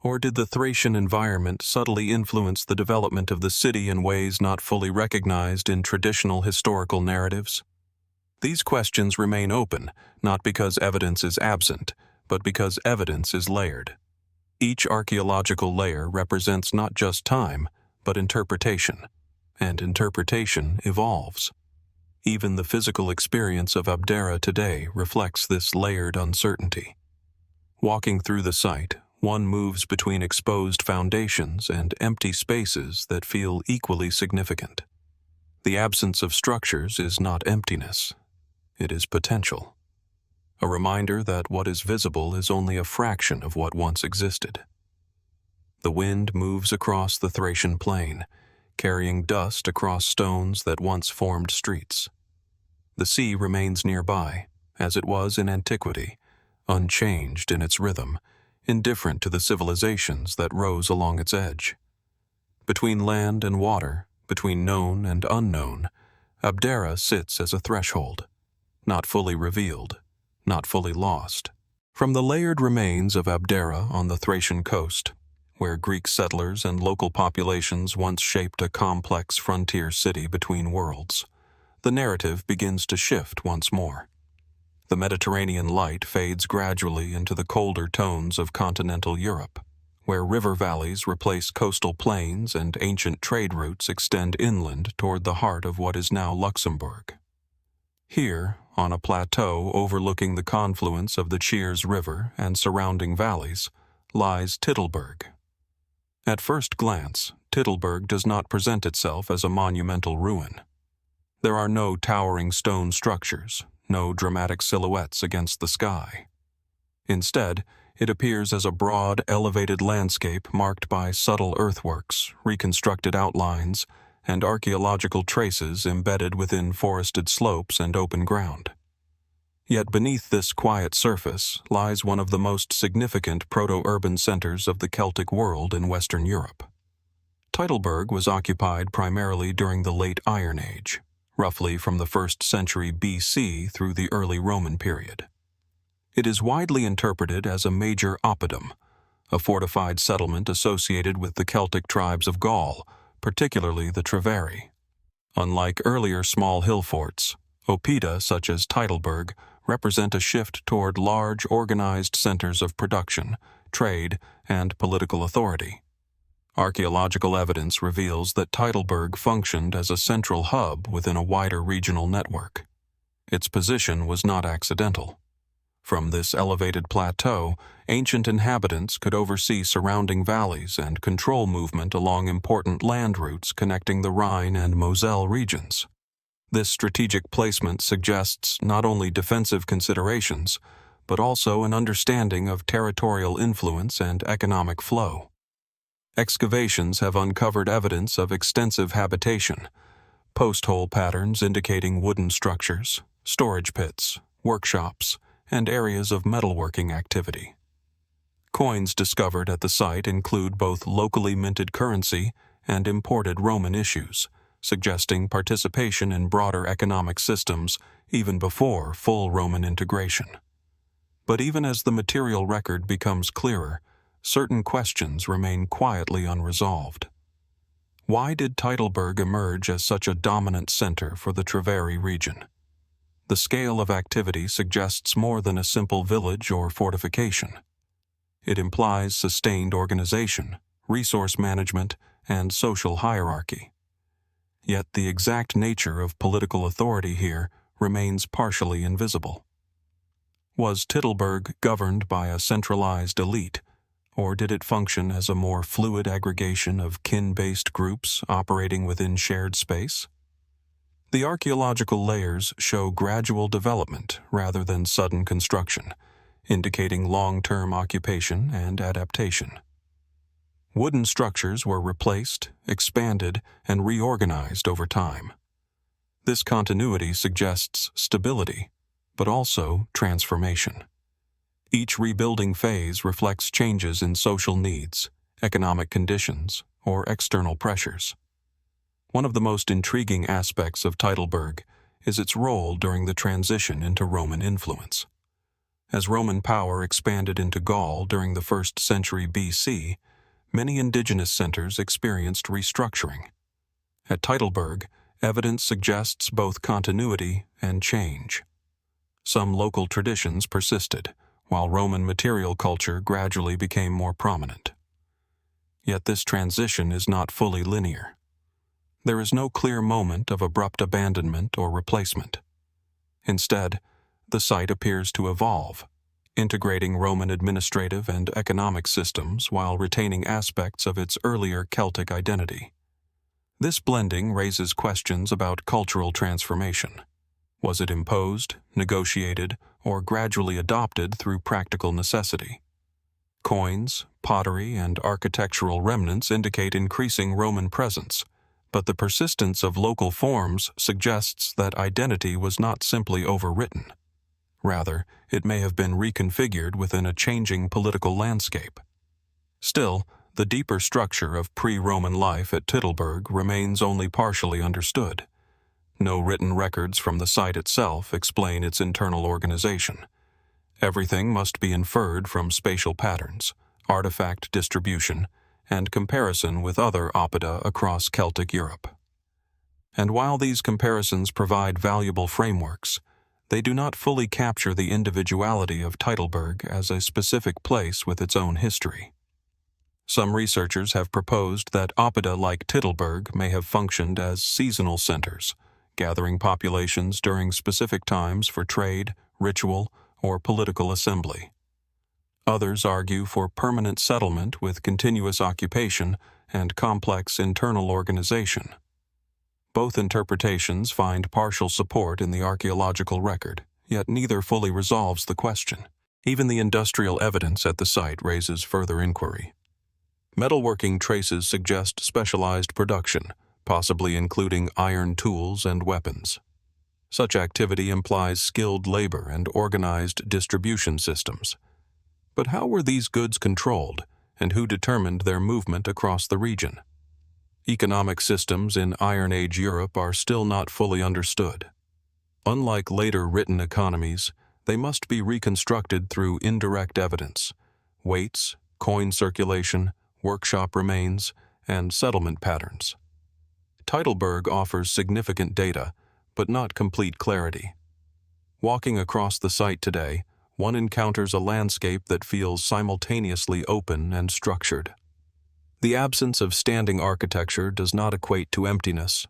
Or did the Thracian environment subtly influence the development of the city in ways not fully recognized in traditional historical narratives? These questions remain open, not because evidence is absent, but because evidence is layered. Each archaeological layer represents not just time, but interpretation, and interpretation evolves. Even the physical experience of Abdera today reflects this layered uncertainty. Walking through the site, one moves between exposed foundations and empty spaces that feel equally significant. The absence of structures is not emptiness. It is potential. A reminder that what is visible is only a fraction of what once existed. The wind moves across the Thracian plain, carrying dust across stones that once formed streets. The sea remains nearby, as it was in antiquity, unchanged in its rhythm, indifferent to the civilizations that rose along its edge. Between land and water, between known and unknown, Abdera sits as a threshold, not fully revealed, not fully lost. From the layered remains of Abdera on the Thracian coast, where Greek settlers and local populations once shaped a complex frontier city between worlds, the narrative begins to shift once more. The Mediterranean light fades gradually into the colder tones of continental Europe, where river valleys replace coastal plains and ancient trade routes extend inland toward the heart of what is now Luxembourg. Here, on a plateau overlooking the confluence of the Chiers River and surrounding valleys, lies Titelberg. At first glance, Titelberg does not present itself as a monumental ruin. There are no towering stone structures, no dramatic silhouettes against the sky. Instead, it appears as a broad, elevated landscape marked by subtle earthworks, reconstructed outlines, and archaeological traces embedded within forested slopes and open ground. Yet beneath this quiet surface lies one of the most significant proto-urban centers of the Celtic world in Western Europe. Titelberg was occupied primarily during the Late Iron Age, roughly from the 1st century BC through the early Roman period. It is widely interpreted as a major oppidum, a fortified settlement associated with the Celtic tribes of Gaul, particularly the Treveri. Unlike earlier small hill forts, oppida such as Titelberg represent a shift toward large organized centers of production, trade, and political authority. Archaeological evidence reveals that Titelberg functioned as a central hub within a wider regional network. Its position was not accidental. From this elevated plateau, ancient inhabitants could oversee surrounding valleys and control movement along important land routes connecting the Rhine and Moselle regions. This strategic placement suggests not only defensive considerations, but also an understanding of territorial influence and economic flow. Excavations have uncovered evidence of extensive habitation, post-hole patterns indicating wooden structures, storage pits, workshops, and areas of metalworking activity. Coins discovered at the site include both locally minted currency and imported Roman issues, suggesting participation in broader economic systems even before full Roman integration. But even as the material record becomes clearer, certain questions remain quietly unresolved. Why did Titelberg emerge as such a dominant center for the Treveri region? The scale of activity suggests more than a simple village or fortification. It implies sustained organization, resource management, and social hierarchy. Yet the exact nature of political authority here remains partially invisible. Was Titelberg governed by a centralized elite, or did it function as a more fluid aggregation of kin-based groups operating within shared space? The archaeological layers show gradual development rather than sudden construction, indicating long-term occupation and adaptation. Wooden structures were replaced, expanded, and reorganized over time. This continuity suggests stability, but also transformation. Each rebuilding phase reflects changes in social needs, economic conditions, or external pressures. One of the most intriguing aspects of Titelberg is its role during the transition into Roman influence. As Roman power expanded into Gaul during the 1st century BC, many indigenous centers experienced restructuring. At Titelberg, evidence suggests both continuity and change. Some local traditions persisted, while Roman material culture gradually became more prominent. Yet this transition is not fully linear. There is no clear moment of abrupt abandonment or replacement. Instead, the site appears to evolve, integrating Roman administrative and economic systems while retaining aspects of its earlier Celtic identity. This blending raises questions about cultural transformation. Was it imposed, negotiated, or gradually adopted through practical necessity? Coins, pottery, and architectural remnants indicate increasing Roman presence, but the persistence of local forms suggests that identity was not simply overwritten. Rather, it may have been reconfigured within a changing political landscape. Still, the deeper structure of pre-Roman life at Titelberg remains only partially understood. No written records from the site itself explain its internal organization. Everything must be inferred from spatial patterns, artifact distribution, and comparison with other oppida across Celtic Europe. And while these comparisons provide valuable frameworks, they do not fully capture the individuality of Titelberg as a specific place with its own history. Some researchers have proposed that oppida like Titelberg may have functioned as seasonal centers, gathering populations during specific times for trade, ritual, or political assembly. Others argue for permanent settlement with continuous occupation and complex internal organization. Both interpretations find partial support in the archaeological record, yet neither fully resolves the question. Even the industrial evidence at the site raises further inquiry. Metalworking traces suggest specialized production, possibly including iron tools and weapons. Such activity implies skilled labor and organized distribution systems. But how were these goods controlled, and who determined their movement across the region? Economic systems in Iron Age Europe are still not fully understood. Unlike later written economies, they must be reconstructed through indirect evidence: weights, coin circulation, workshop remains, and settlement patterns. Titelberg offers significant data, but not complete clarity. Walking across the site today, one encounters a landscape that feels simultaneously open and structured. The absence of standing architecture does not equate to emptiness.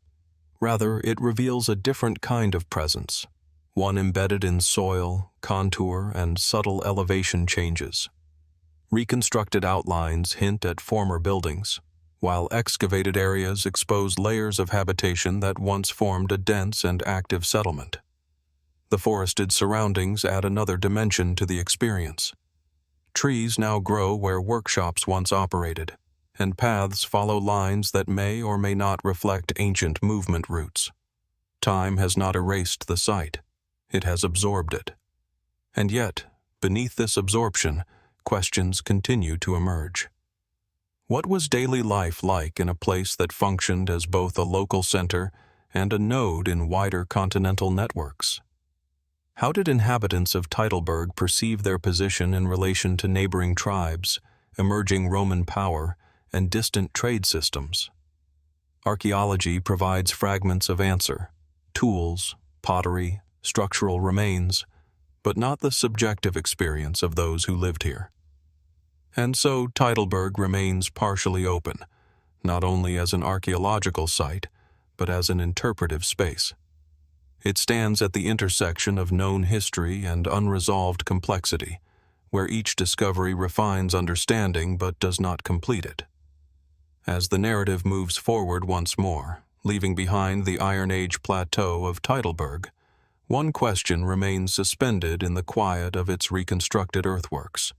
Rather, it reveals a different kind of presence, one embedded in soil, contour, and subtle elevation changes. Reconstructed outlines hint at former buildings, while excavated areas expose layers of habitation that once formed a dense and active settlement. The forested surroundings add another dimension to the experience. Trees now grow where workshops once operated, and paths follow lines that may or may not reflect ancient movement routes. Time has not erased the site, it has absorbed it. And yet, beneath this absorption, questions continue to emerge. What was daily life like in a place that functioned as both a local center and a node in wider continental networks? How did inhabitants of Titelberg perceive their position in relation to neighboring tribes, emerging Roman power, and distant trade systems? Archaeology provides fragments of answer: tools, pottery, structural remains, but not the subjective experience of those who lived here. And so Titelberg remains partially open, not only as an archaeological site, but as an interpretive space. It stands at the intersection of known history and unresolved complexity, where each discovery refines understanding but does not complete it. As the narrative moves forward once more, leaving behind the Iron Age plateau of Titelberg, one question remains suspended in the quiet of its reconstructed earthworks.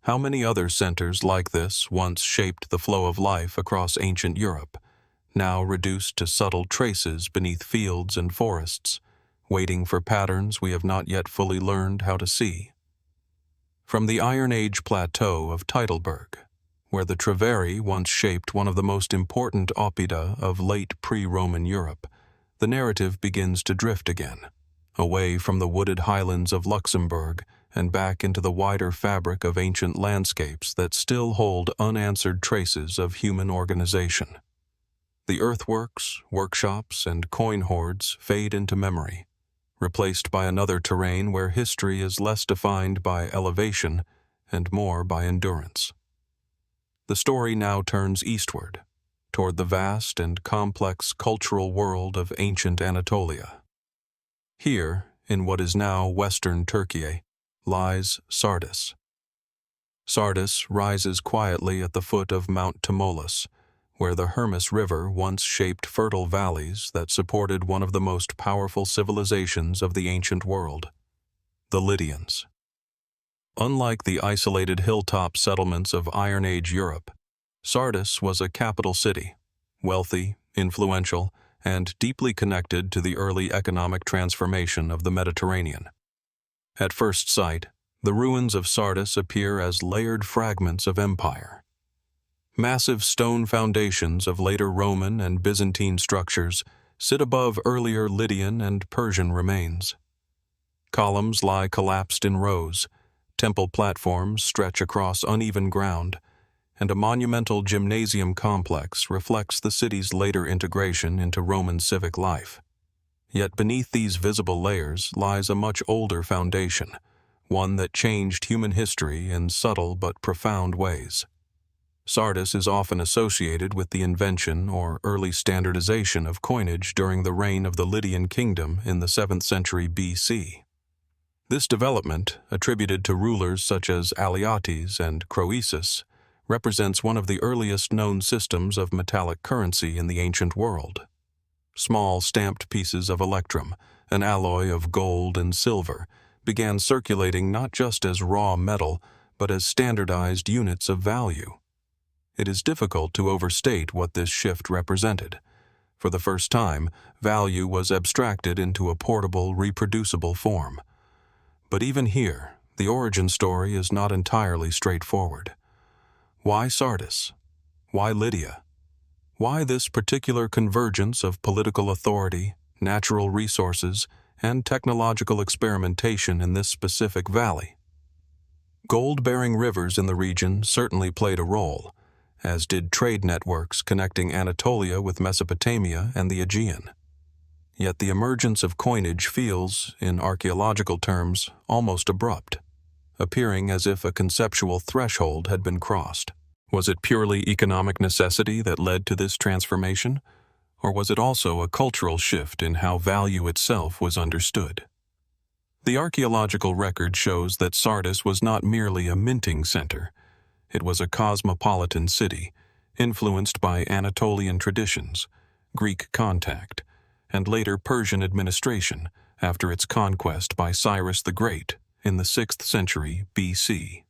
How many other centers like this once shaped the flow of life across ancient Europe, now reduced to subtle traces beneath fields and forests, waiting for patterns we have not yet fully learned how to see? From the Iron Age plateau of Titelberg, where the Treveri once shaped one of the most important oppida of late pre-Roman Europe, the narrative begins to drift again, away from the wooded highlands of Luxembourg and back into the wider fabric of ancient landscapes that still hold unanswered traces of human organization. The earthworks, workshops, and coin hoards fade into memory, replaced by another terrain where history is less defined by elevation and more by endurance. The story now turns eastward, toward the vast and complex cultural world of ancient Anatolia. Here, in what is now western Turkey, lies Sardis. Sardis rises quietly at the foot of Mount Tmolus, where the Hermus River once shaped fertile valleys that supported one of the most powerful civilizations of the ancient world, the Lydians. Unlike the isolated hilltop settlements of Iron Age Europe, Sardis was a capital city, wealthy, influential, and deeply connected to the early economic transformation of the Mediterranean. At first sight, the ruins of Sardis appear as layered fragments of empire. Massive stone foundations of later Roman and Byzantine structures sit above earlier Lydian and Persian remains. Columns lie collapsed in rows, temple platforms stretch across uneven ground, and a monumental gymnasium complex reflects the city's later integration into Roman civic life. Yet beneath these visible layers lies a much older foundation, one that changed human history in subtle but profound ways. Sardis is often associated with the invention or early standardization of coinage during the reign of the Lydian kingdom in the 7th century BC. This development, attributed to rulers such as Alyattes and Croesus, represents one of the earliest known systems of metallic currency in the ancient world. Small stamped pieces of electrum, an alloy of gold and silver, began circulating not just as raw metal, but as standardized units of value. It is difficult to overstate what this shift represented. For the first time, value was abstracted into a portable, reproducible form. But even here, the origin story is not entirely straightforward. Why Sardis? Why Lydia? Why this particular convergence of political authority, natural resources, and technological experimentation in this specific valley? Gold-bearing rivers in the region certainly played a role, as did trade networks connecting Anatolia with Mesopotamia and the Aegean. Yet the emergence of coinage feels, in archaeological terms, almost abrupt, appearing as if a conceptual threshold had been crossed. Was it purely economic necessity that led to this transformation, or was it also a cultural shift in how value itself was understood? The archaeological record shows that Sardis was not merely a minting center. It was a cosmopolitan city, influenced by Anatolian traditions, Greek contact, and later Persian administration after its conquest by Cyrus the Great in the 6th century BC.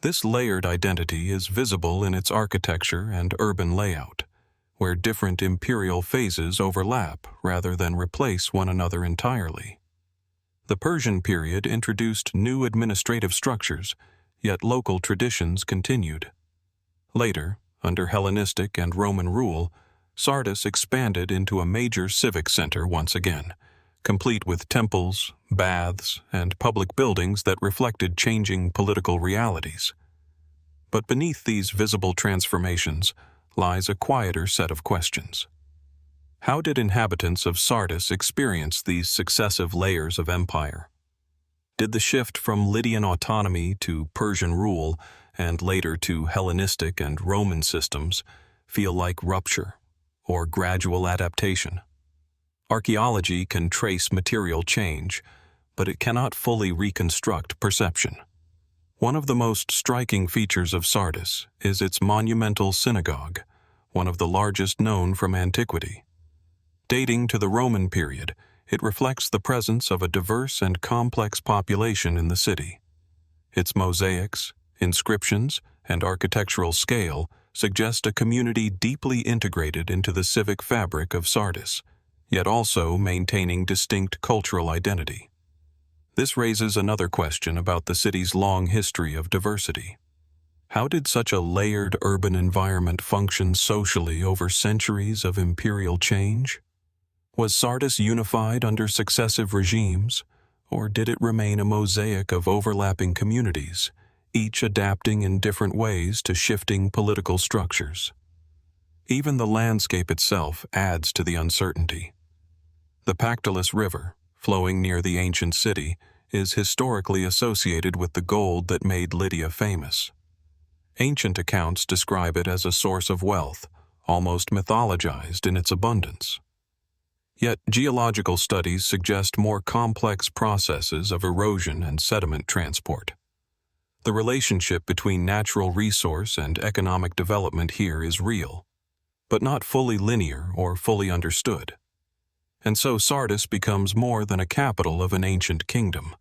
This layered identity is visible in its architecture and urban layout, where different imperial phases overlap rather than replace one another entirely. The Persian period introduced new administrative structures, yet local traditions continued. Later, under Hellenistic and Roman rule, Sardis expanded into a major civic center once again, complete with temples, baths, and public buildings that reflected changing political realities. But beneath these visible transformations lies a quieter set of questions. How did inhabitants of Sardis experience these successive layers of empire? Did the shift from Lydian autonomy to Persian rule, and later to Hellenistic and Roman systems, feel like rupture or gradual adaptation? Archaeology can trace material change, but it cannot fully reconstruct perception. One of the most striking features of Sardis is its monumental synagogue, one of the largest known from antiquity. Dating to the Roman period, it reflects the presence of a diverse and complex population in the city. Its mosaics, inscriptions, and architectural scale suggest a community deeply integrated into the civic fabric of Sardis, yet also maintaining distinct cultural identity. This raises another question about the city's long history of diversity. How did such a layered urban environment function socially over centuries of imperial change? Was Sardis unified under successive regimes, or did it remain a mosaic of overlapping communities, each adapting in different ways to shifting political structures? Even the landscape itself adds to the uncertainty. The Pactolus River, flowing near the ancient city, is historically associated with the gold that made Lydia famous. Ancient accounts describe it as a source of wealth, almost mythologized in its abundance. Yet geological studies suggest more complex processes of erosion and sediment transport. The relationship between natural resource and economic development here is real, but not fully linear or fully understood. And so Sardis becomes more than a capital of an ancient kingdom.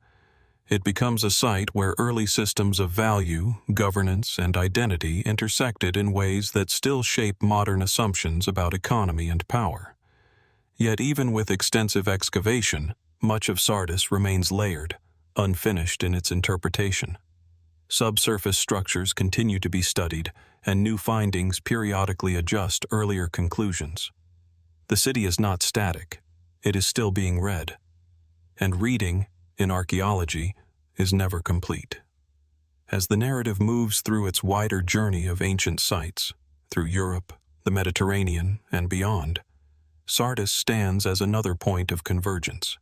It becomes a site where early systems of value, governance, and identity intersected in ways that still shape modern assumptions about economy and power. Yet even with extensive excavation, much of Sardis remains layered, unfinished in its interpretation. Subsurface structures continue to be studied, and new findings periodically adjust earlier conclusions. The city is not static. It is still being read. And reading, in archaeology, is never complete. As the narrative moves through its wider journey of ancient sites, through Europe, the Mediterranean, and beyond, Sardis stands as another point of convergence,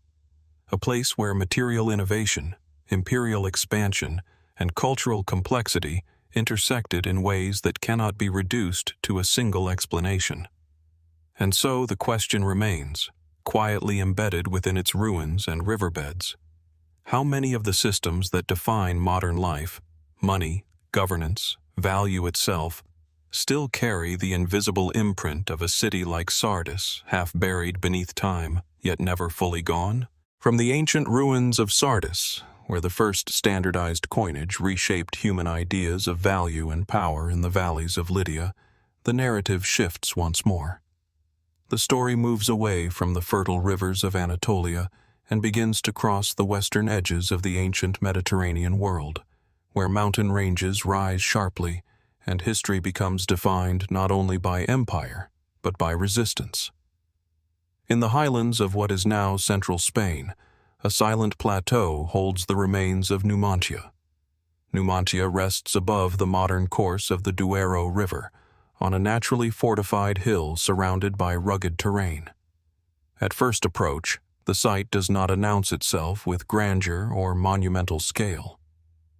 a place where material innovation, imperial expansion, and cultural complexity intersected in ways that cannot be reduced to a single explanation. And so the question remains, quietly embedded within its ruins and riverbeds. How many of the systems that define modern life, money, governance, value itself, still carry the invisible imprint of a city like Sardis, half buried beneath time, yet never fully gone? From the ancient ruins of Sardis, where the first standardized coinage reshaped human ideas of value and power in the valleys of Lydia, the narrative shifts once more. the story moves away from the fertile rivers of Anatolia and begins to cross the western edges of the ancient Mediterranean world, where mountain ranges rise sharply and history becomes defined not only by empire, but by resistance. In the highlands of what is now central Spain, a silent plateau holds the remains of Numantia. Numantia rests above the modern course of the Duero River, on a naturally fortified hill surrounded by rugged terrain. At first approach, the site does not announce itself with grandeur or monumental scale.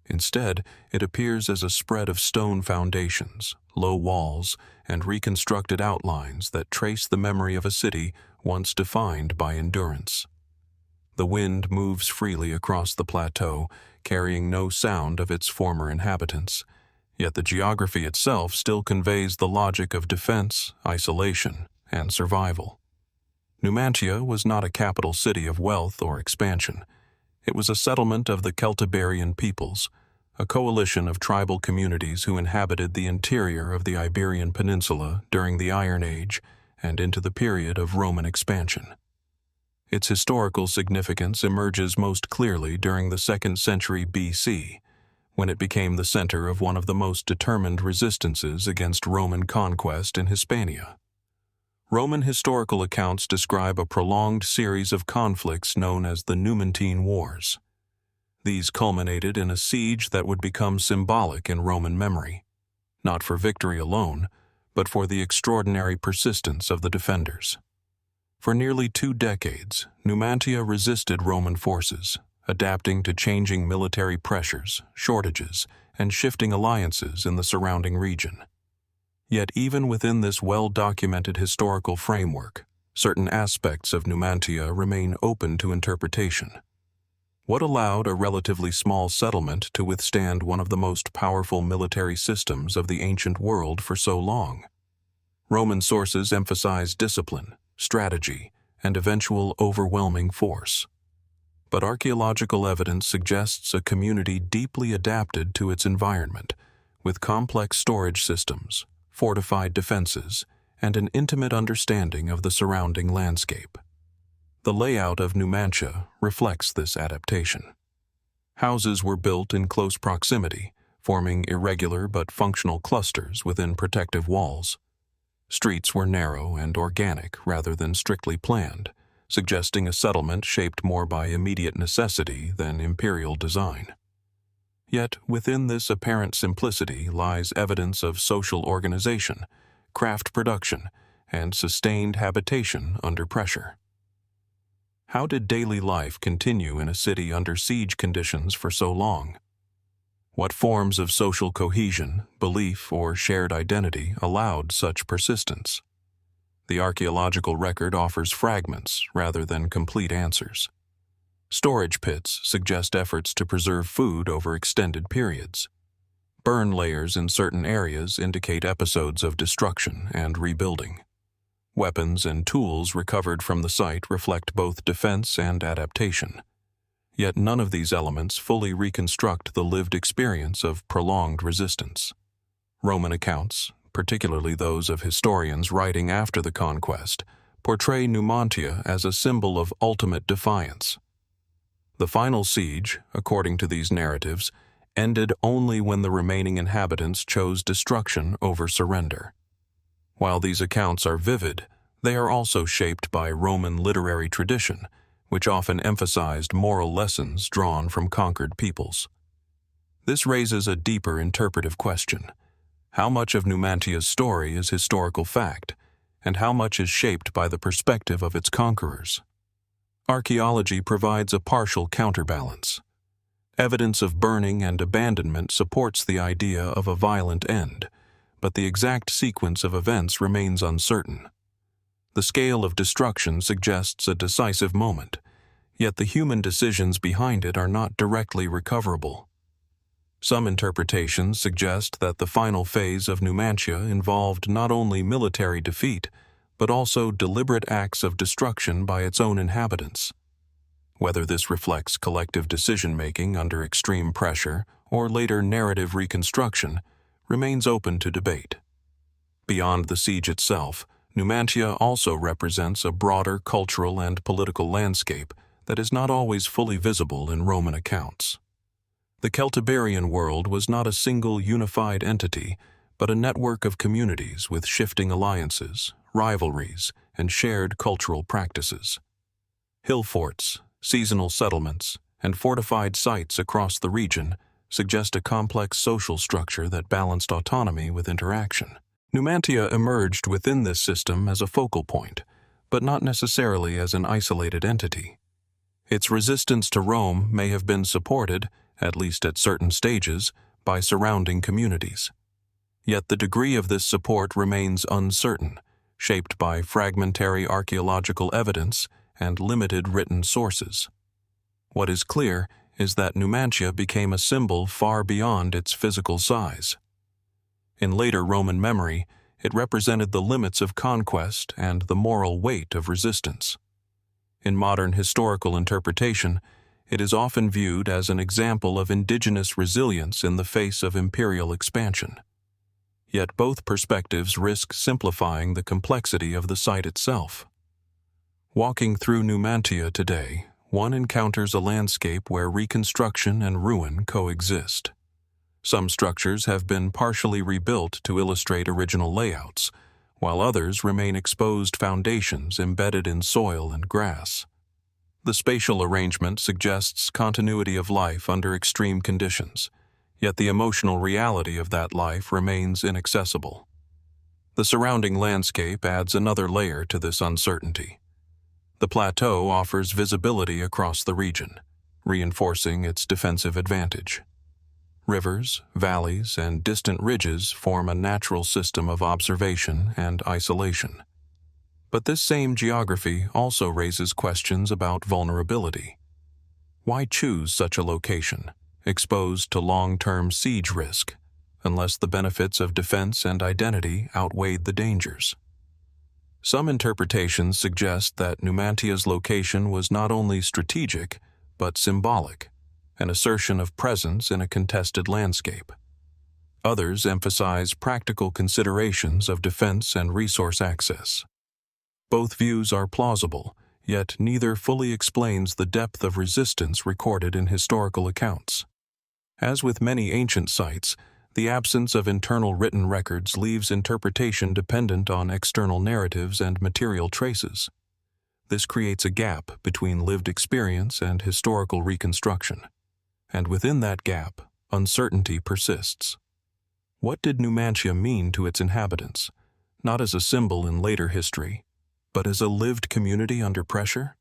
Instead, it appears as a spread of stone foundations, low walls, and reconstructed outlines that trace the memory of a city once defined by endurance. The wind moves freely across the plateau, carrying no sound of its former inhabitants, yet the geography itself still conveys the logic of defense, isolation, and survival. Numantia was not a capital city of wealth or expansion. It was a settlement of the Celtiberian peoples, a coalition of tribal communities who inhabited the interior of the Iberian Peninsula during the Iron Age and into the period of Roman expansion. Its historical significance emerges most clearly during the 2nd century BC, when it became the center of one of the most determined resistances against Roman conquest in Hispania. Roman historical accounts describe a prolonged series of conflicts known as the Numantine Wars. These culminated in a siege that would become symbolic in Roman memory, not for victory alone, but for the extraordinary persistence of the defenders. For nearly 2 decades, Numantia resisted Roman forces, adapting to changing military pressures, shortages, and shifting alliances in the surrounding region. Yet even within this well-documented historical framework, certain aspects of Numantia remain open to interpretation. What allowed a relatively small settlement to withstand one of the most powerful military systems of the ancient world for so long? Roman sources emphasize discipline, strategy, and eventual overwhelming force. But archaeological evidence suggests a community deeply adapted to its environment, with complex storage systems, fortified defenses, and an intimate understanding of the surrounding landscape. The layout of Numantia reflects this adaptation. Houses were built in close proximity, forming irregular but functional clusters within protective walls. Streets were narrow and organic rather than strictly planned, suggesting a settlement shaped more by immediate necessity than imperial design. Yet within this apparent simplicity lies evidence of social organization, craft production, and sustained habitation under pressure. How did daily life continue in a city under siege conditions for so long? What forms of social cohesion, belief, or shared identity allowed such persistence? The archaeological record offers fragments rather than complete answers. Storage pits suggest efforts to preserve food over extended periods. Burn layers in certain areas indicate episodes of destruction and rebuilding. Weapons and tools recovered from the site reflect both defense and adaptation. Yet none of these elements fully reconstruct the lived experience of prolonged resistance. Roman accounts, particularly those of historians writing after the conquest, portray Numantia as a symbol of ultimate defiance. The final siege, according to these narratives, ended only when the remaining inhabitants chose destruction over surrender. While these accounts are vivid, they are also shaped by Roman literary tradition, which often emphasized moral lessons drawn from conquered peoples. This raises a deeper interpretive question. How much of Numantia's story is historical fact, and how much is shaped by the perspective of its conquerors? Archaeology provides a partial counterbalance. Evidence of burning and abandonment supports the idea of a violent end, but the exact sequence of events remains uncertain. The scale of destruction suggests a decisive moment, yet the human decisions behind it are not directly recoverable. Some interpretations suggest that the final phase of Numantia involved not only military defeat, but also deliberate acts of destruction by its own inhabitants. Whether this reflects collective decision-making under extreme pressure or later narrative reconstruction remains open to debate. Beyond the siege itself, Numantia also represents a broader cultural and political landscape that is not always fully visible in Roman accounts. The Celtiberian world was not a single unified entity, but a network of communities with shifting alliances, rivalries, and shared cultural practices. Hill forts, seasonal settlements, and fortified sites across the region suggest a complex social structure that balanced autonomy with interaction. Numantia emerged within this system as a focal point, but not necessarily as an isolated entity. Its resistance to Rome may have been supported, at least at certain stages, by surrounding communities. Yet the degree of this support remains uncertain, shaped by fragmentary archaeological evidence and limited written sources. What is clear is that Numantia became a symbol far beyond its physical size. In later Roman memory, it represented the limits of conquest and the moral weight of resistance. In modern historical interpretation, it is often viewed as an example of indigenous resilience in the face of imperial expansion. Yet both perspectives risk simplifying the complexity of the site itself. Walking through Numantia today, one encounters a landscape where reconstruction and ruin coexist. Some structures have been partially rebuilt to illustrate original layouts, while others remain exposed foundations embedded in soil and grass. The spatial arrangement suggests continuity of life under extreme conditions, yet the emotional reality of that life remains inaccessible. The surrounding landscape adds another layer to this uncertainty. The plateau offers visibility across the region, reinforcing its defensive advantage. Rivers, valleys, and distant ridges form a natural system of observation and isolation. But this same geography also raises questions about vulnerability. Why choose such a location, exposed to long-term siege risk, unless the benefits of defense and identity outweighed the dangers? Some interpretations suggest that Numantia's location was not only strategic, but symbolic, an assertion of presence in a contested landscape. Others emphasize practical considerations of defense and resource access. Both views are plausible, yet neither fully explains the depth of resistance recorded in historical accounts. As with many ancient sites, the absence of internal written records leaves interpretation dependent on external narratives and material traces. This creates a gap between lived experience and historical reconstruction. And within that gap, uncertainty persists. What did Numantia mean to its inhabitants, not as a symbol in later history, but as a lived community under pressure?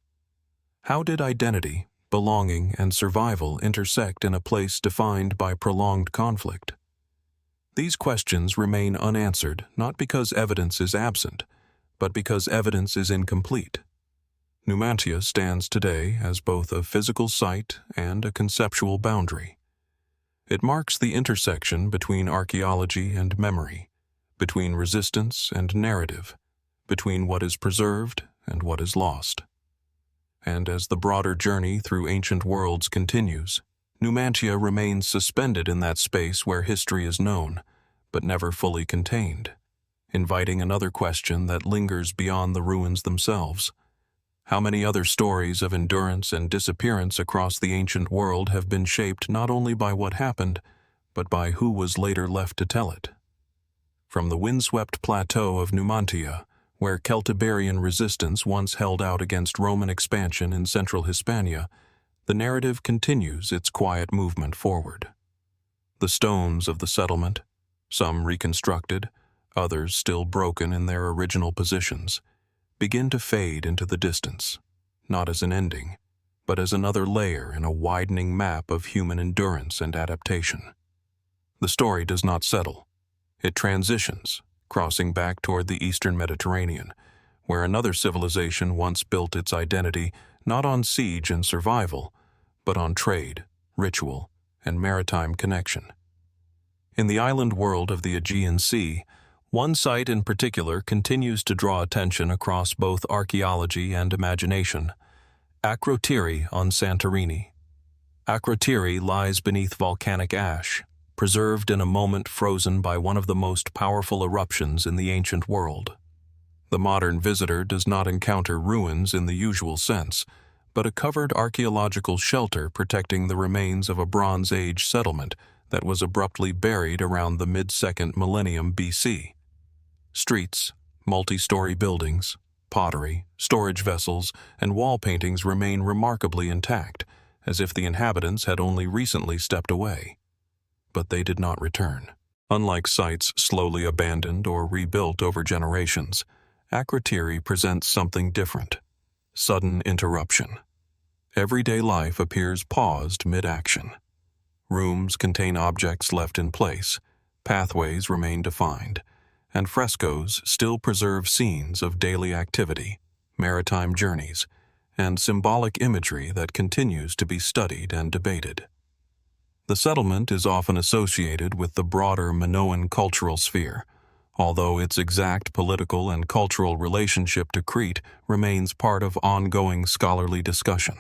How did identity, belonging, and survival intersect in a place defined by prolonged conflict? These questions remain unanswered not because evidence is absent, but because evidence is incomplete. Numantia stands today as both a physical site and a conceptual boundary. It marks the intersection between archaeology and memory, between resistance and narrative, between what is preserved and what is lost. And as the broader journey through ancient worlds continues, Numantia remains suspended in that space where history is known, but never fully contained, inviting another question that lingers beyond the ruins themselves. How many other stories of endurance and disappearance across the ancient world have been shaped not only by what happened, but by who was later left to tell it? From the windswept plateau of Numantia, where Celtiberian resistance once held out against Roman expansion in central Hispania, the narrative continues its quiet movement forward. The stones of the settlement, some reconstructed, others still broken in their original positions, begin to fade into the distance, not as an ending, but as another layer in a widening map of human endurance and adaptation. The story does not settle. It transitions, crossing back toward the eastern Mediterranean, where another civilization once built its identity not on siege and survival, but on trade, ritual, and maritime connection. In the island world of the Aegean Sea, one site in particular continues to draw attention across both archaeology and imagination: Akrotiri on Santorini. Akrotiri lies beneath volcanic ash, preserved in a moment frozen by one of the most powerful eruptions in the ancient world. The modern visitor does not encounter ruins in the usual sense, but a covered archaeological shelter protecting the remains of a Bronze Age settlement that was abruptly buried around the mid-2nd millennium BC. Streets, multi-story buildings, pottery, storage vessels, and wall paintings remain remarkably intact, as if the inhabitants had only recently stepped away. But they did not return. Unlike sites slowly abandoned or rebuilt over generations, Akrotiri presents something different: sudden interruption. Everyday life appears paused mid-action. Rooms contain objects left in place, pathways remain defined, and frescoes still preserve scenes of daily activity, maritime journeys, and symbolic imagery that continues to be studied and debated. The settlement is often associated with the broader Minoan cultural sphere, although its exact political and cultural relationship to Crete remains part of ongoing scholarly discussion.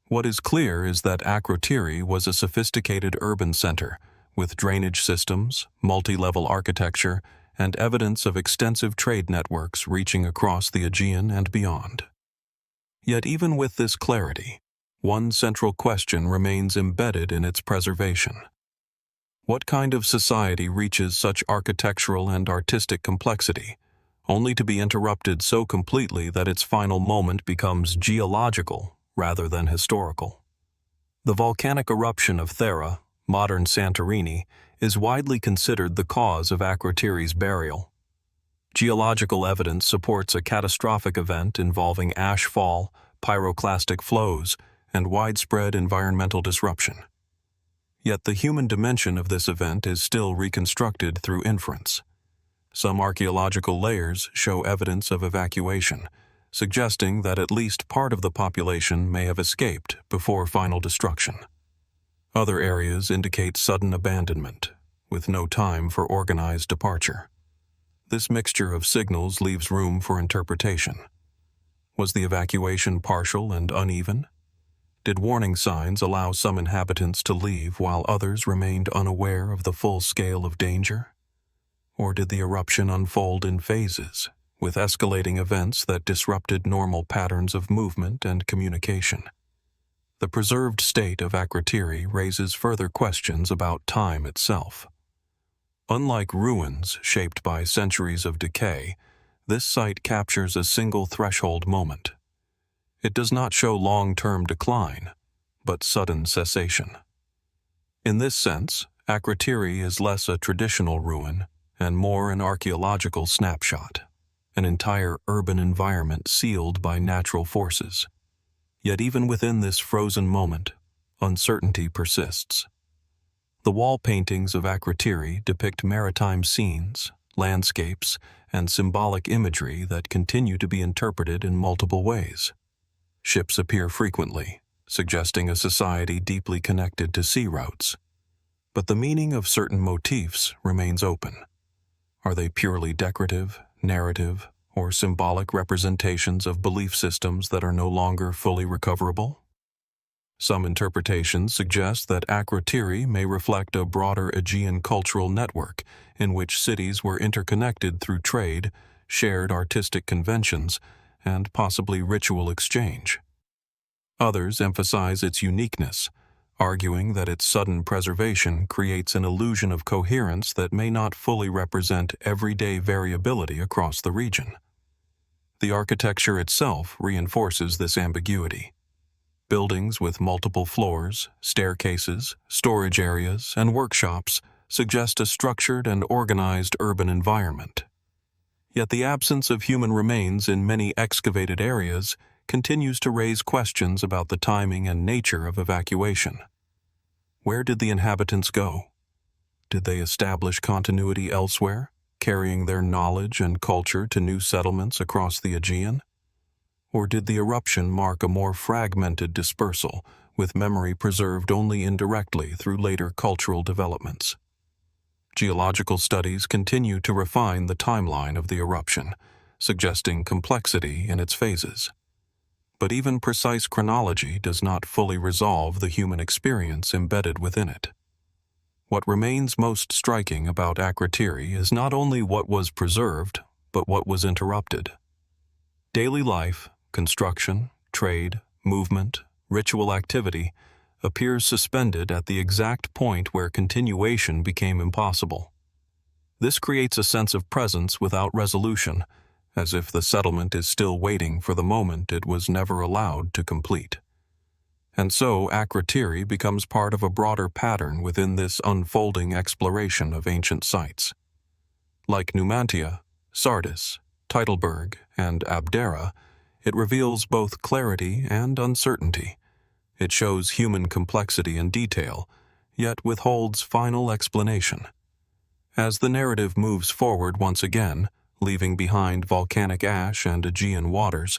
What is clear is that Akrotiri was a sophisticated urban center, with drainage systems, multi-level architecture, and evidence of extensive trade networks reaching across the Aegean and beyond. Yet even with this clarity, one central question remains embedded in its preservation. What kind of society reaches such architectural and artistic complexity, only to be interrupted so completely that its final moment becomes geological rather than historical? The volcanic eruption of Thera, modern Santorini, is widely considered the cause of Akrotiri's burial. Geological evidence supports a catastrophic event involving ash fall, pyroclastic flows, and widespread environmental disruption. Yet the human dimension of this event is still reconstructed through inference. Some archaeological layers show evidence of evacuation, suggesting that at least part of the population may have escaped before final destruction. Other areas indicate sudden abandonment, with no time for organized departure. This mixture of signals leaves room for interpretation. Was the evacuation partial and uneven? Did warning signs allow some inhabitants to leave while others remained unaware of the full scale of danger? Or did the eruption unfold in phases, with escalating events that disrupted normal patterns of movement and communication? The preserved state of Akrotiri raises further questions about time itself. Unlike ruins shaped by centuries of decay, this site captures a single threshold moment. It does not show long-term decline, but sudden cessation. In this sense, Akrotiri is less a traditional ruin and more an archaeological snapshot, an entire urban environment sealed by natural forces. Yet even within this frozen moment, uncertainty persists. The wall paintings of Akrotiri depict maritime scenes, landscapes, and symbolic imagery that continue to be interpreted in multiple ways. Ships appear frequently, suggesting a society deeply connected to sea routes. But the meaning of certain motifs remains open. Are they purely decorative, narrative, or symbolic representations of belief systems that are no longer fully recoverable? Some interpretations suggest that Akrotiri may reflect a broader Aegean cultural network in which cities were interconnected through trade, shared artistic conventions, and possibly ritual exchange. Others emphasize its uniqueness, arguing that its sudden preservation creates an illusion of coherence that may not fully represent everyday variability across the region. The architecture itself reinforces this ambiguity. Buildings with multiple floors, staircases, storage areas, and workshops suggest a structured and organized urban environment. Yet the absence of human remains in many excavated areas continues to raise questions about the timing and nature of evacuation. Where did the inhabitants go? Did they establish continuity elsewhere, carrying their knowledge and culture to new settlements across the Aegean? Or did the eruption mark a more fragmented dispersal, with memory preserved only indirectly through later cultural developments? Geological studies continue to refine the timeline of the eruption, suggesting complexity in its phases. But even precise chronology does not fully resolve the human experience embedded within it. What remains most striking about Akrotiri is not only what was preserved, but what was interrupted. Daily life, construction, trade, movement, ritual activity appears suspended at the exact point where continuation became impossible. This creates a sense of presence without resolution, as if the settlement is still waiting for the moment it was never allowed to complete. And so Akrotiri becomes part of a broader pattern within this unfolding exploration of ancient sites. Like Numantia, Sardis, Titelberg, and Abdera, it reveals both clarity and uncertainty. It shows human complexity and detail, yet withholds final explanation. As the narrative moves forward once again, leaving behind volcanic ash and Aegean waters,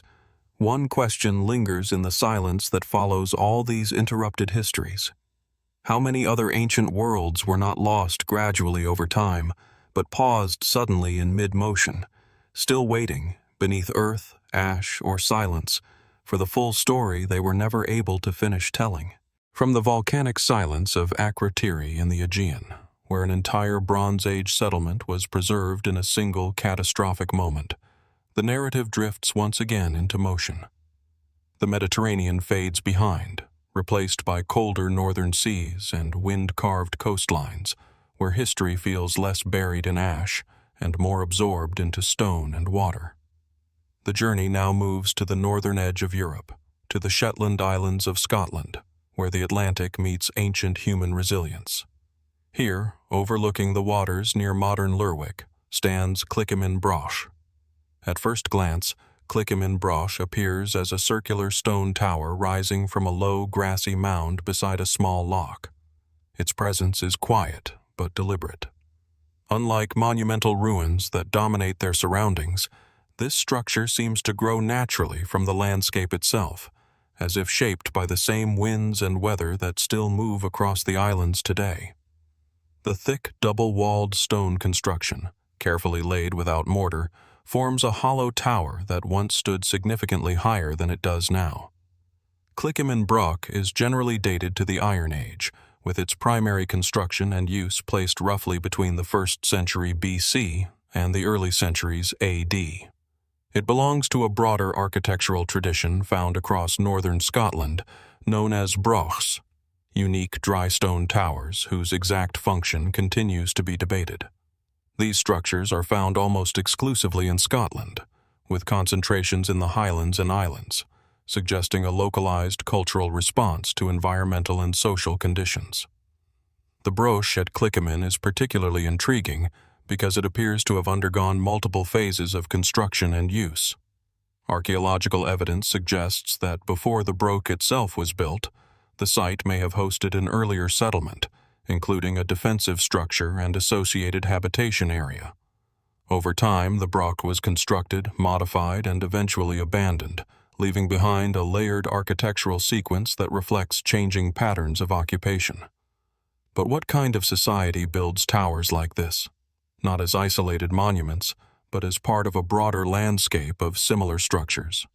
one question lingers in the silence that follows all these interrupted histories. How many other ancient worlds were not lost gradually over time, but paused suddenly in mid-motion, still waiting, beneath earth, ash, or silence, for the full story they were never able to finish telling? From the volcanic silence of Akrotiri in the Aegean, where an entire Bronze Age settlement was preserved in a single catastrophic moment, the narrative drifts once again into motion. The Mediterranean fades behind, replaced by colder northern seas and wind-carved coastlines, where history feels less buried in ash and more absorbed into stone and water. The journey now moves to the northern edge of Europe, to the Shetland Islands of Scotland, where the Atlantic meets ancient human resilience. Here, overlooking the waters near modern Lerwick, stands Clickimin Broch. At first glance, Clickimin Broch appears as a circular stone tower rising from a low, grassy mound beside a small loch. Its presence is quiet but deliberate. Unlike monumental ruins that dominate their surroundings, this structure seems to grow naturally from the landscape itself, as if shaped by the same winds and weather that still move across the islands today. The thick, double-walled stone construction, carefully laid without mortar, forms a hollow tower that once stood significantly higher than it does now. Clickimin Broch is generally dated to the Iron Age, with its primary construction and use placed roughly between the 1st century BC and the early centuries AD. It belongs to a broader architectural tradition found across northern Scotland, known as brochs, unique dry stone towers whose exact function continues to be debated. These structures are found almost exclusively in Scotland, with concentrations in the Highlands and Islands, suggesting a localized cultural response to environmental and social conditions. The broch at Clickimin is particularly intriguing because it appears to have undergone multiple phases of construction and use. Archaeological evidence suggests that before the broch itself was built, the site may have hosted an earlier settlement, including a defensive structure and associated habitation area. Over time, the broch was constructed, modified, and eventually abandoned, leaving behind a layered architectural sequence that reflects changing patterns of occupation. But what kind of society builds towers like this? Not as isolated monuments, but as part of a broader landscape of similar structures.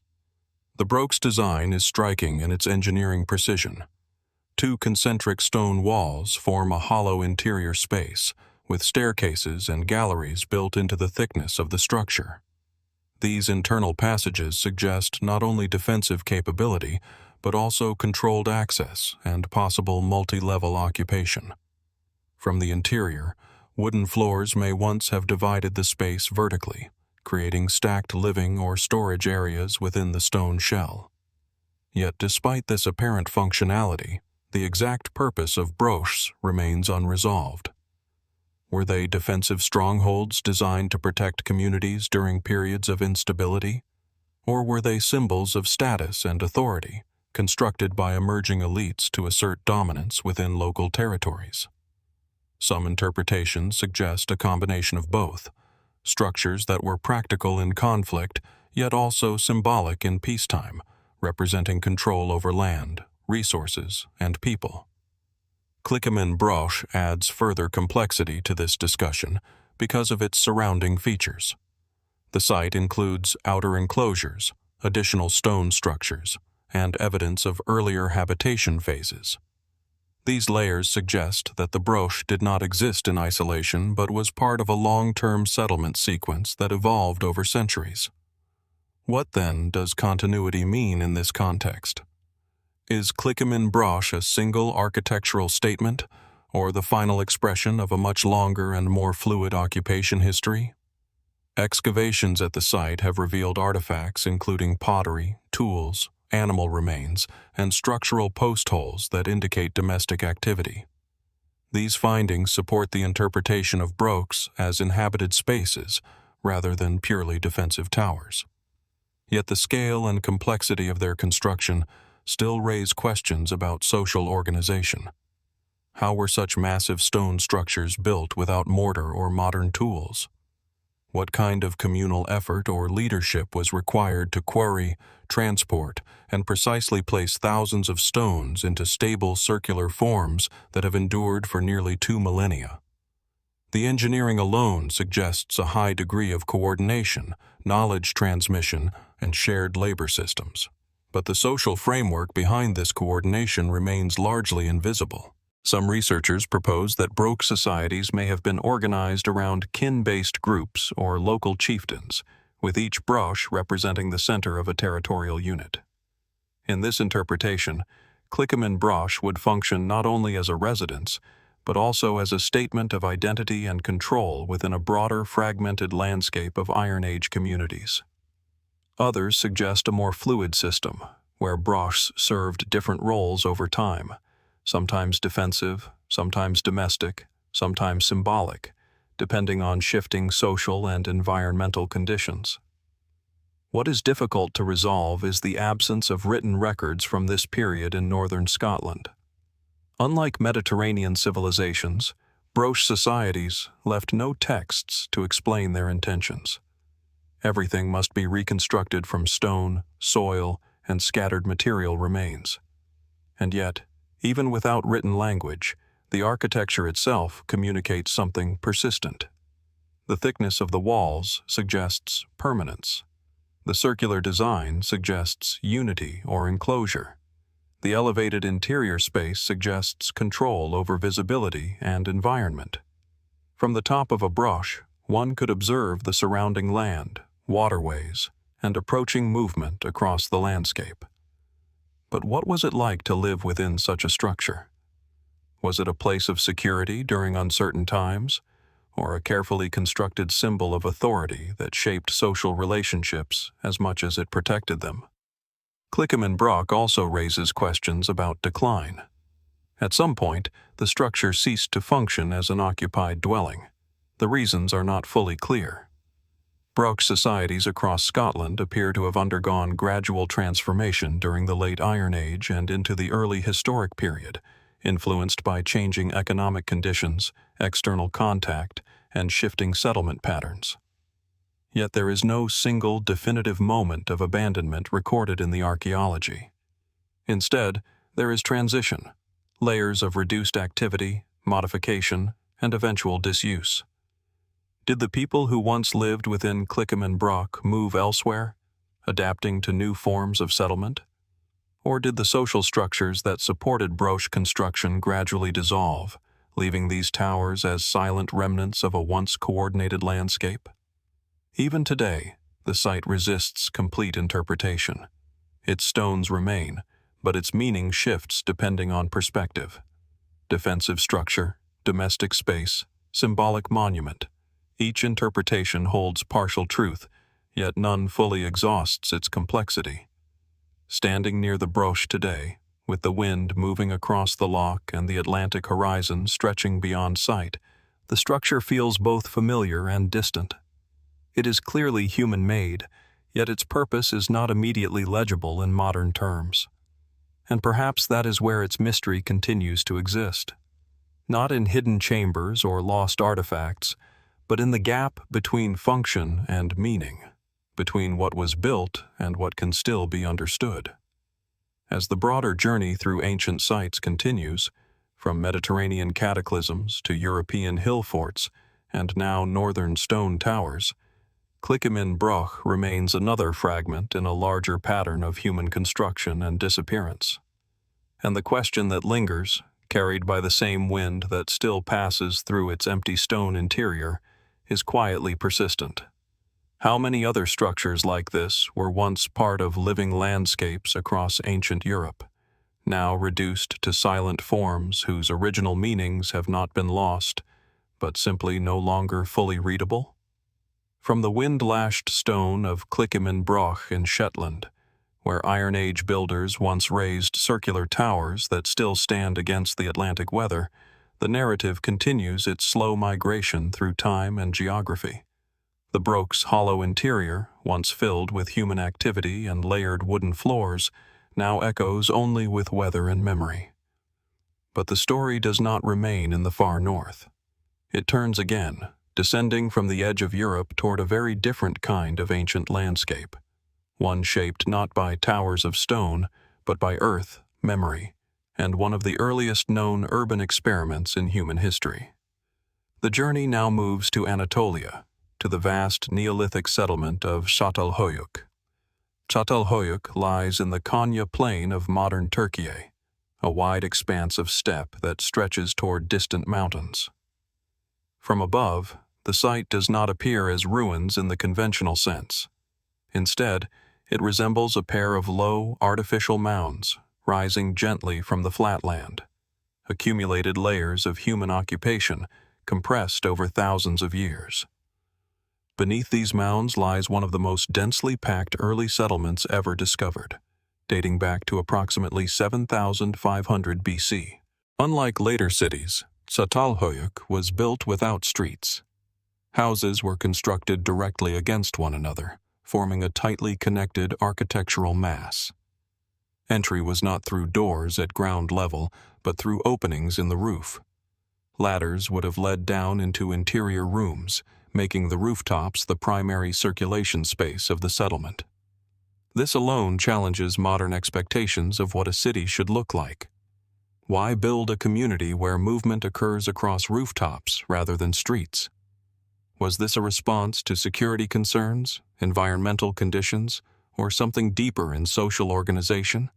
The broch's design is striking in its engineering precision. Two concentric stone walls form a hollow interior space, with staircases and galleries built into the thickness of the structure. These internal passages suggest not only defensive capability, but also controlled access and possible multi-level occupation. From the interior, wooden floors may once have divided the space vertically, creating stacked living or storage areas within the stone shell. Yet despite this apparent functionality, the exact purpose of brochs remains unresolved. Were they defensive strongholds designed to protect communities during periods of instability? Or were they symbols of status and authority, constructed by emerging elites to assert dominance within local territories? Some interpretations suggest a combination of both, structures that were practical in conflict, yet also symbolic in peacetime, representing control over land, resources, and people. Clickimin Broch adds further complexity to this discussion because of its surrounding features. The site includes outer enclosures, additional stone structures, and evidence of earlier habitation phases. These layers suggest that the Broch did not exist in isolation but was part of a long-term settlement sequence that evolved over centuries. What, then, does continuity mean in this context? Is Clickimin Broch a single architectural statement, or the final expression of a much longer and more fluid occupation history? Excavations at the site have revealed artifacts including pottery, tools, animal remains, and structural post holes that indicate domestic activity. These findings support the interpretation of brochs as inhabited spaces rather than purely defensive towers. Yet the scale and complexity of their construction still raise questions about social organization. How were such massive stone structures built without mortar or modern tools? What kind of communal effort or leadership was required to quarry, transport, and precisely place thousands of stones into stable circular forms that have endured for nearly 2 millennia? The engineering alone suggests a high degree of coordination, knowledge transmission, and shared labor systems. But the social framework behind this coordination remains largely invisible. Some researchers propose that Broch societies may have been organized around kin-based groups or local chieftains, with each Broch representing the center of a territorial unit. In this interpretation, Clickimin Broch would function not only as a residence, but also as a statement of identity and control within a broader fragmented landscape of Iron Age communities. Others suggest a more fluid system, where Brochs served different roles over time, sometimes defensive, sometimes domestic, sometimes symbolic, depending on shifting social and environmental conditions. What is difficult to resolve is the absence of written records from this period in northern Scotland. Unlike Mediterranean civilizations, Broch societies left no texts to explain their intentions. Everything must be reconstructed from stone, soil, and scattered material remains. And yet, even without written language, the architecture itself communicates something persistent. The thickness of the walls suggests permanence. The circular design suggests unity or enclosure. The elevated interior space suggests control over visibility and environment. From the top of a Broch, one could observe the surrounding land, waterways, and approaching movement across the landscape. But what was it like to live within such a structure? Was it a place of security during uncertain times, or a carefully constructed symbol of authority that shaped social relationships as much as it protected them? Clickimin Broch also raises questions about decline. At some point, the structure ceased to function as an occupied dwelling. The reasons are not fully clear. Broch societies across Scotland appear to have undergone gradual transformation during the late Iron Age and into the early historic period, influenced by changing economic conditions, external contact, and shifting settlement patterns. Yet there is no single definitive moment of abandonment recorded in the archaeology. Instead, there is transition, layers of reduced activity, modification, and eventual disuse. Did the people who once lived within Clickimin Broch move elsewhere, adapting to new forms of settlement? Or did the social structures that supported Broch construction gradually dissolve, leaving these towers as silent remnants of a once coordinated landscape? Even today, the site resists complete interpretation. Its stones remain, but its meaning shifts depending on perspective. Defensive structure, domestic space, symbolic monument. Each interpretation holds partial truth, yet none fully exhausts its complexity. Standing near the Broch today, with the wind moving across the loch and the Atlantic horizon stretching beyond sight, the structure feels both familiar and distant. It is clearly human-made, yet its purpose is not immediately legible in modern terms. And perhaps that is where its mystery continues to exist. Not in hidden chambers or lost artifacts, but in the gap between function and meaning, between what was built and what can still be understood. As the broader journey through ancient sites continues, from Mediterranean cataclysms to European hill forts and now northern stone towers, Clickimin Broch remains another fragment in a larger pattern of human construction and disappearance. And the question that lingers, carried by the same wind that still passes through its empty stone interior, is quietly persistent. How many other structures like this were once part of living landscapes across ancient Europe, now reduced to silent forms whose original meanings have not been lost, but simply no longer fully readable? From the wind-lashed stone of Clickimin Broch in Shetland, where Iron Age builders once raised circular towers that still stand against the Atlantic weather, the narrative continues its slow migration through time and geography. The Broch's hollow interior, once filled with human activity and layered wooden floors, now echoes only with weather and memory. But the story does not remain in the far north. It turns again, descending from the edge of Europe toward a very different kind of ancient landscape, one shaped not by towers of stone, but by earth, memory, and one of the earliest known urban experiments in human history. The journey now moves to Anatolia, to the vast Neolithic settlement of Çatalhöyük. Çatalhöyük lies in the Konya plain of modern Turkey, a wide expanse of steppe that stretches toward distant mountains. From above, the site does not appear as ruins in the conventional sense. Instead, it resembles a pair of low, artificial mounds rising gently from the flatland, accumulated layers of human occupation compressed over thousands of years. Beneath these mounds lies one of the most densely packed early settlements ever discovered, dating back to approximately 7,500 BC. Unlike later cities, Çatalhöyük was built without streets. Houses were constructed directly against one another, forming a tightly connected architectural mass. Entry was not through doors at ground level, but through openings in the roof. Ladders would have led down into interior rooms, making the rooftops the primary circulation space of the settlement. This alone challenges modern expectations of what a city should look like. Why build a community where movement occurs across rooftops rather than streets? Was this a response to security concerns, environmental conditions, or something deeper in social organization?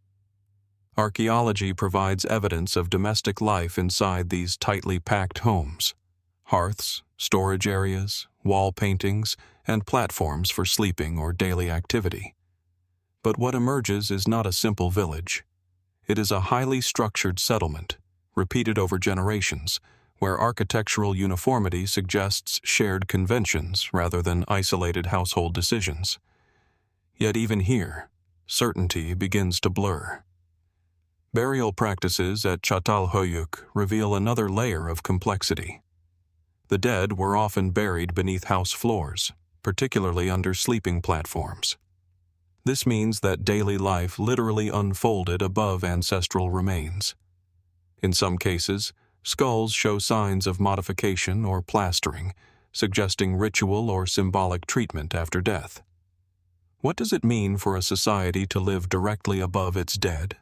Archaeology provides evidence of domestic life inside these tightly packed homes: hearths, storage areas, wall paintings, and platforms for sleeping or daily activity. But what emerges is not a simple village. It is a highly structured settlement, repeated over generations, where architectural uniformity suggests shared conventions rather than isolated household decisions. Yet even here, certainty begins to blur. Burial practices at Çatalhöyük reveal another layer of complexity. The dead were often buried beneath house floors, particularly under sleeping platforms. This means that daily life literally unfolded above ancestral remains. In some cases, skulls show signs of modification or plastering, suggesting ritual or symbolic treatment after death. What does it mean for a society to live directly above its dead?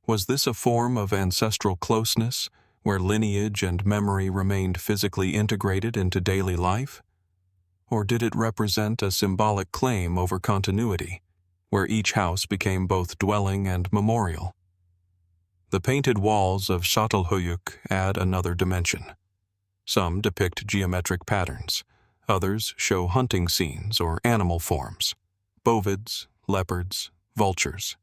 Was this a form of ancestral closeness, where lineage and memory remained physically integrated into daily life? Or did it represent a symbolic claim over continuity, where each house became both dwelling and memorial? The painted walls of Çatalhöyük add another dimension. Some depict geometric patterns, others show hunting scenes or animal forms: bovids, leopards, vultures.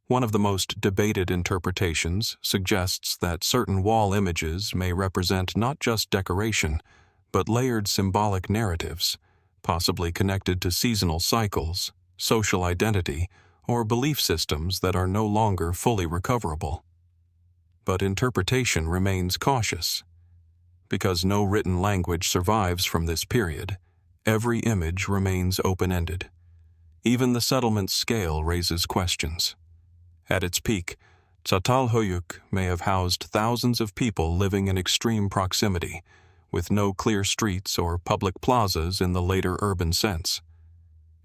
One of the most debated interpretations suggests that certain wall images may represent not just decoration, but layered symbolic narratives, possibly connected to seasonal cycles, social identity, or belief systems that are no longer fully recoverable. But interpretation remains cautious. Because no written language survives from this period, every image remains open-ended. Even the settlement's scale raises questions. At its peak, Çatalhöyük may have housed thousands of people living in extreme proximity, with no clear streets or public plazas in the later urban sense.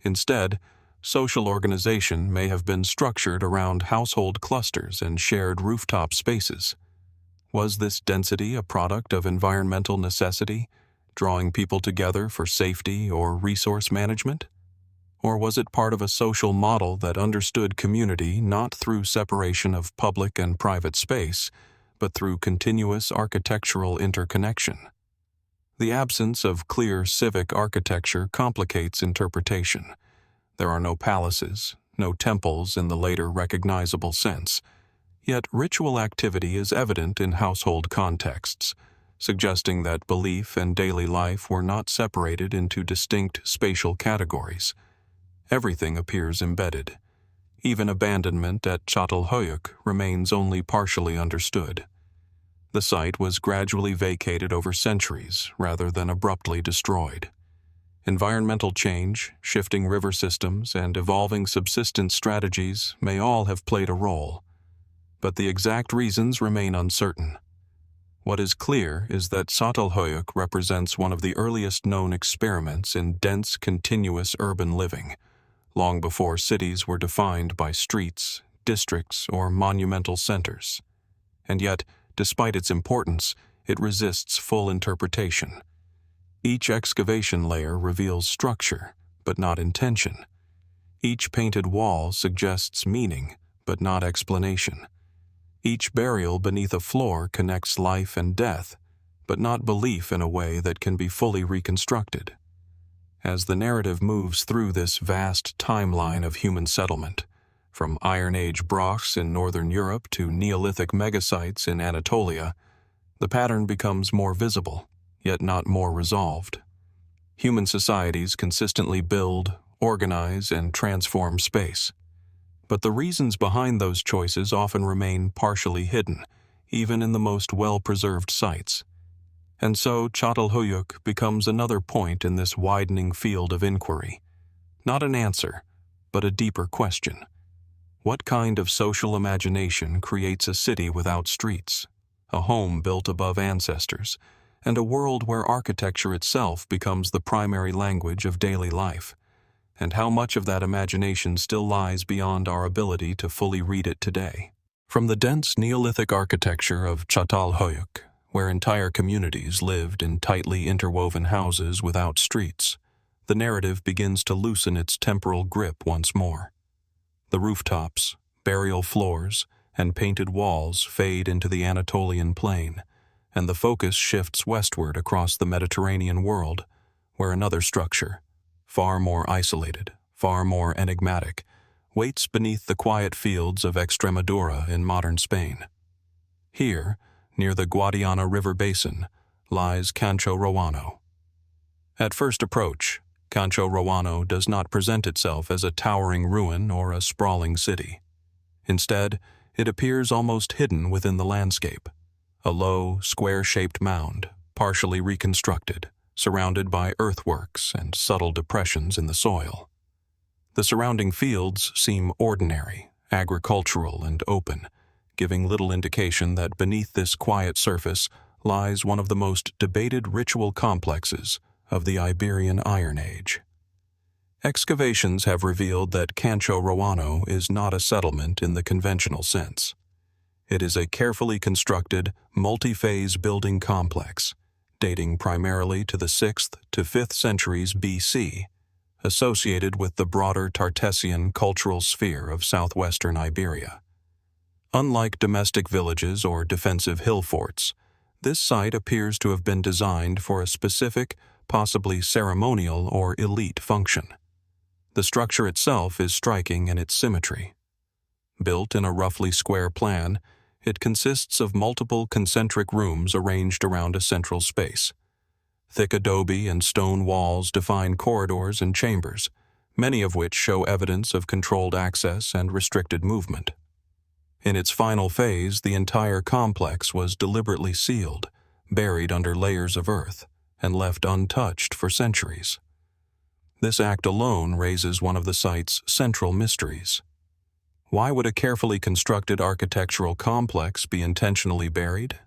Instead, social organization may have been structured around household clusters and shared rooftop spaces. Was this density a product of environmental necessity, drawing people together for safety or resource management? Or was it part of a social model that understood community not through separation of public and private space, but through continuous architectural interconnection. The absence of clear civic architecture complicates interpretation. There are no palaces, no temples in the later recognizable sense, yet ritual activity is evident in household contexts, suggesting that belief and daily life were not separated into distinct spatial categories. Everything appears embedded. Even abandonment at Çatalhöyük remains only partially understood. The site was gradually vacated over centuries rather than abruptly destroyed. Environmental change, shifting river systems, and evolving subsistence strategies may all have played a role, but the exact reasons remain uncertain. What is clear is that Çatalhöyük represents one of the earliest known experiments in dense, continuous urban living, long before cities were defined by streets, districts, or monumental centers. And yet, despite its importance, it resists full interpretation. Each excavation layer reveals structure, but not intention. Each painted wall suggests meaning, but not explanation. Each burial beneath a floor connects life and death, but not belief in a way that can be fully reconstructed. As the narrative moves through this vast timeline of human settlement, from Iron Age Brochs in northern Europe to Neolithic megasites in Anatolia, the pattern becomes more visible, yet not more resolved. Human societies consistently build, organize, and transform space. But the reasons behind those choices often remain partially hidden, even in the most well-preserved sites. And so Çatalhöyük becomes another point in this widening field of inquiry. Not an answer, but a deeper question. What kind of social imagination creates a city without streets, a home built above ancestors, and a world where architecture itself becomes the primary language of daily life? And how much of that imagination still lies beyond our ability to fully read it today? From the dense Neolithic architecture of Çatalhöyük, where entire communities lived in tightly interwoven houses without streets, the narrative begins to loosen its temporal grip once more. The rooftops, burial floors, and painted walls fade into the Anatolian plain, and the focus shifts westward across the Mediterranean world, where another structure, far more isolated, far more enigmatic, waits beneath the quiet fields of Extremadura in modern Spain. Here, near the Guadiana River basin, lies Cancho Roano. At first approach, Cancho Roano does not present itself as a towering ruin or a sprawling city. Instead, it appears almost hidden within the landscape, a low, square-shaped mound, partially reconstructed, surrounded by earthworks and subtle depressions in the soil. The surrounding fields seem ordinary, agricultural, and open, giving little indication that beneath this quiet surface lies one of the most debated ritual complexes of the Iberian Iron Age. Excavations have revealed that Cancho Roano is not a settlement in the conventional sense. It is a carefully constructed, multi-phase building complex, dating primarily to the 6th to 5th centuries BC, associated with the broader Tartessian cultural sphere of southwestern Iberia. Unlike domestic villages or defensive hill forts, this site appears to have been designed for a specific, possibly ceremonial or elite function. The structure itself is striking in its symmetry. Built in a roughly square plan, it consists of multiple concentric rooms arranged around a central space. Thick adobe and stone walls define corridors and chambers, many of which show evidence of controlled access and restricted movement. In its final phase, the entire complex was deliberately sealed, buried under layers of earth, and left untouched for centuries. This act alone raises one of the site's central mysteries. Why would a carefully constructed architectural complex be intentionally buried?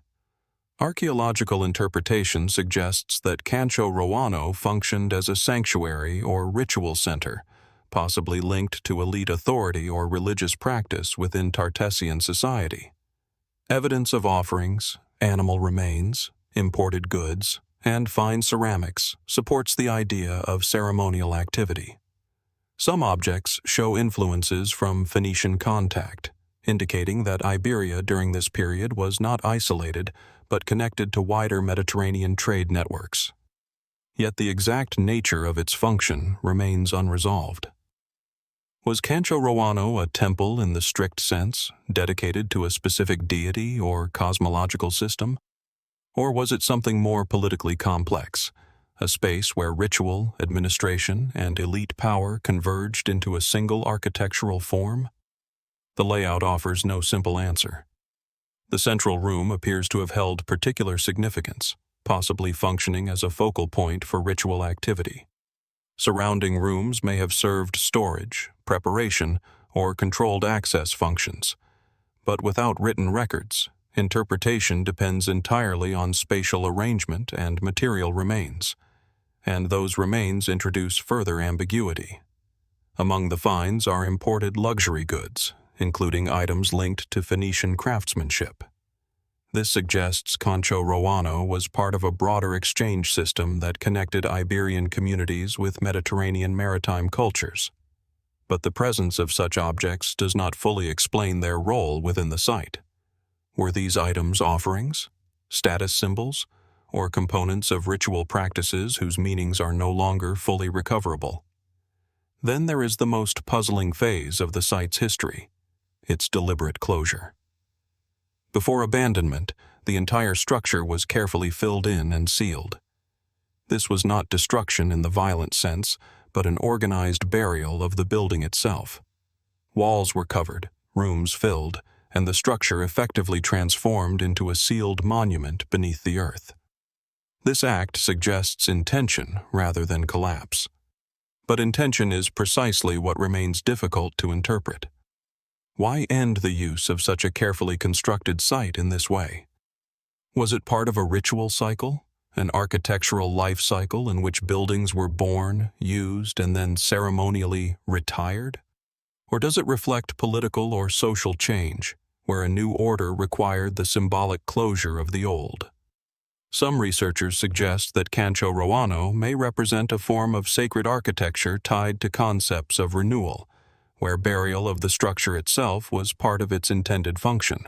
Archaeological interpretation suggests that Cancho Roano functioned as a sanctuary or ritual center, possibly linked to elite authority or religious practice within Tartessian society. Evidence of offerings, animal remains, imported goods, and fine ceramics supports the idea of ceremonial activity. Some objects show influences from Phoenician contact, indicating that Iberia during this period was not isolated but connected to wider Mediterranean trade networks. Yet the exact nature of its function remains unresolved. Was Cancho Roano a temple in the strict sense, dedicated to a specific deity or cosmological system? Or was it something more politically complex, a space where ritual, administration, and elite power converged into a single architectural form? The layout offers no simple answer. The central room appears to have held particular significance, possibly functioning as a focal point for ritual activity. Surrounding rooms may have served storage, preparation, or controlled access functions. But without written records, interpretation depends entirely on spatial arrangement and material remains, and those remains introduce further ambiguity. Among the finds are imported luxury goods, including items linked to Phoenician craftsmanship. This suggests Cancho Roano was part of a broader exchange system that connected Iberian communities with Mediterranean maritime cultures. But the presence of such objects does not fully explain their role within the site. Were these items offerings, status symbols, or components of ritual practices whose meanings are no longer fully recoverable? Then there is the most puzzling phase of the site's history, its deliberate closure. Before abandonment, the entire structure was carefully filled in and sealed. This was not destruction in the violent sense, but an organized burial of the building itself. Walls were covered, rooms filled, and the structure effectively transformed into a sealed monument beneath the earth. This act suggests intention rather than collapse. But intention is precisely what remains difficult to interpret. Why end the use of such a carefully constructed site in this way? Was it part of a ritual cycle, an architectural life cycle in which buildings were born, used, and then ceremonially retired? Or does it reflect political or social change, where a new order required the symbolic closure of the old? Some researchers suggest that Cancho Roano may represent a form of sacred architecture tied to concepts of renewal, where burial of the structure itself was part of its intended function.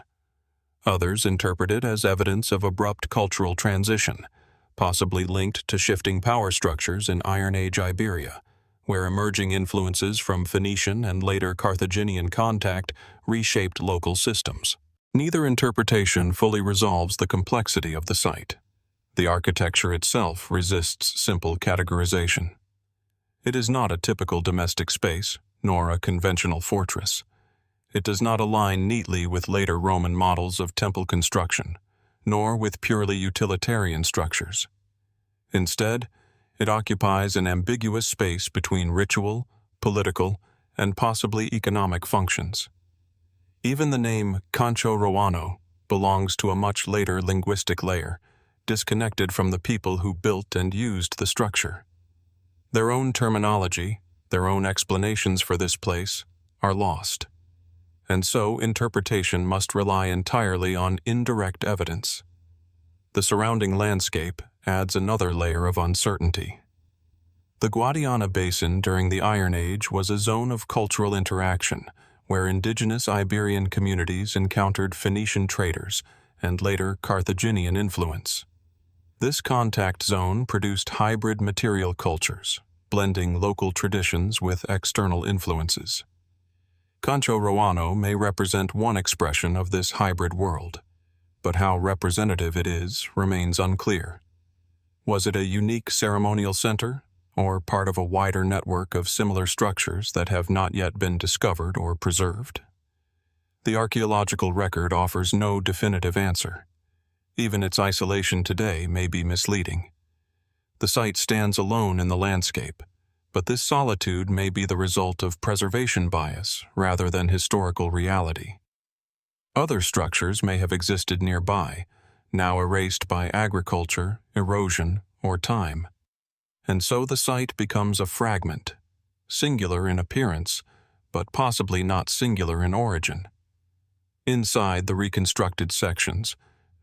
Others interpret it as evidence of abrupt cultural transition, possibly linked to shifting power structures in Iron Age Iberia, where emerging influences from Phoenician and later Carthaginian contact reshaped local systems. Neither interpretation fully resolves the complexity of the site. The architecture itself resists simple categorization. It is not a typical domestic space, nor a conventional fortress. It does not align neatly with later Roman models of temple construction, nor with purely utilitarian structures. Instead, it occupies an ambiguous space between ritual, political, and possibly economic functions. Even the name Cancho Roano belongs to a much later linguistic layer, disconnected from the people who built and used the structure. Their own terminology, their own explanations for this place, are lost. And so interpretation must rely entirely on indirect evidence. The surrounding landscape adds another layer of uncertainty. The Guadiana Basin during the Iron Age was a zone of cultural interaction, where indigenous Iberian communities encountered Phoenician traders and later Carthaginian influence. This contact zone produced hybrid material cultures, blending local traditions with external influences. Cancho Roano may represent one expression of this hybrid world, but how representative it is remains unclear. Was it a unique ceremonial center, or part of a wider network of similar structures that have not yet been discovered or preserved? The archaeological record offers no definitive answer. Even its isolation today may be misleading. The site stands alone in the landscape, but this solitude may be the result of preservation bias rather than historical reality. Other structures may have existed nearby, now erased by agriculture, erosion, or time. And so the site becomes a fragment, singular in appearance, but possibly not singular in origin. Inside the reconstructed sections,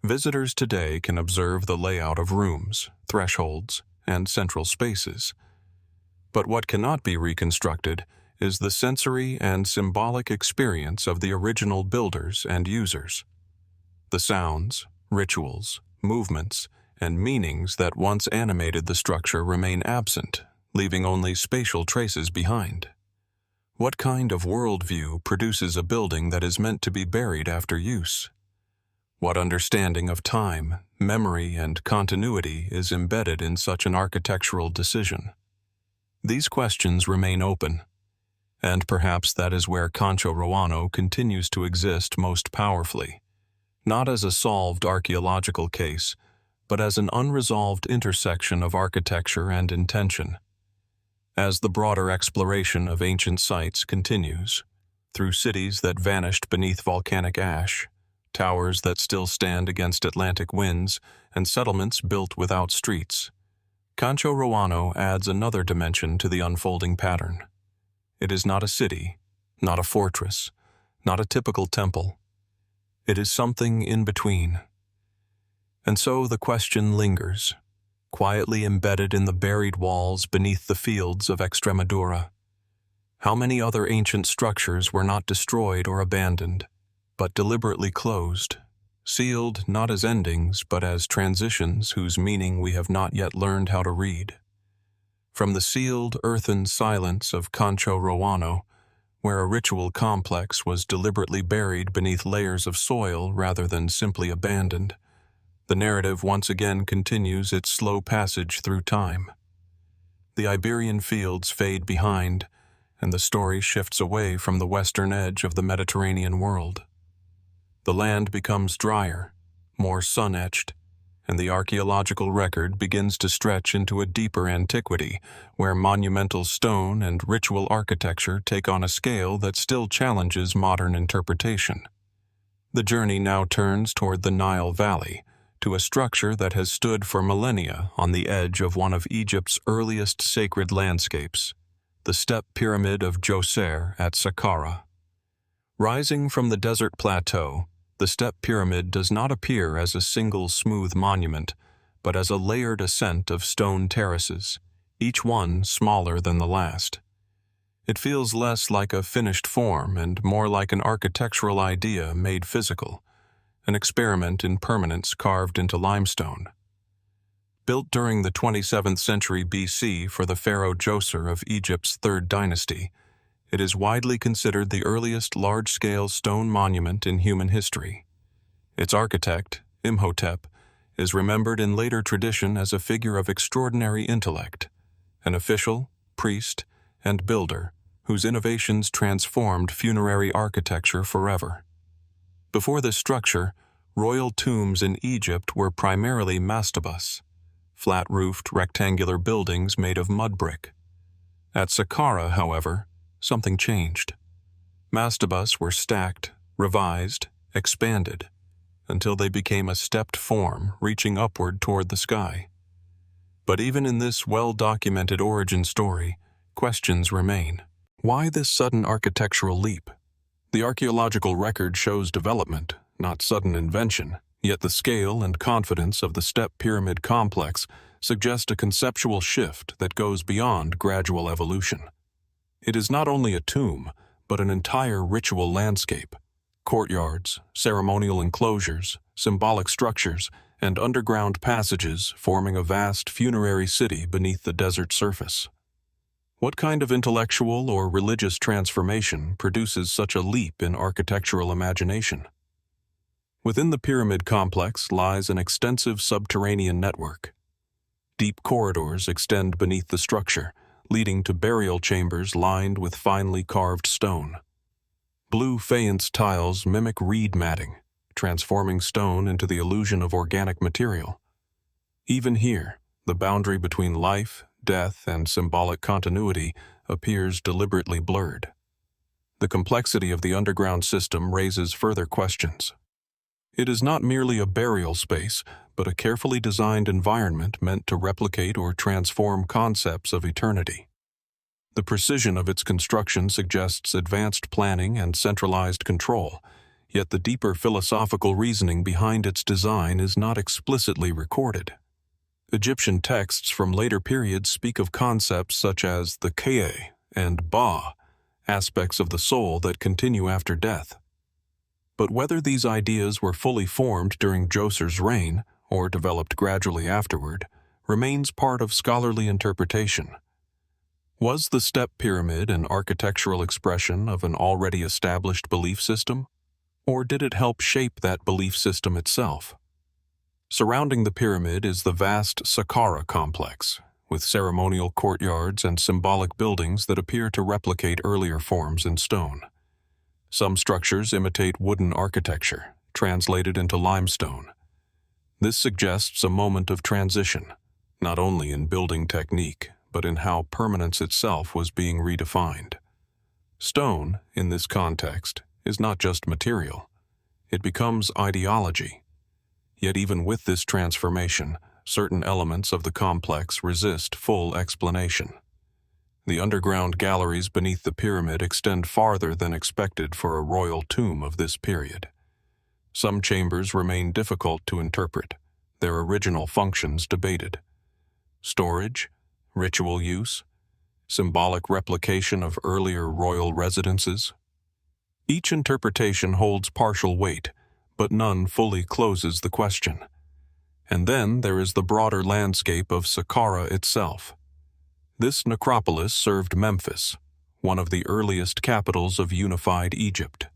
visitors today can observe the layout of rooms, thresholds, and central spaces. But what cannot be reconstructed is the sensory and symbolic experience of the original builders and users. The sounds, rituals, movements, and meanings that once animated the structure remain absent, leaving only spatial traces behind. What kind of worldview produces a building that is meant to be buried after use? What understanding of time, memory, and continuity is embedded in such an architectural decision? These questions remain open, and perhaps that is where Cancho Roano continues to exist most powerfully, not as a solved archaeological case, but as an unresolved intersection of architecture and intention. As the broader exploration of ancient sites continues, through cities that vanished beneath volcanic ash, towers that still stand against Atlantic winds, and settlements built without streets, Cancho Roano adds another dimension to the unfolding pattern. It is not a city, not a fortress, not a typical temple. It is something in between. And so the question lingers, quietly embedded in the buried walls beneath the fields of Extremadura. How many other ancient structures were not destroyed or abandoned, but deliberately closed, sealed not as endings but as transitions whose meaning we have not yet learned how to read? From the sealed earthen silence of Cancho Roano, where a ritual complex was deliberately buried beneath layers of soil rather than simply abandoned, the narrative once again continues its slow passage through time. The Iberian fields fade behind, and the story shifts away from the western edge of the Mediterranean world. The land becomes drier, more sun-etched, and the archaeological record begins to stretch into a deeper antiquity, where monumental stone and ritual architecture take on a scale that still challenges modern interpretation. The journey now turns toward the Nile Valley, to a structure that has stood for millennia on the edge of one of Egypt's earliest sacred landscapes, the step pyramid of Djoser at Saqqara. Rising from the desert plateau, the step pyramid does not appear as a single smooth monument, but as a layered ascent of stone terraces, each one smaller than the last. It feels less like a finished form and more like an architectural idea made physical, an experiment in permanence carved into limestone. Built during the 27th century BC for the pharaoh Djoser of Egypt's third dynasty, it is widely considered the earliest large-scale stone monument in human history. Its architect, Imhotep, is remembered in later tradition as a figure of extraordinary intellect, an official, priest, and builder whose innovations transformed funerary architecture forever. Before this structure, royal tombs in Egypt were primarily mastabas, flat-roofed rectangular buildings made of mud brick. At Saqqara, however, something changed. Mastabas were stacked, revised, expanded, until they became a stepped form reaching upward toward the sky. But even in this well-documented origin story, questions remain. Why this sudden architectural leap? The archaeological record shows development, not sudden invention, yet the scale and confidence of the step pyramid complex suggest a conceptual shift that goes beyond gradual evolution. It is not only a tomb, but an entire ritual landscape. Courtyards, ceremonial enclosures, symbolic structures, and underground passages forming a vast funerary city beneath the desert surface. What kind of intellectual or religious transformation produces such a leap in architectural imagination? Within the pyramid complex lies an extensive subterranean network. Deep corridors extend beneath the structure, leading to burial chambers lined with finely carved stone. Blue faience tiles mimic reed matting, transforming stone into the illusion of organic material. Even here, the boundary between life, death, and symbolic continuity appears deliberately blurred. The complexity of the underground system raises further questions. It is not merely a burial space, but a carefully designed environment meant to replicate or transform concepts of eternity. The precision of its construction suggests advanced planning and centralized control, yet the deeper philosophical reasoning behind its design is not explicitly recorded. Egyptian texts from later periods speak of concepts such as the Kea and Ba, aspects of the soul that continue after death. But whether these ideas were fully formed during Djoser's reign or developed gradually afterward remains part of scholarly interpretation. Was the step pyramid an architectural expression of an already established belief system, or did it help shape that belief system itself? Surrounding the pyramid is the vast Saqqara complex, with ceremonial courtyards and symbolic buildings that appear to replicate earlier forms in stone. Some structures imitate wooden architecture, translated into limestone. This suggests a moment of transition, not only in building technique, but in how permanence itself was being redefined. Stone, in this context, is not just material. It becomes ideology. Yet even with this transformation, certain elements of the complex resist full explanation. The underground galleries beneath the pyramid extend farther than expected for a royal tomb of this period. Some chambers remain difficult to interpret, their original functions debated. Storage, ritual use, symbolic replication of earlier royal residences. Each interpretation holds partial weight, but none fully closes the question. And then there is the broader landscape of Saqqara itself. This necropolis served Memphis, one of the earliest capitals of unified Egypt.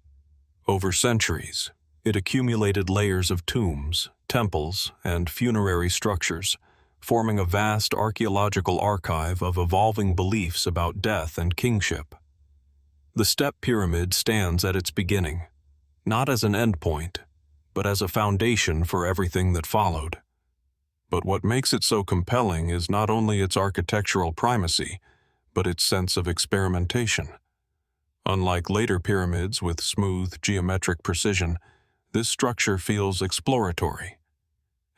Over centuries, it accumulated layers of tombs, temples, and funerary structures, forming a vast archaeological archive of evolving beliefs about death and kingship. The step pyramid stands at its beginning, not as an endpoint, but as a foundation for everything that followed. But what makes it so compelling is not only its architectural primacy, but its sense of experimentation. Unlike later pyramids with smooth geometric precision, this structure feels exploratory,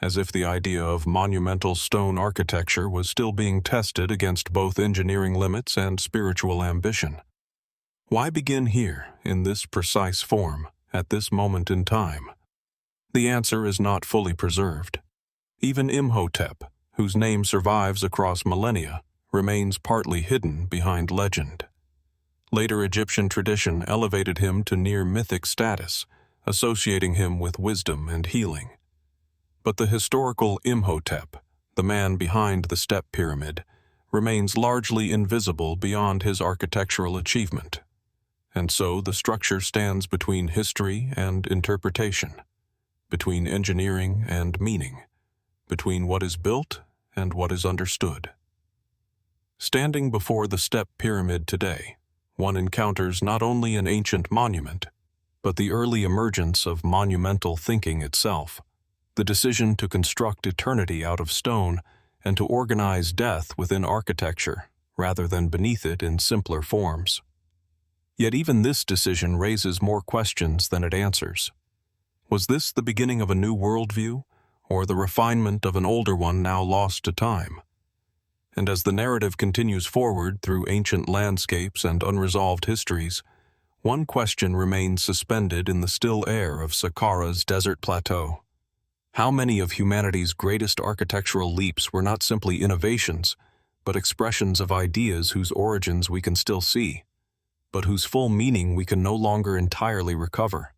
as if the idea of monumental stone architecture was still being tested against both engineering limits and spiritual ambition. Why begin here, in this precise form, at this moment in time? The answer is not fully preserved. Even Imhotep, whose name survives across millennia, remains partly hidden behind legend. Later Egyptian tradition elevated him to near mythic status, associating him with wisdom and healing. But the historical Imhotep, the man behind the step pyramid, remains largely invisible beyond his architectural achievement. And so the structure stands between history and interpretation, between engineering and meaning, between what is built and what is understood. Standing before the step pyramid today, one encounters not only an ancient monument, but the early emergence of monumental thinking itself, the decision to construct eternity out of stone and to organize death within architecture rather than beneath it in simpler forms. Yet even this decision raises more questions than it answers. Was this the beginning of a new worldview, or the refinement of an older one now lost to time? And as the narrative continues forward through ancient landscapes and unresolved histories, one question remains suspended in the still air of Saqqara's desert plateau. How many of humanity's greatest architectural leaps were not simply innovations, but expressions of ideas whose origins we can still see, but whose full meaning we can no longer entirely recover?